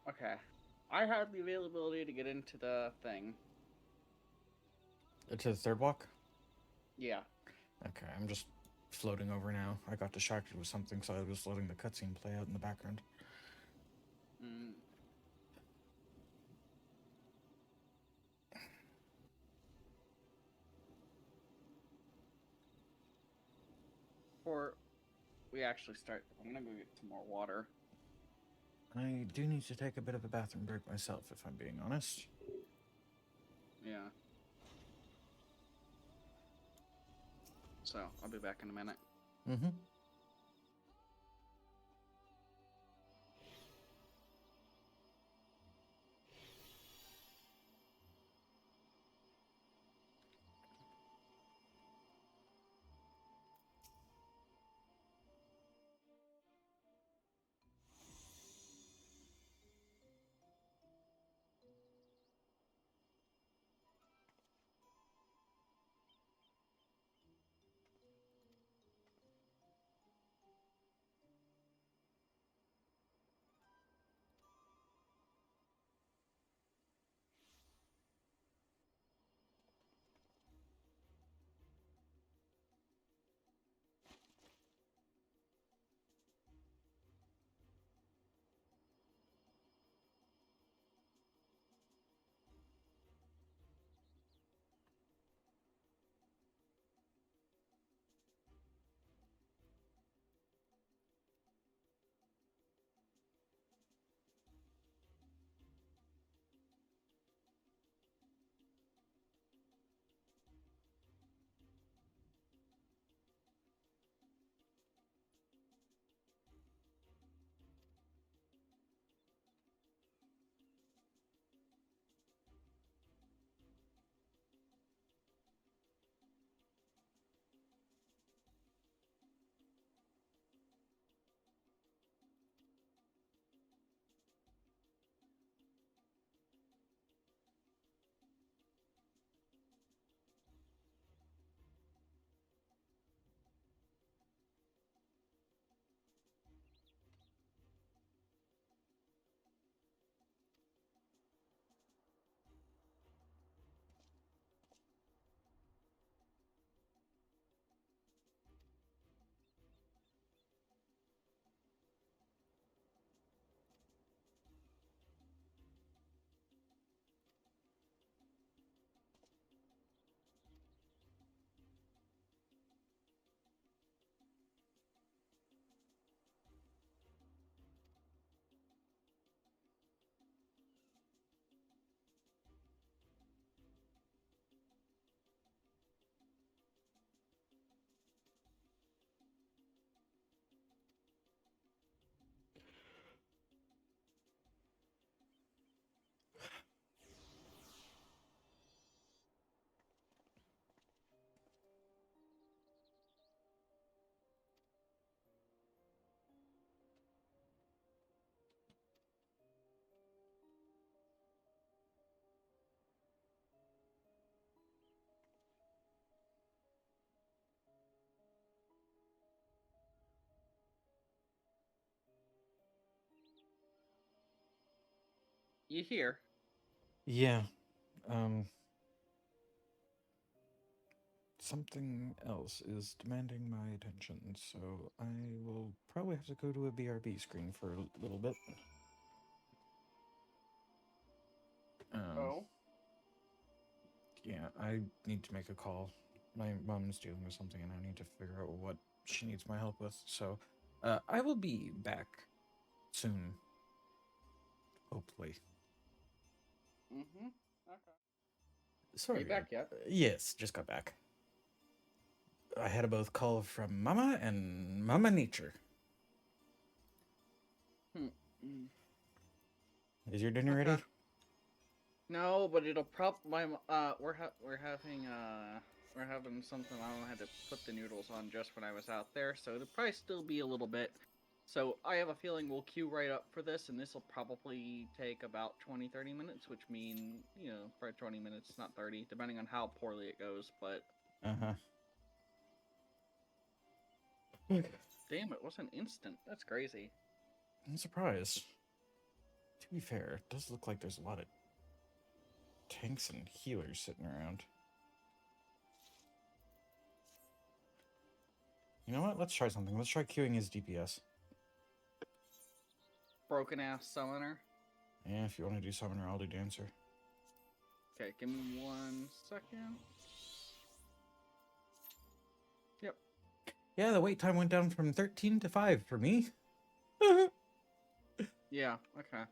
Okay. I had the availability to get into the thing. To the third block? Yeah. Okay, I'm just floating over now. I got distracted with something, so I was letting the cutscene play out in the background. Mm. Before we actually start, I'm gonna go get some more water. I do need to take a bit of a bathroom break myself, if I'm being honest. Yeah. So, I'll be back in a minute. Mm-hmm. You hear? Yeah. Something else is demanding my attention, so I will probably have to go to a BRB screen for a little bit. Oh. Yeah, I need to make a call. My mom's dealing with something, and I need to figure out what she needs my help with. So, I will be back soon. Hopefully. Mm-hmm. Okay. Sorry. Are you back yet? Yes, just got back. I had a both call from Mama and Mama Nature. Is your dinner ready? No, but it'll we're having something. I don't have to put the noodles on just when I was out there, so it'll probably still be a little bit. So I have a feeling we'll queue right up for this, and this will probably take about 20-30 minutes, which mean, probably 20 minutes, not 30, depending on how poorly it goes, but... Uh-huh. Damn, it wasn't instant. That's crazy. I'm surprised. To be fair, it does look like there's a lot of tanks and healers sitting around. You know what? Let's try something. Let's try queuing his DPS. Broken ass summoner. Yeah, if you want to do summoner, I'll do dancer. Okay, give me 1 second. Yep. Yeah, the wait time went down from 13 to 5 for me. Yeah, okay.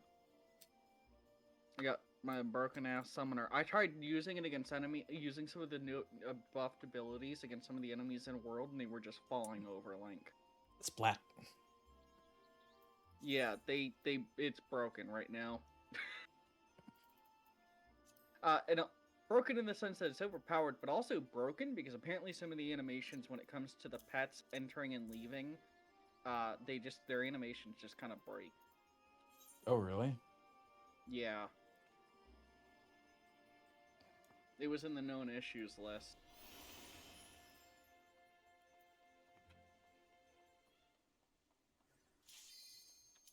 I got my broken ass summoner. I tried using it against using some of the new buffed abilities against some of the enemies in world, and they were just falling over Link. Splat. Yeah, it's broken right now. Broken in the sense that it's overpowered, but also broken because apparently some of the animations when it comes to the pets entering and leaving, their animations just kind of break. Oh, really? Yeah. It was in the known issues list.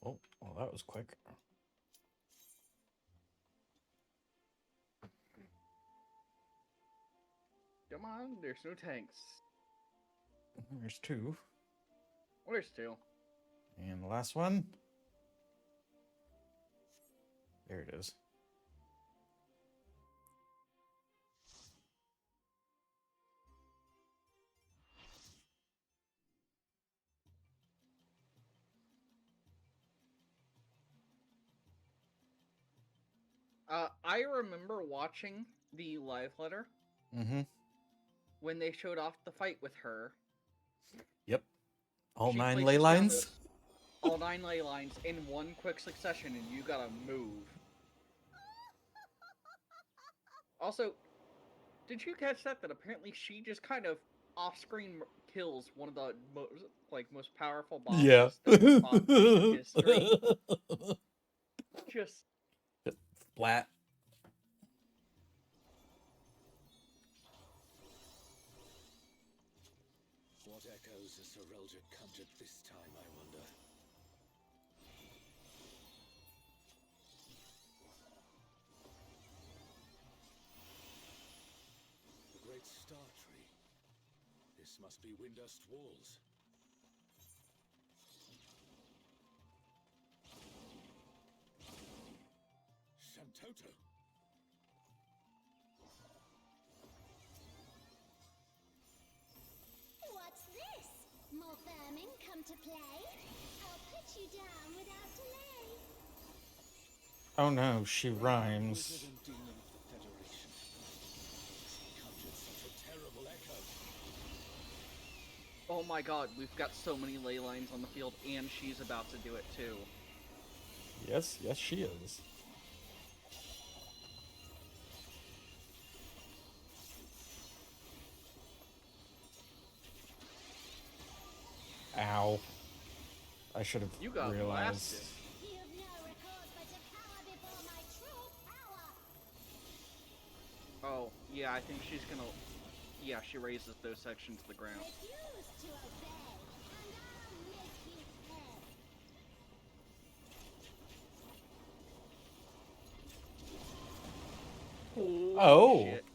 Oh, well, that was quick. Come on, there's no tanks. There's 2. Where's 2? And the last one. There it is. I remember watching the live letter. Mm-hmm. When they showed off the fight with her. Yep. All she 9 places ley down lines? All 9 ley lines in one quick succession, and you gotta move. Also, did you catch that apparently she just kind of off-screen kills one of the most powerful bosses that we've fought in history? Just flat. What echoes has Sir Relger conjured this time, I wonder? The Great Star Tree. This must be Windust Walls. Shantoto! What's this? More vermin come to play? I'll put you down without delay. Oh no, she rhymes. oh my god, we've got so many ley lines on the field, and she's about to do it too. Yes, she is. Ow. I should have realized. Blasted. Oh, yeah, I think she's gonna... Yeah, she raises those sections to the ground. Oh. Shit.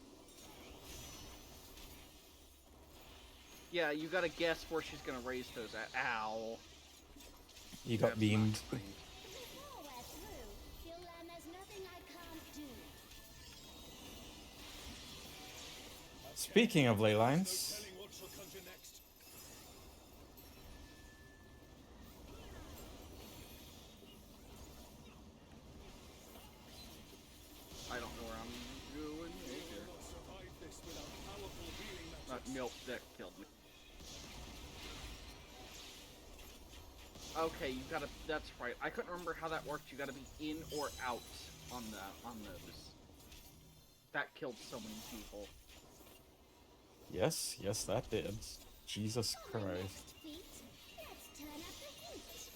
Yeah, you gotta guess where she's gonna raise those at. Ow. You got That's beamed. not kind. Before we're through, you'll learn there's nothing I can't do. Speaking of ley lines, I don't know where I'm going here. Nope, that killed me. Okay, you gotta. That's right. I couldn't remember how that worked. You gotta be in or out on those. That killed so many people. yes, that did. Jesus Christ. Feet, let's turn up the heat.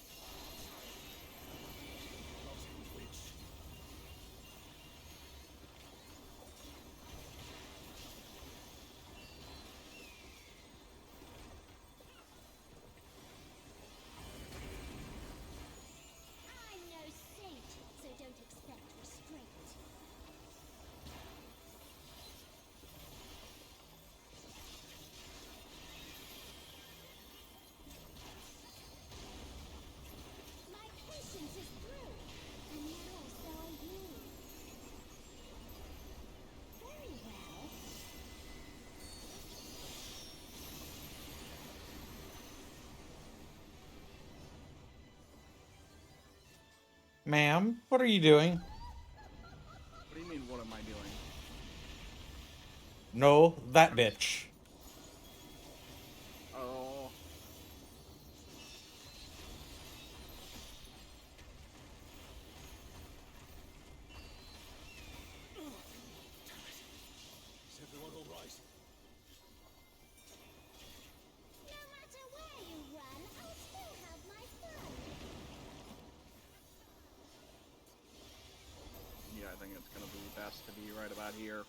I'm no saint, so don't expect restraint. My patience is through, and now so are you. Very well. Ma'am, what are you doing? What do you mean? What am I doing? No, that bitch. Oh. Is everyone all right? No matter where you run, I'll still have my fun. Yeah, I think it's gonna be best to be right about here.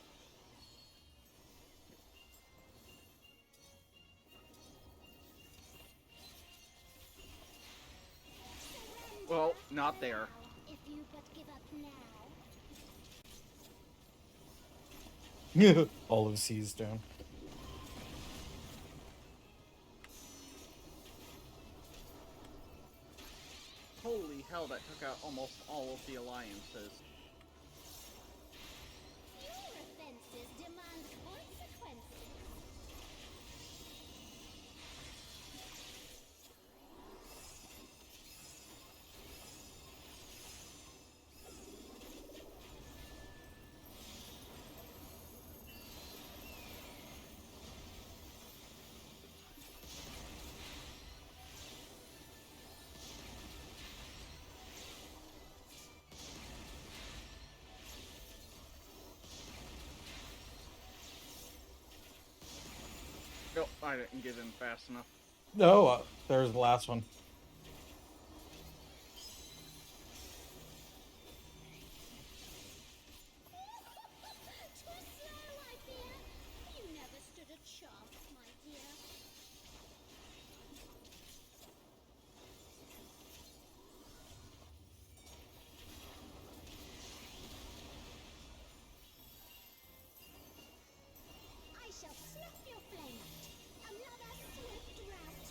Well, not there. If you but give up now. All of C's down. Holy hell, that took out almost all of the alliances. Your offenses demand consequences. Nope, I didn't get in fast enough. No, there's the last one. Too slow, I fear. You never stood a chance, my dear. I shall snuff your flame out. Another swift rout.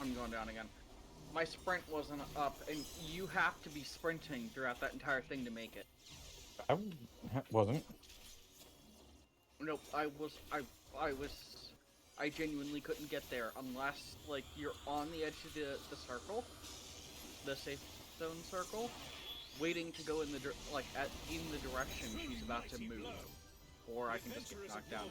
I'm going down again. My sprint wasn't up, and you have to be sprinting throughout that entire thing to make it. I wasn't. Nope, I genuinely couldn't get there unless, like, you're on the edge of the circle, the safe zone circle, waiting to go in the in the direction she's about to move, or I can just get knocked down.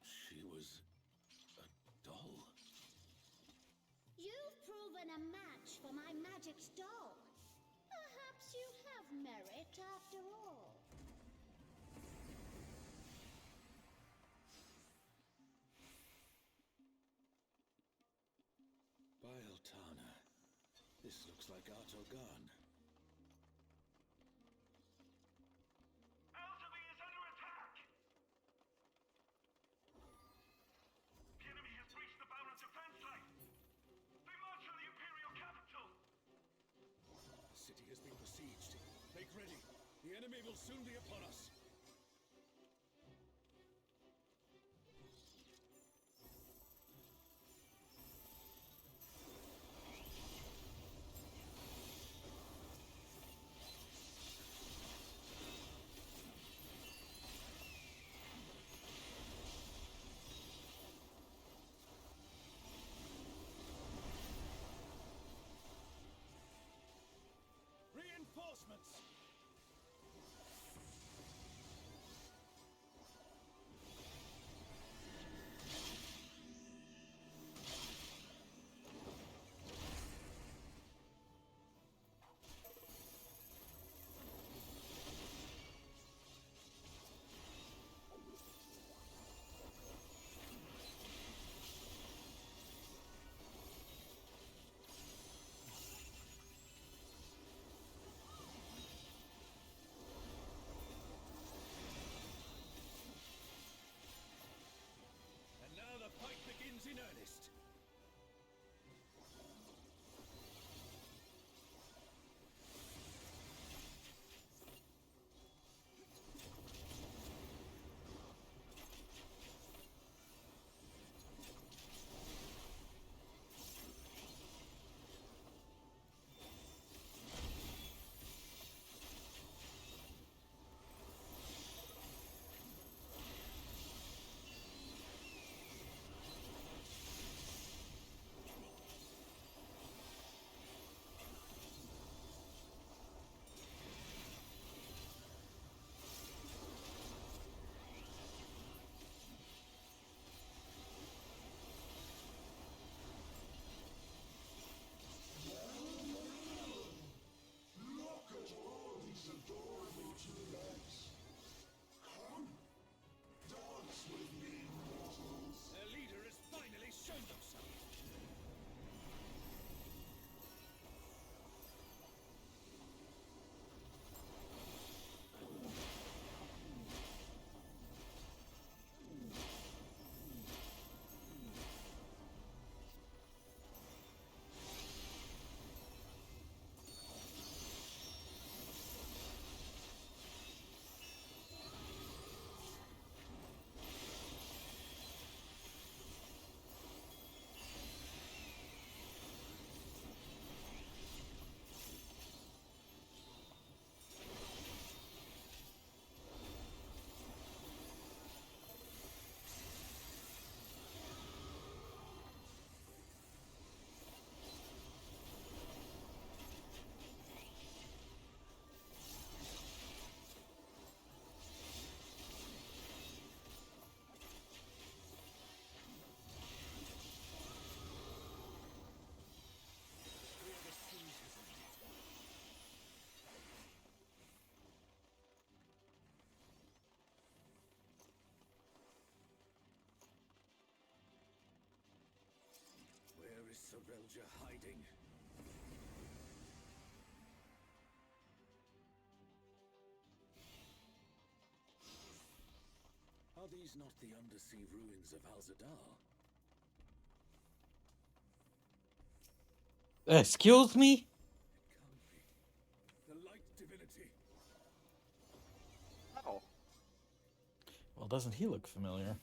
She was a doll. You've proven a match for my magic doll. Perhaps you have merit after all. Bieltana. This looks like Artogan. Make ready. The enemy will soon be upon us. Reinforcements! Revelja hiding? Are these not the undersea ruins of Al-Zadar? Excuse me? The light divinity. Oh. Well, doesn't he look familiar?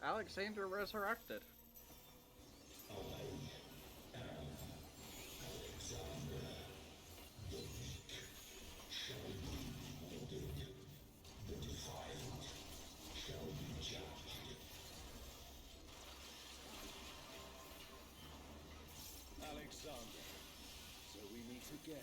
Alexander resurrected. Alexander. So we meet again.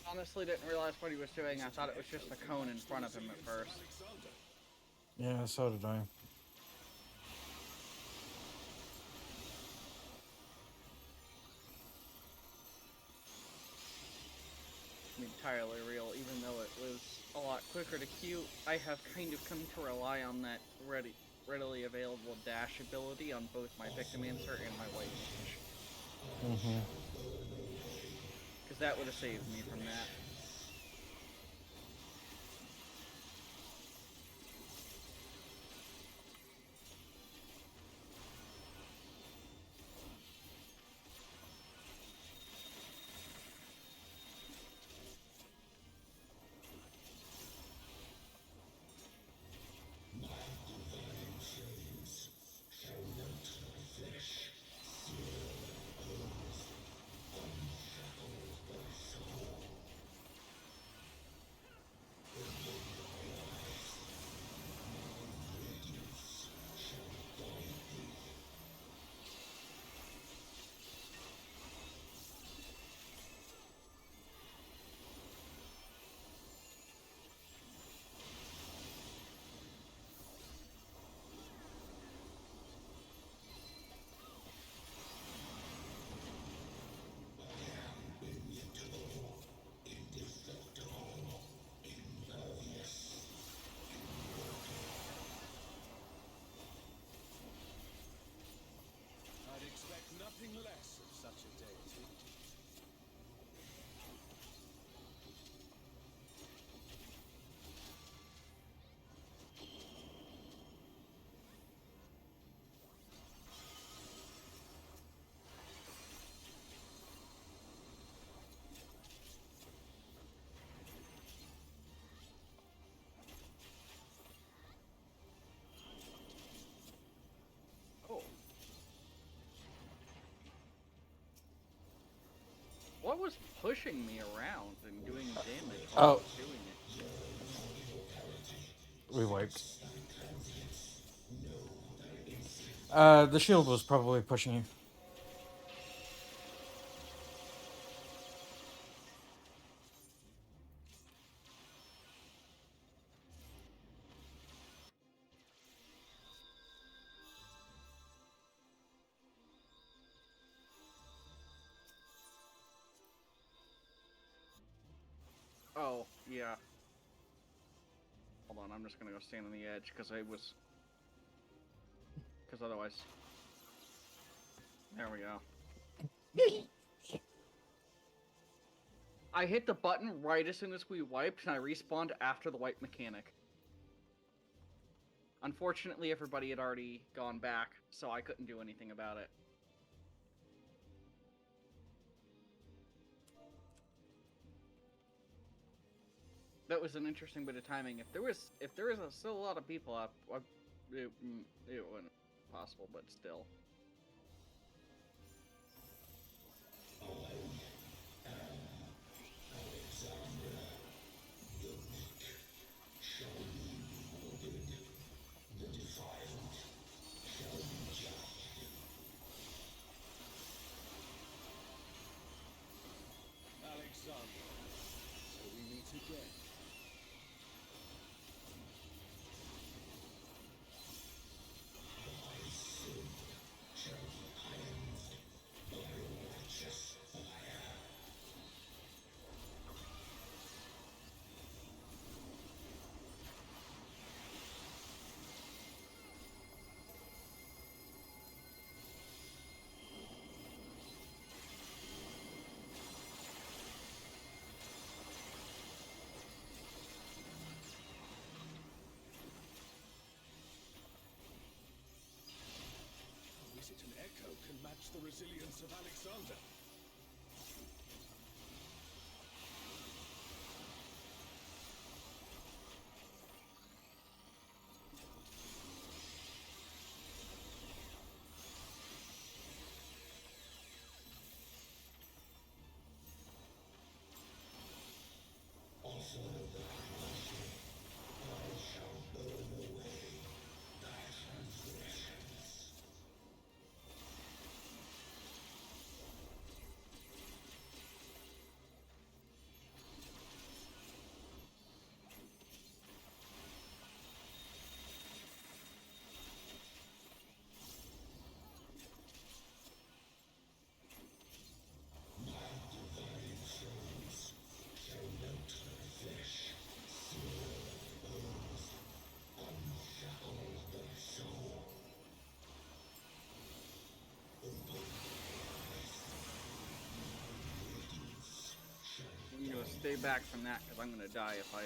Honestly, didn't realize what he was doing. I thought it was just the cone in front of him at first. Yeah, so did I. Entirely real, even though it was a lot quicker to queue. I have kind of come to rely on that readily available dash ability on both my victim insert and my white mage. Mm-hmm. Because that would have saved me from that. I'd expect nothing less of such a deity. Oh. What was pushing me around and doing damage while I was doing it? We wiped. The shield was probably pushing you. Oh, yeah. Hold on, I'm just gonna go stand on the edge, because because otherwise... There we go. I hit the button right as soon as we wiped, and I respawned after the wipe mechanic. Unfortunately, everybody had already gone back, so I couldn't do anything about it. That was an interesting bit of timing. If there was still a lot of people up, it wasn't possible, but still. resilience of Alexander. I'm gonna stay back from that because I'm gonna die if I.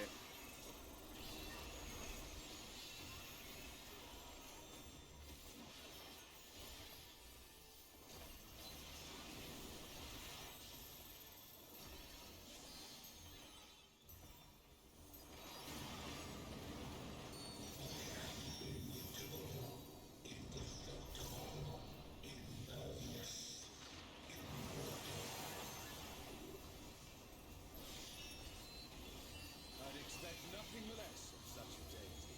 I'd expect nothing less of such a deity.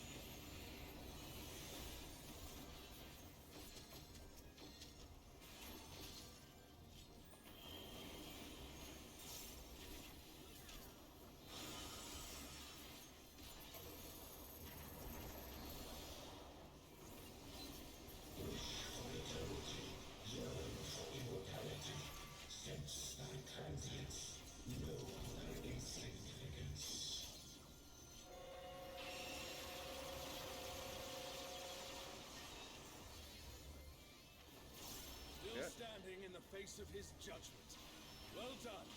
Still standing in the face of his judgment. Well done.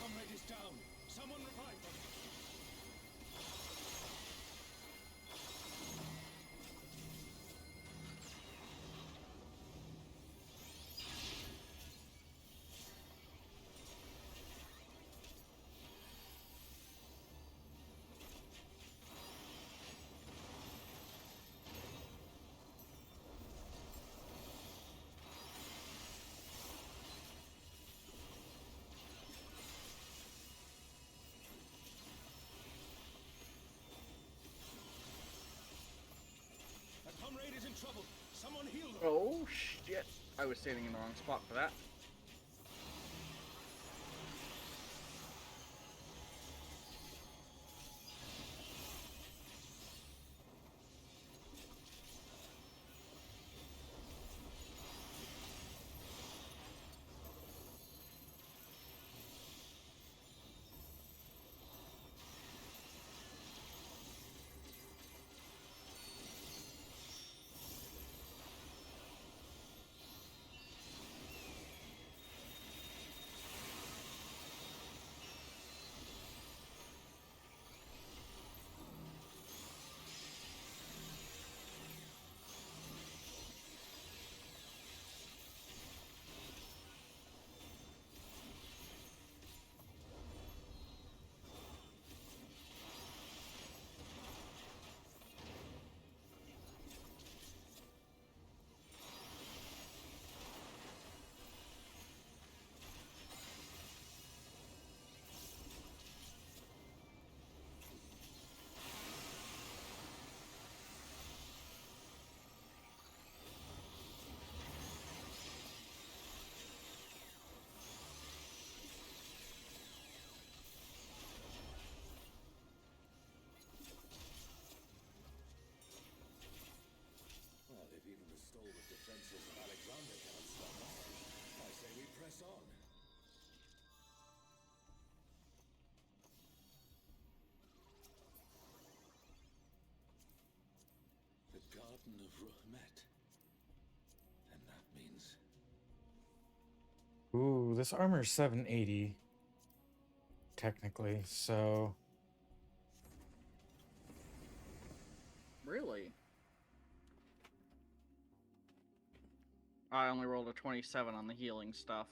Comrade is down. Someone revive them. A comrade is in trouble. Someone heal them. Oh shit! I was standing in the wrong spot for that. Well, if even the stalwart defenses of Alexander can't stop us, I say we press on. Garden of Ruhmet. And that means... Ooh, this armor's 780. Technically, so... Really? I only rolled a 27 on the healing stuff.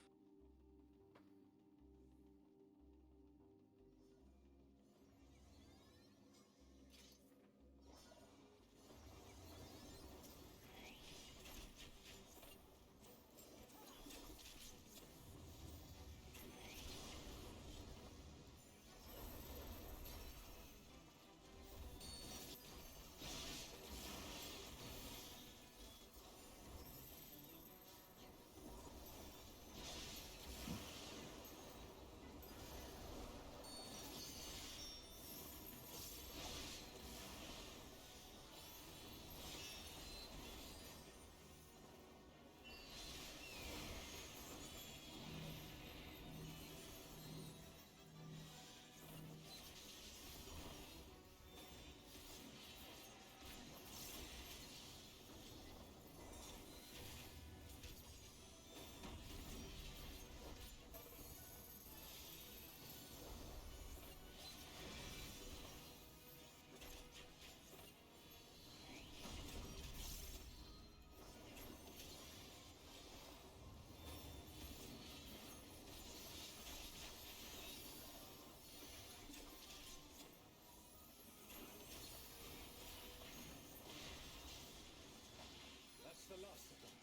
That's the last of them.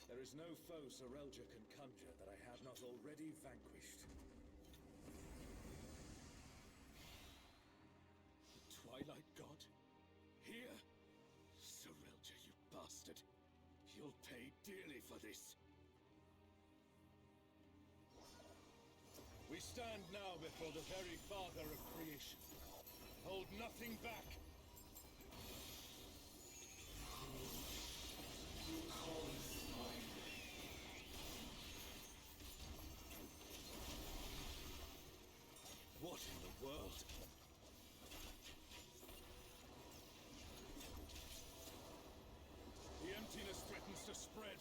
There is no foe Zerelja can conjure that I have not already vanquished. The Twilight God? Here? Zerelja, you bastard. You'll pay dearly for this. We stand now before the very father of creation. Hold nothing back. What in the world? The emptiness threatens to spread.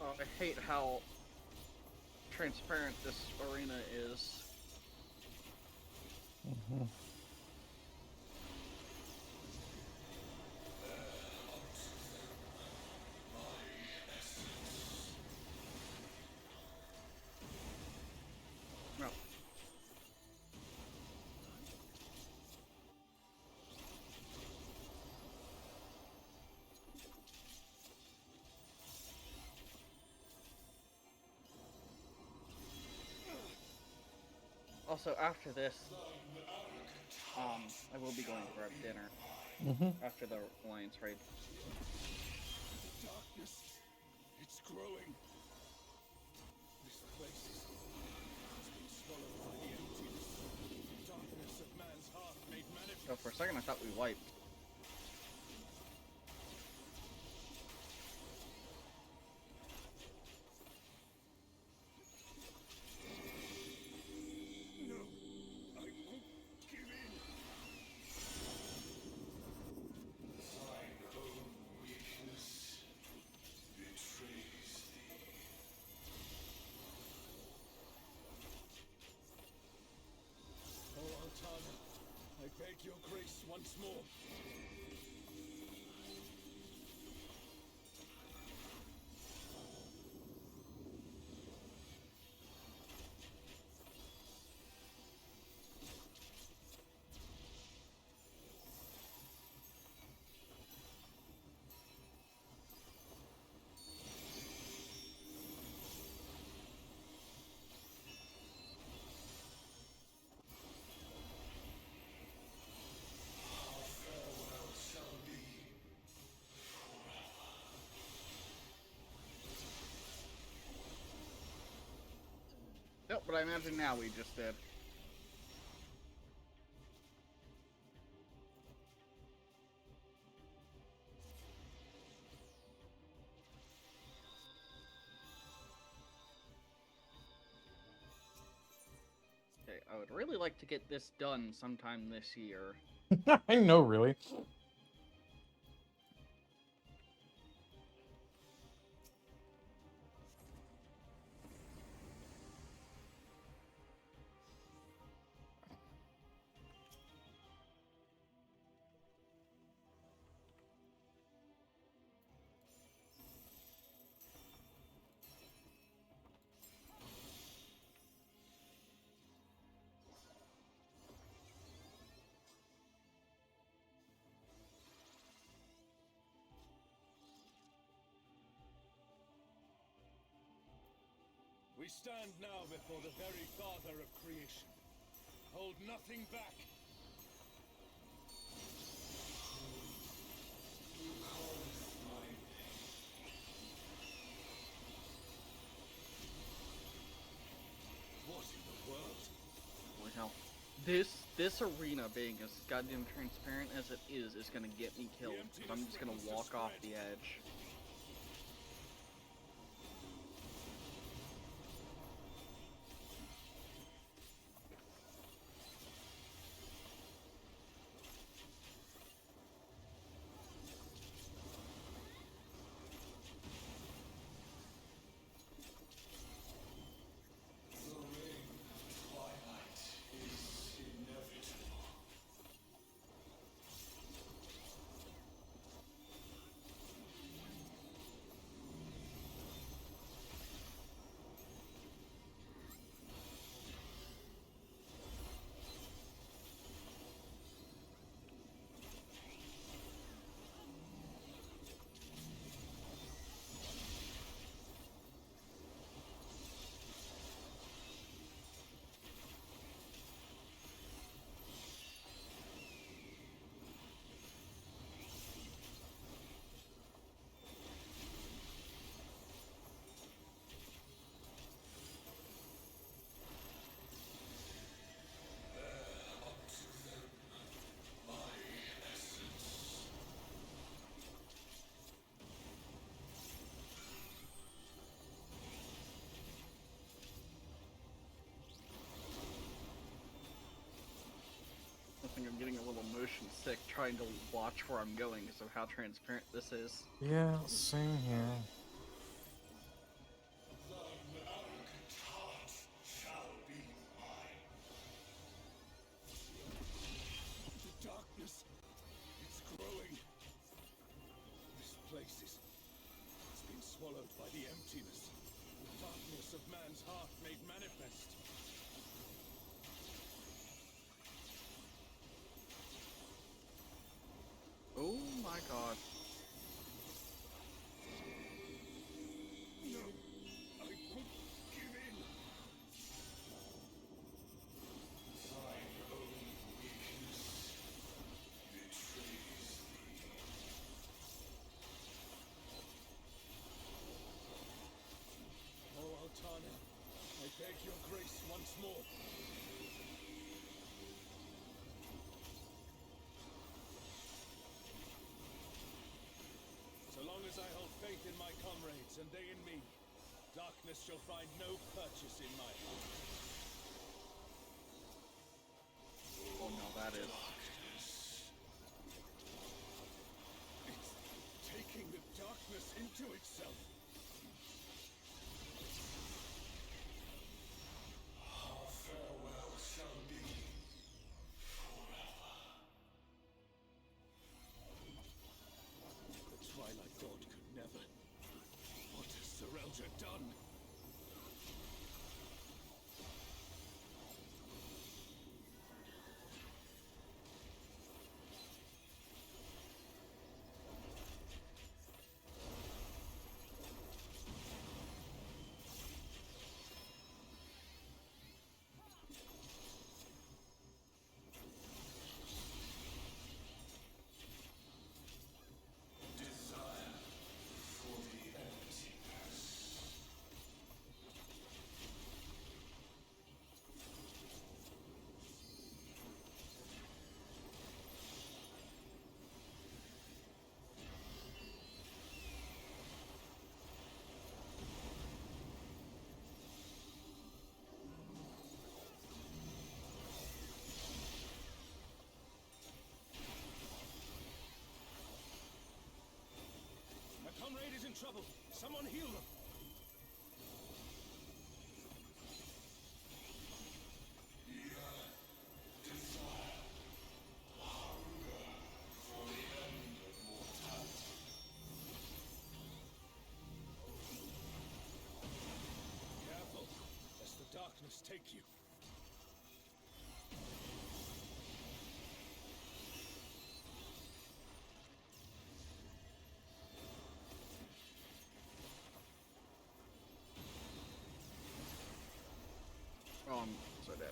Oh, I hate how transparent this arena is. Mm-hmm. No. Also, after this, I will be going to grab dinner. After the Alliance raid. Darkness. It's growing. This place has been swallowed by the emptiness. Darkness of man's heart made manifest. So for a second I thought we wiped. I beg your grace once more. Nope, but I imagine now we just did. Okay, I would really like to get this done sometime this year. I know, really. We stand now before the very father of creation. Hold nothing back. What in the world? Holy hell. This arena being as goddamn transparent as it is gonna get me killed. So I'm just gonna walk off the edge. I think I'm getting a little motion sick trying to watch where I'm going because of how transparent this is. Yeah, same here. The darkness, it's growing. This place is... it's been swallowed by the emptiness. The darkness of man's heart made manifest. Oh my god. No, I won't give in. Thine own weakness betrays thee. Oh, Altana, I beg your grace once more. So long as I hold faith in my comrades and they in me, darkness shall find no purchase in my heart. Oh no, that is. It's taking the darkness into itself. Our farewell shall be forever. The Twilight God could never. What has Serelja done? in trouble. Someone heal them. Careful, lest the darkness take you. Oh, I'm so dead.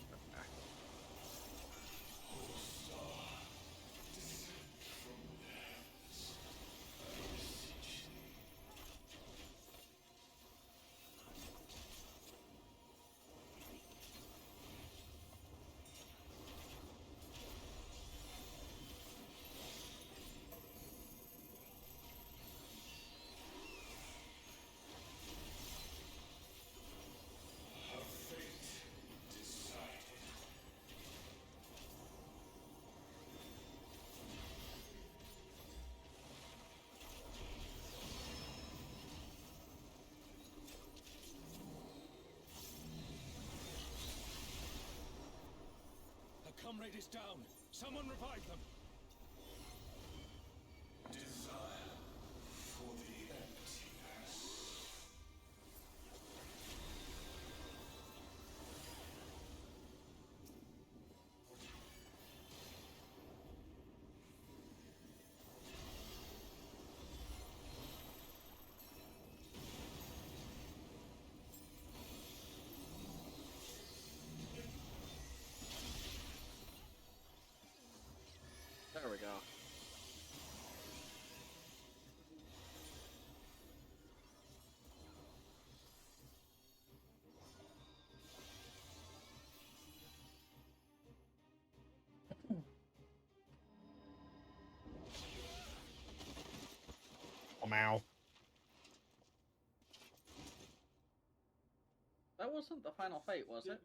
A comrade is down. Someone revive them. Desire for the emptiness. There we go. Oh, meow. That wasn't the final fight, was it?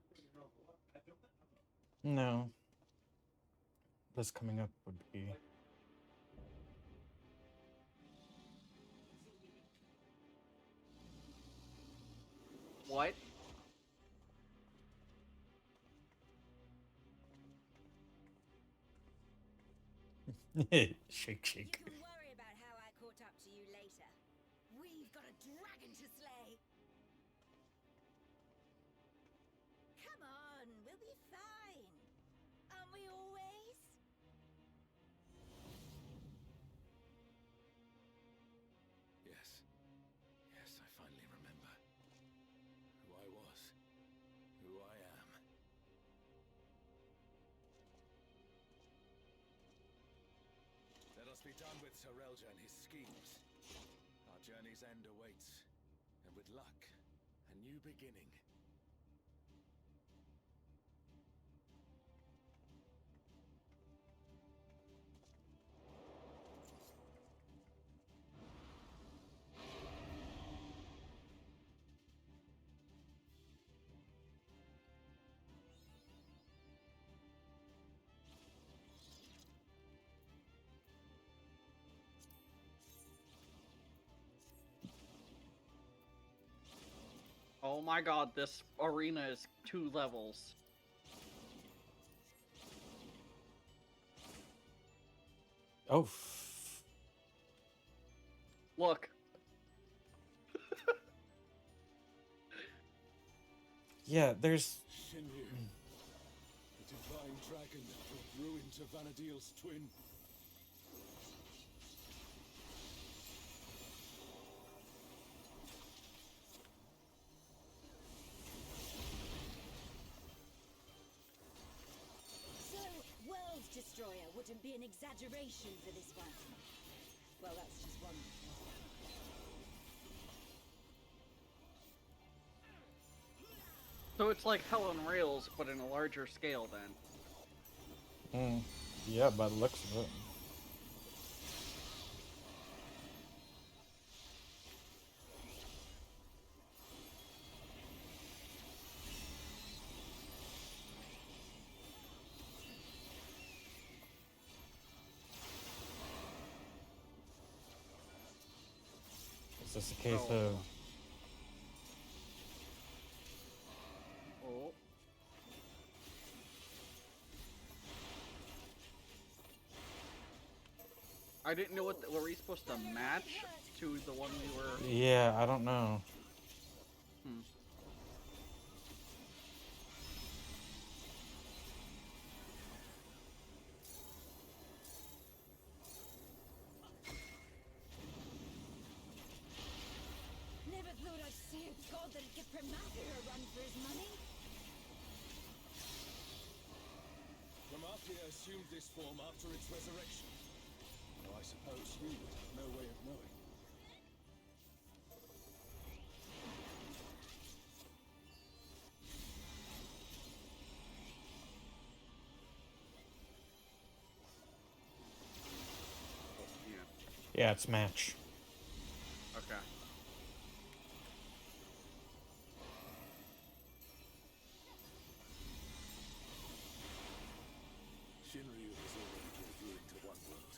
No. This coming up would be. What? Shake, shake. You can worry about how I caught up to you later. We've got a dragon to slay. Come on, we'll be fine. Aren't we always? Yes. Yes, I finally remember. Who I was. Who I am. Let us be done with Sir Relja and his schemes. Our journey's end awaits. And with luck, a new beginning. Oh my god, this arena is 2 levels. Oh. Look. Yeah, there's. Shinryu, the divine dragon that brought ruin to Vanadil's twin. So, World Destroyer wouldn't be an exaggeration for this one. Well, that's just one. So it's like Hell on Rails, but in a larger scale then. Yeah, by the looks of it. just a case So- of Oh. I didn't know were we supposed to match to the one we were. yeah, I don't know. Hmm. Never thought I'd see a god that'd give Pramathia a run for his money. Pramathia assumed this form after its resurrection. Now I suppose you would have no way of knowing. Yeah, it's match. Okay. Shinryu has already brought ruin to one world.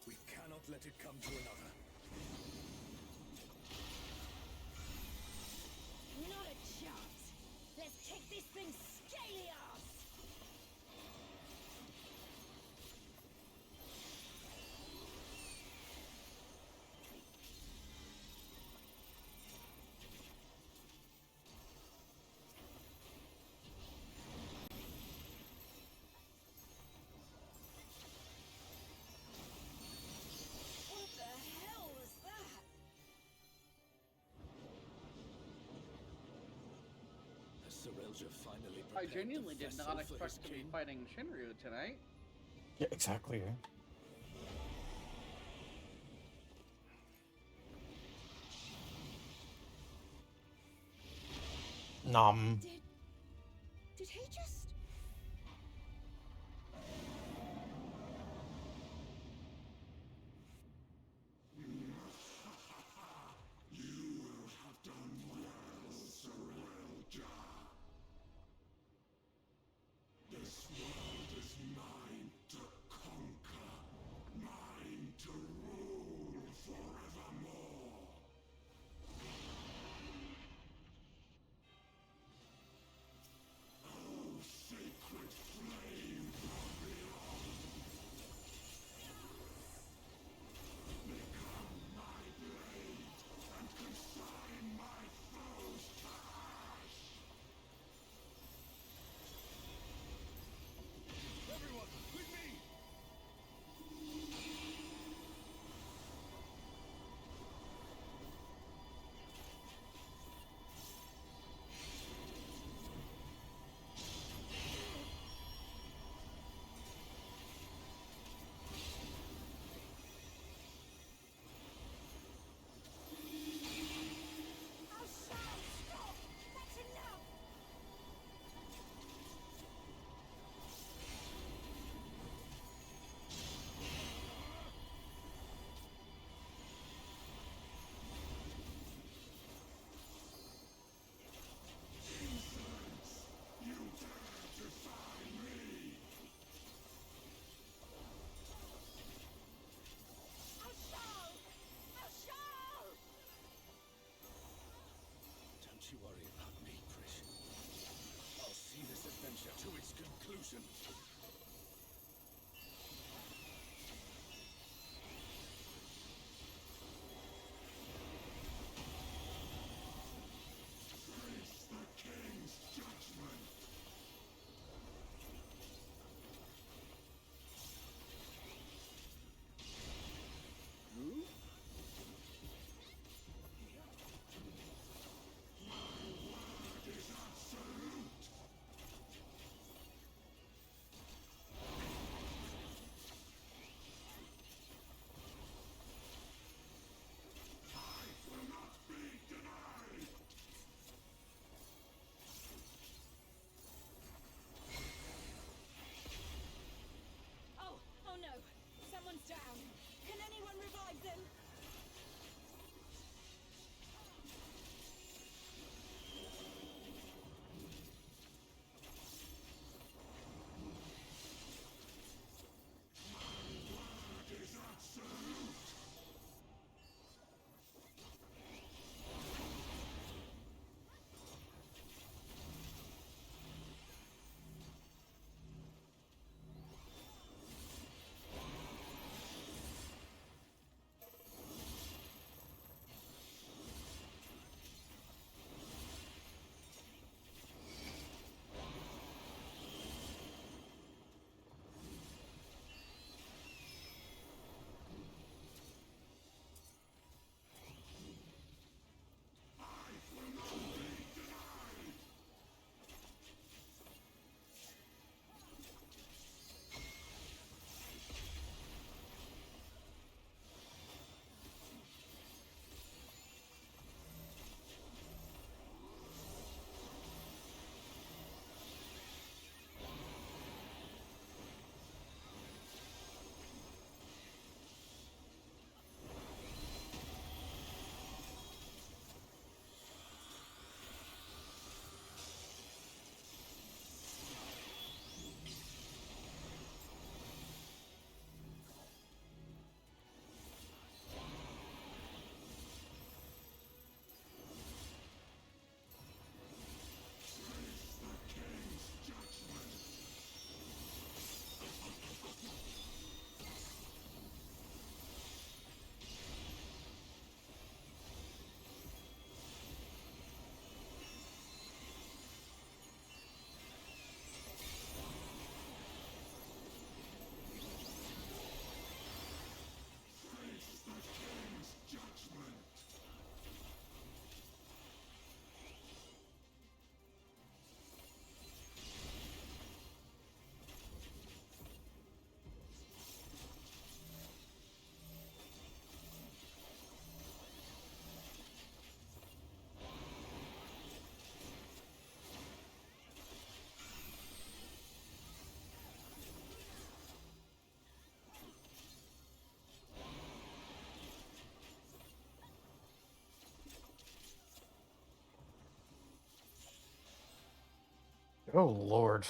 We cannot let it come to another. Not a chance. Let's kick this thing scaly ass. What the hell was that? Has Serelja finally I prepared genuinely the did vessel not for expect his to be king? fighting Shinryu tonight. Yeah, exactly. Right? Nom. Did he just... You will have done well, Serelja. This world is mine to conquer, mine to rule forevermore. Oh, sacred flame from beyond. Become my blade and consign my foes to ash. Everyone, with me! Oh, stop! That's enough! Insolence! You dare defy me! Don't you worry about me, Trish. I'll see this adventure to its conclusion. Face the king's judgment! My word is absolute! Oh, Lord.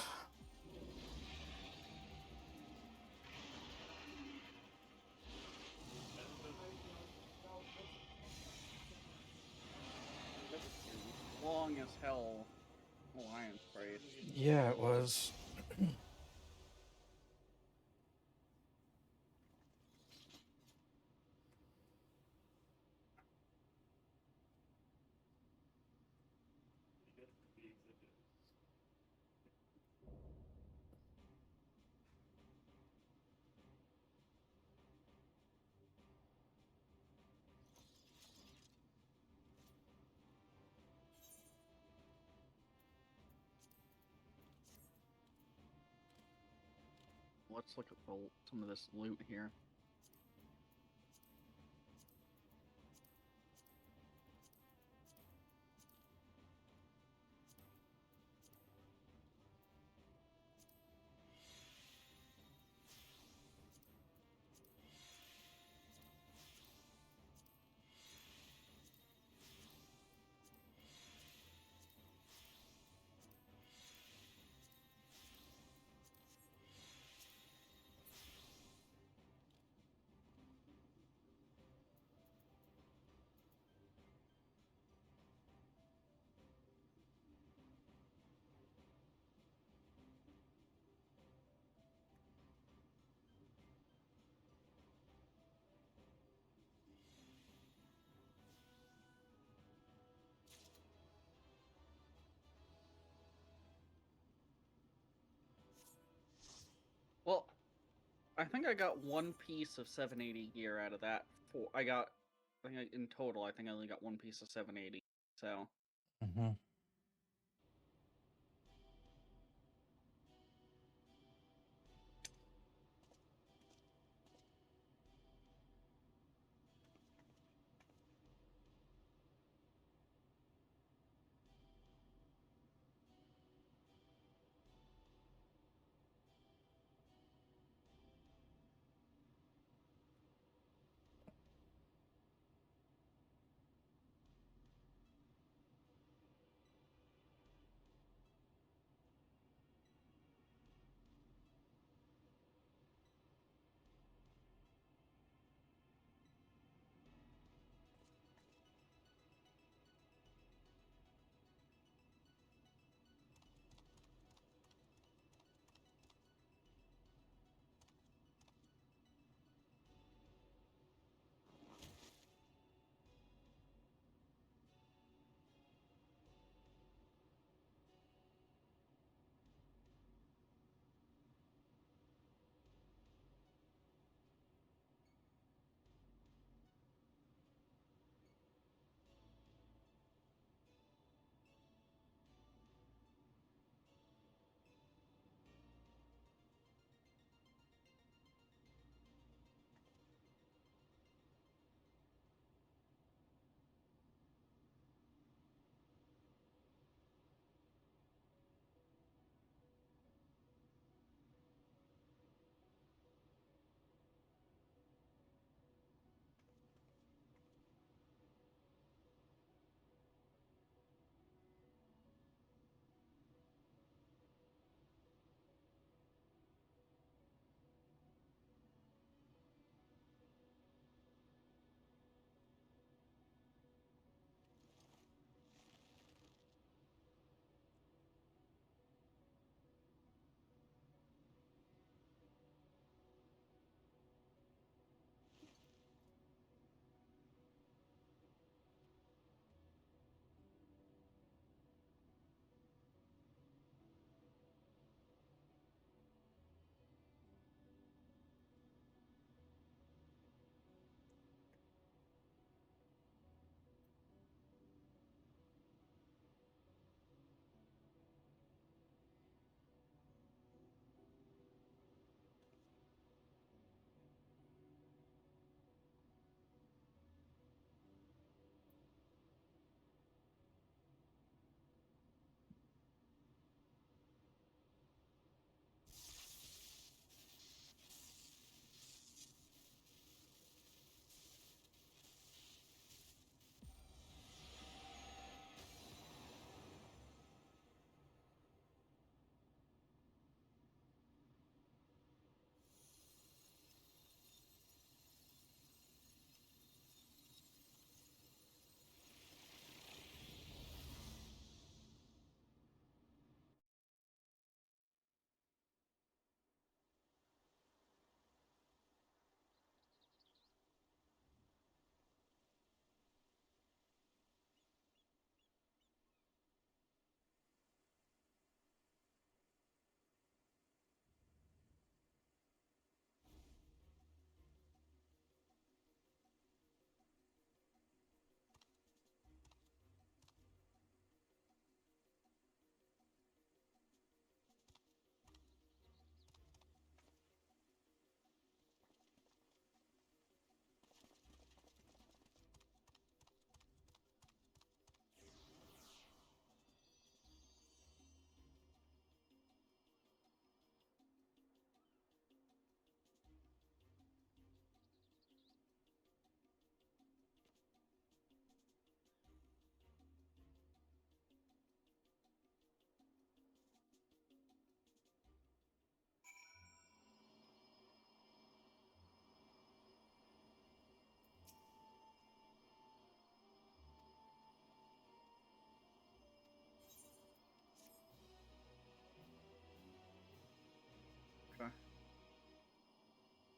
Long as hell alliance race. Yeah, it was. Let's look at some of this loot here. Well, I think I got one piece of 780 gear out of that. I think in total, I think I only got one piece of 780. So. Mm-hmm.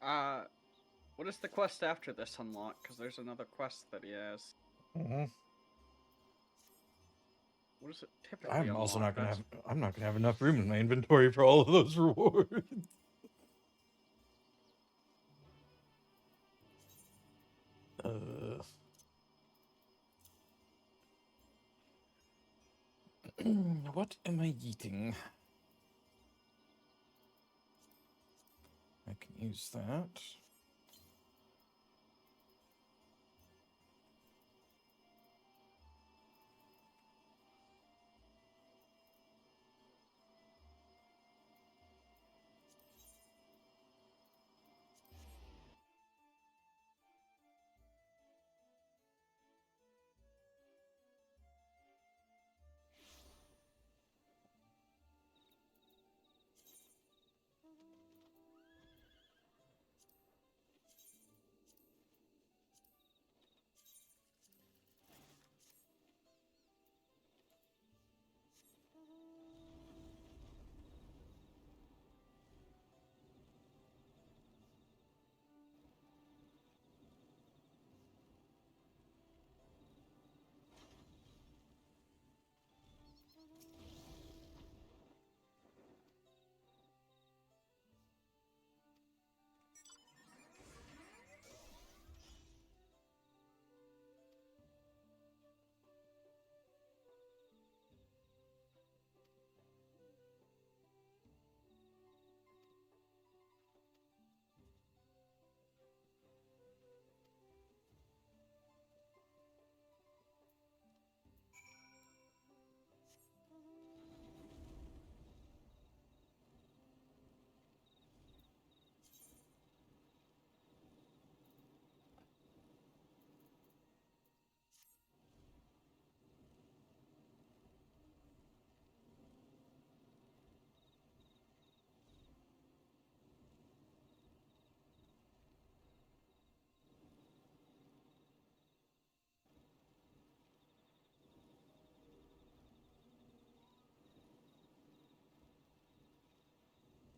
What is the quest after this unlock? Because there's another quest that he has. Mhm. What is it typically I'm also unlock? not gonna That's... have. I'm not gonna have enough room in my inventory for all of those rewards. What am I eating? I can use that.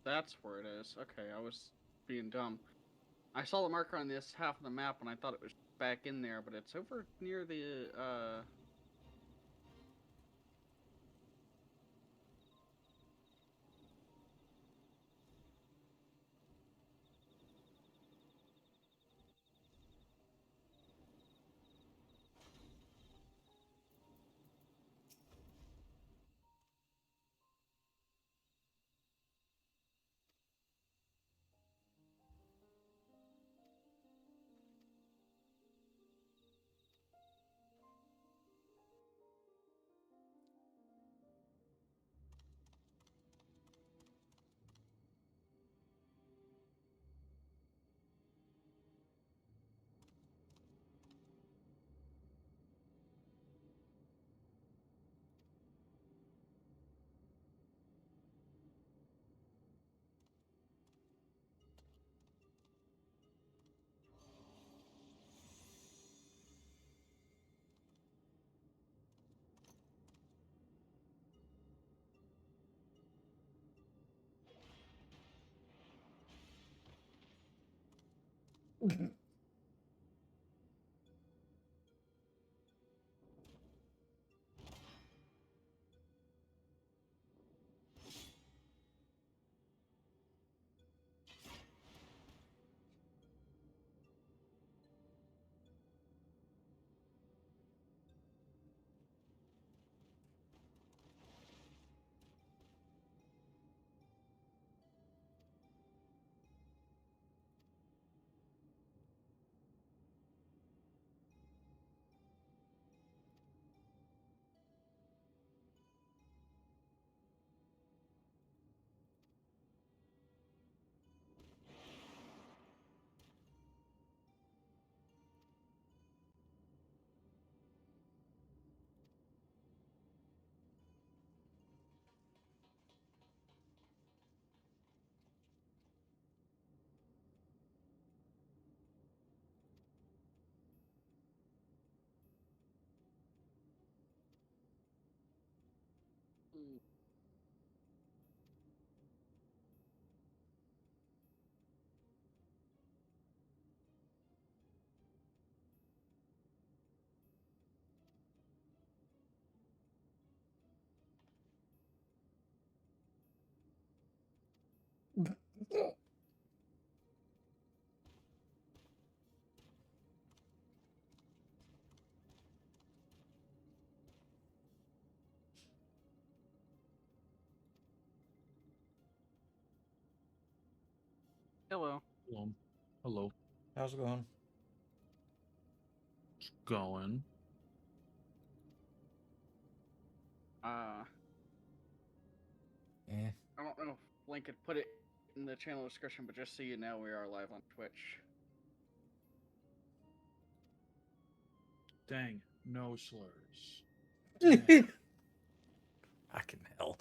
That's where it is. Okay, I was being dumb. I saw the marker on this half of the map and I thought it was back in there, but it's over near the, Hello. Hello. Hello. How's it going? It's going. Eh. I don't know if Link could put it in the channel description, but just so you know, we are live on Twitch. Dang, no slurs. Fucking hell.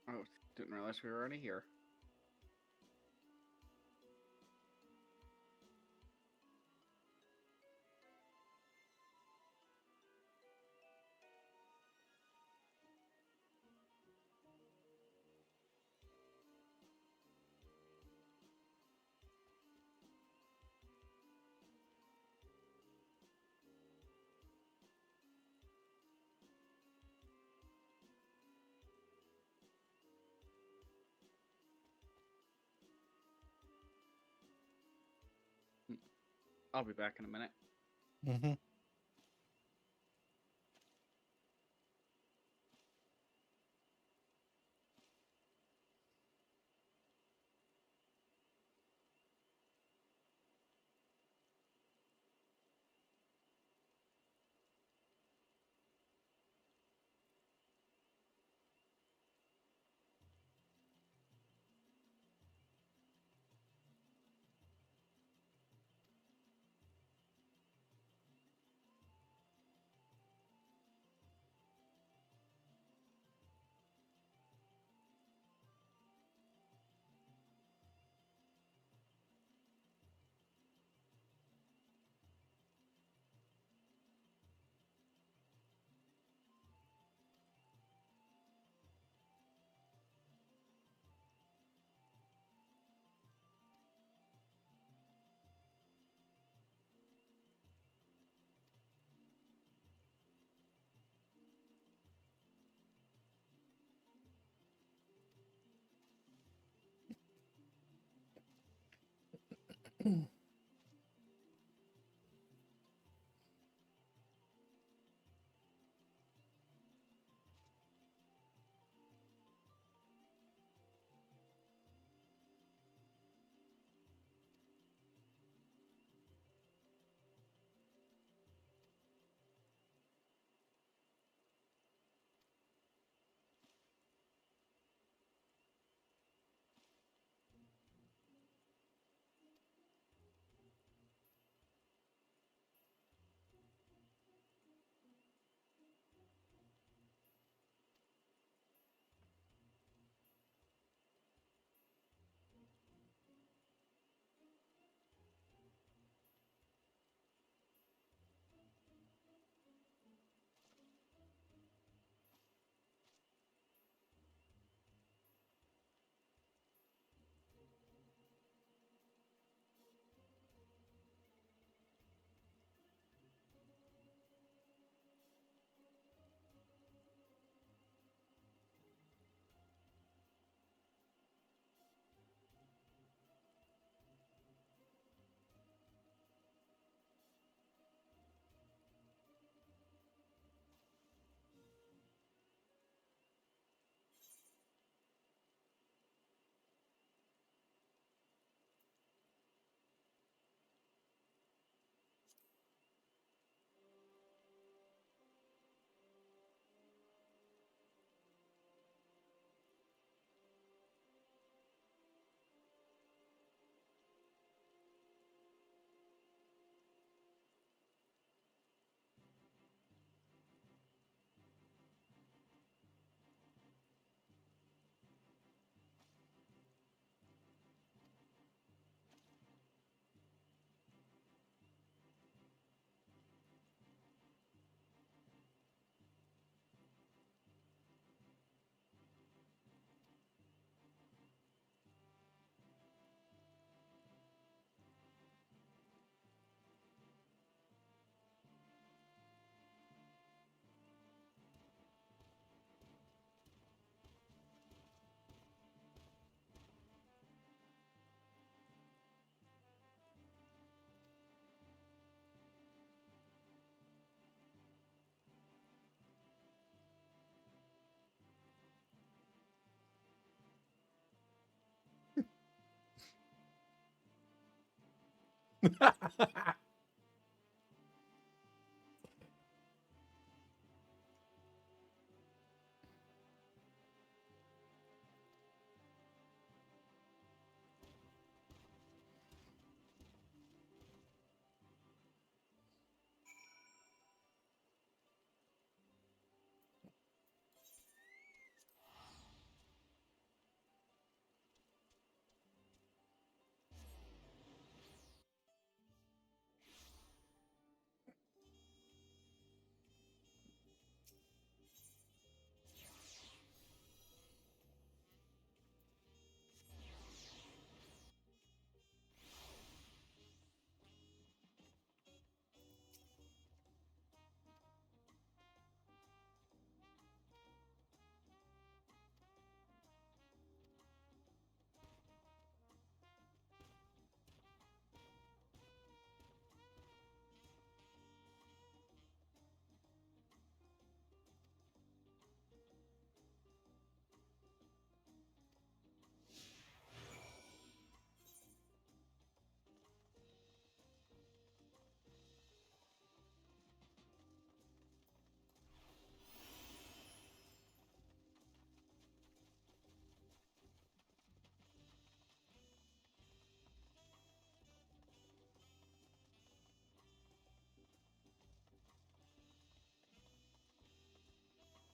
Oh, didn't realize we were already here. I'll be back in a minute. Mm-hmm.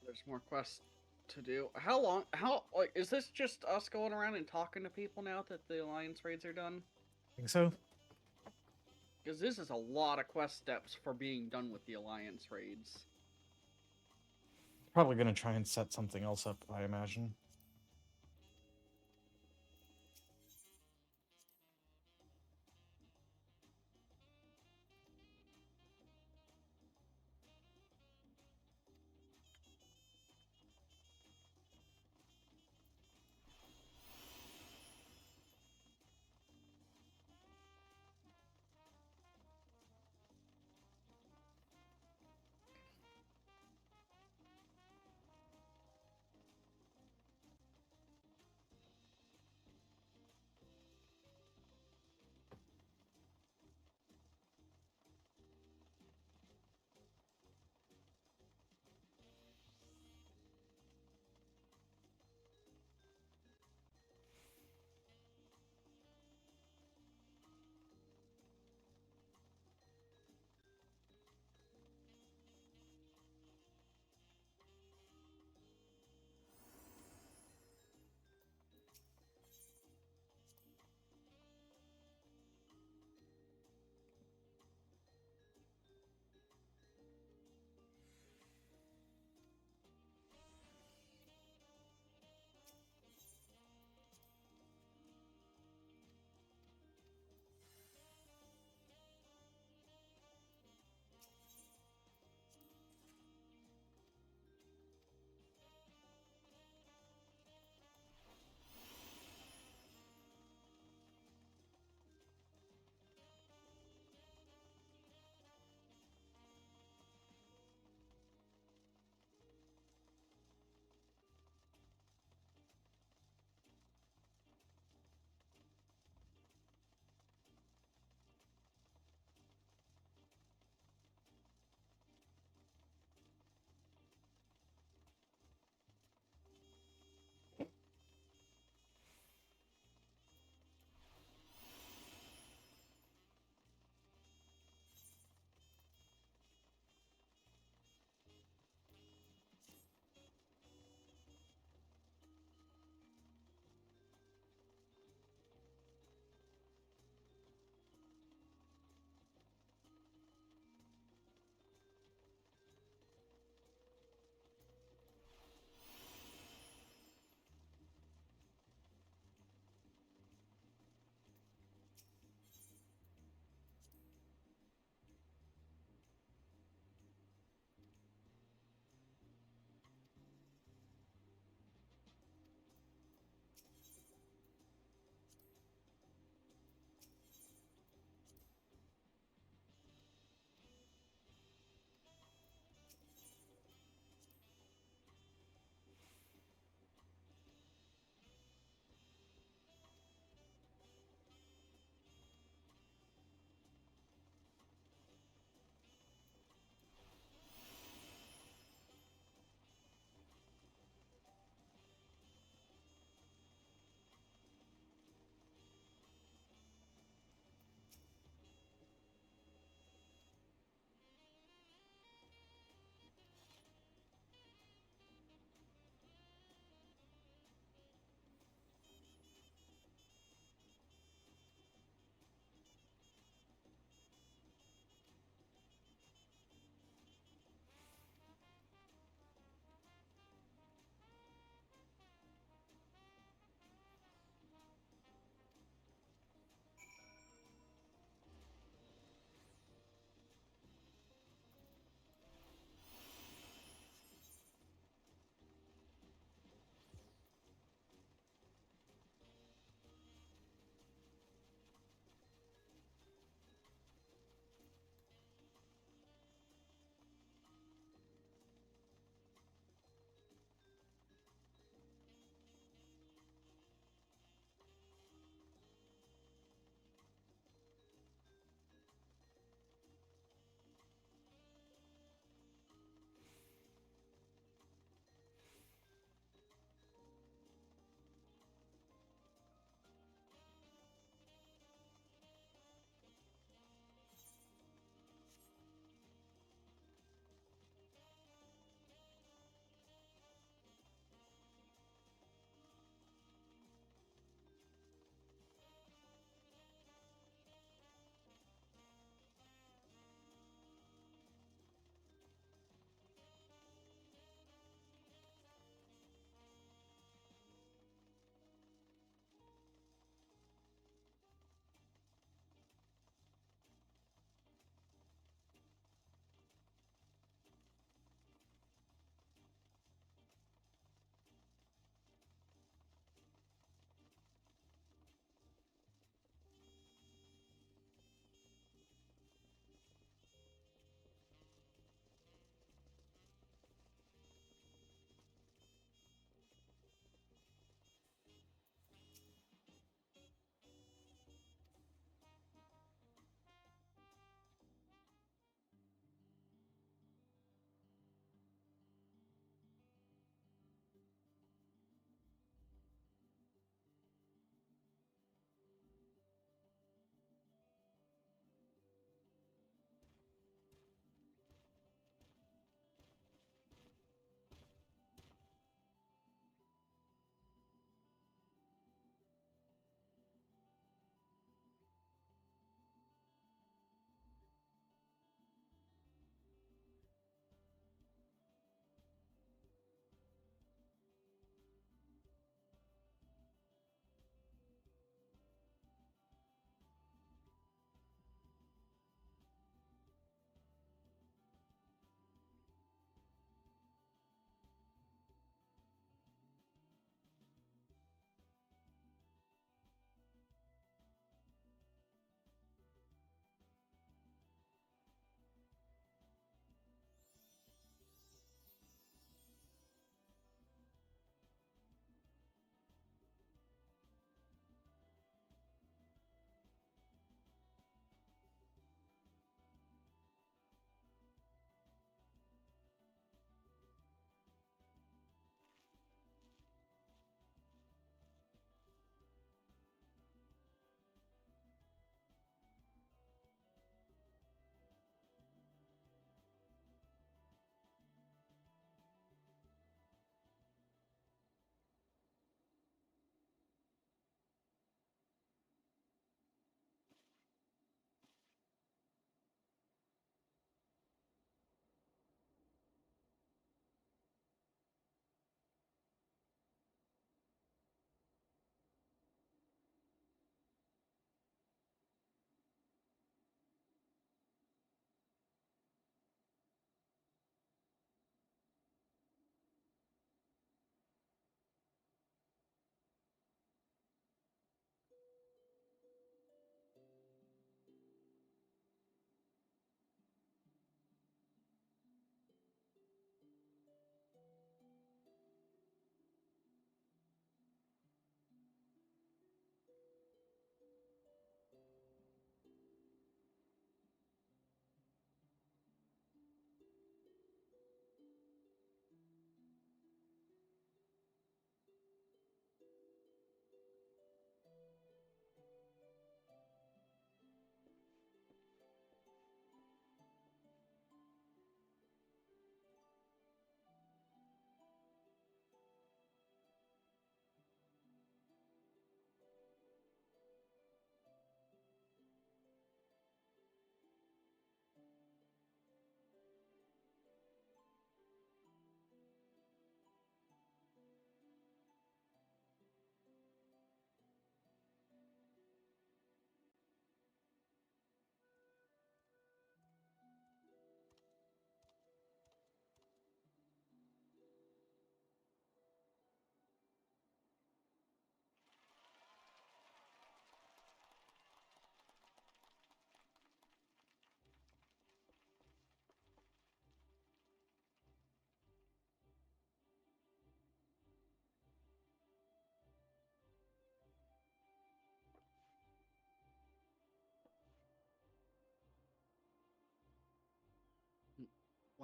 There's more quests to do. How long? How like is this just us going around and talking to people now that the alliance raids are done? Think so? Because this is a lot of quest steps for being done with the alliance raids. Probably gonna try and set something else up, I imagine.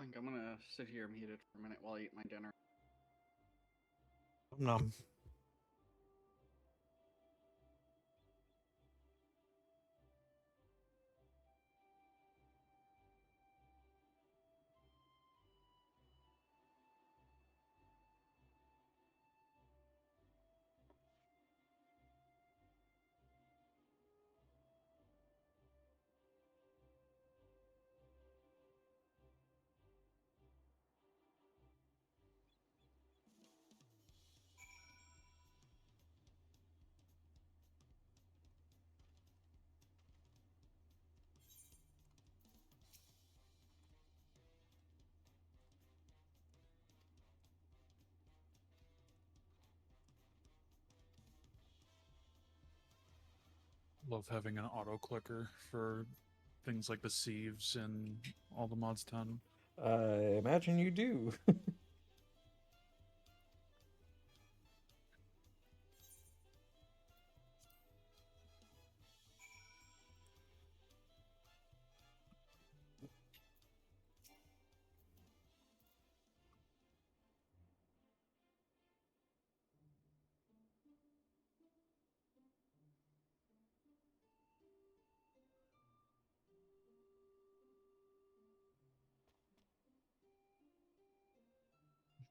Link, I'm gonna sit here muted for a minute while I eat my dinner. Nom. Love having an auto clicker for things like the sieves and all the mods 10. I imagine you do.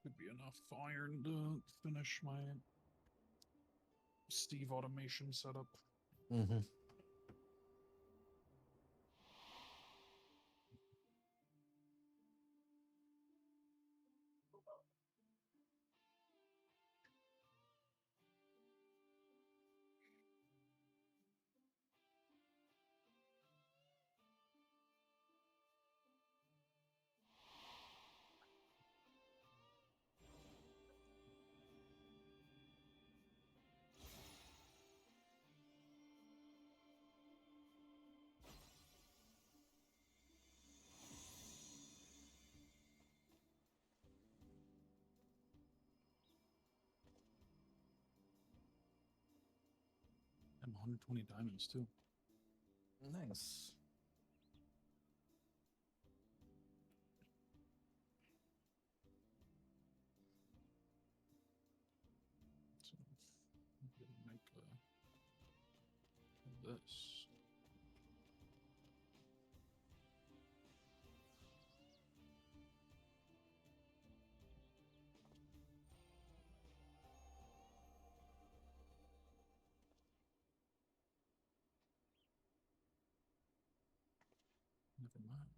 Should be enough iron to finish my Steve automation setup. Mm-hmm. And 120 diamonds too. Nice. So I'm gonna make this. Never mind.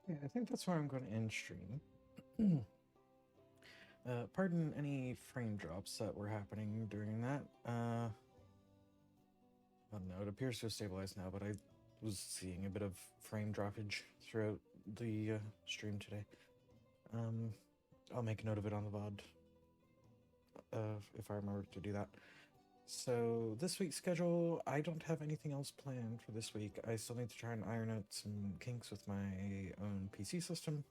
Yeah, I think that's where I'm going to end stream. Pardon any frame drops that were happening during that. I don't know, it appears to have stabilized now, but I was seeing a bit of frame droppage throughout the stream today. I'll make a note of it on the VOD if I remember to do that. So this week's schedule, I don't have anything else planned for this week. I still need to try and iron out some kinks with my own PC system.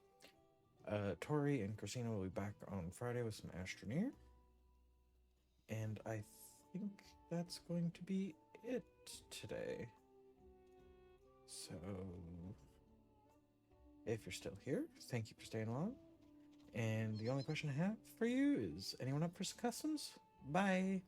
Tori and Christina will be back on Friday with some Astroneer. And I think that's going to be it today. So, if you're still here, thank you for staying along. And the only question I have for you is, anyone up for some customs? Bye!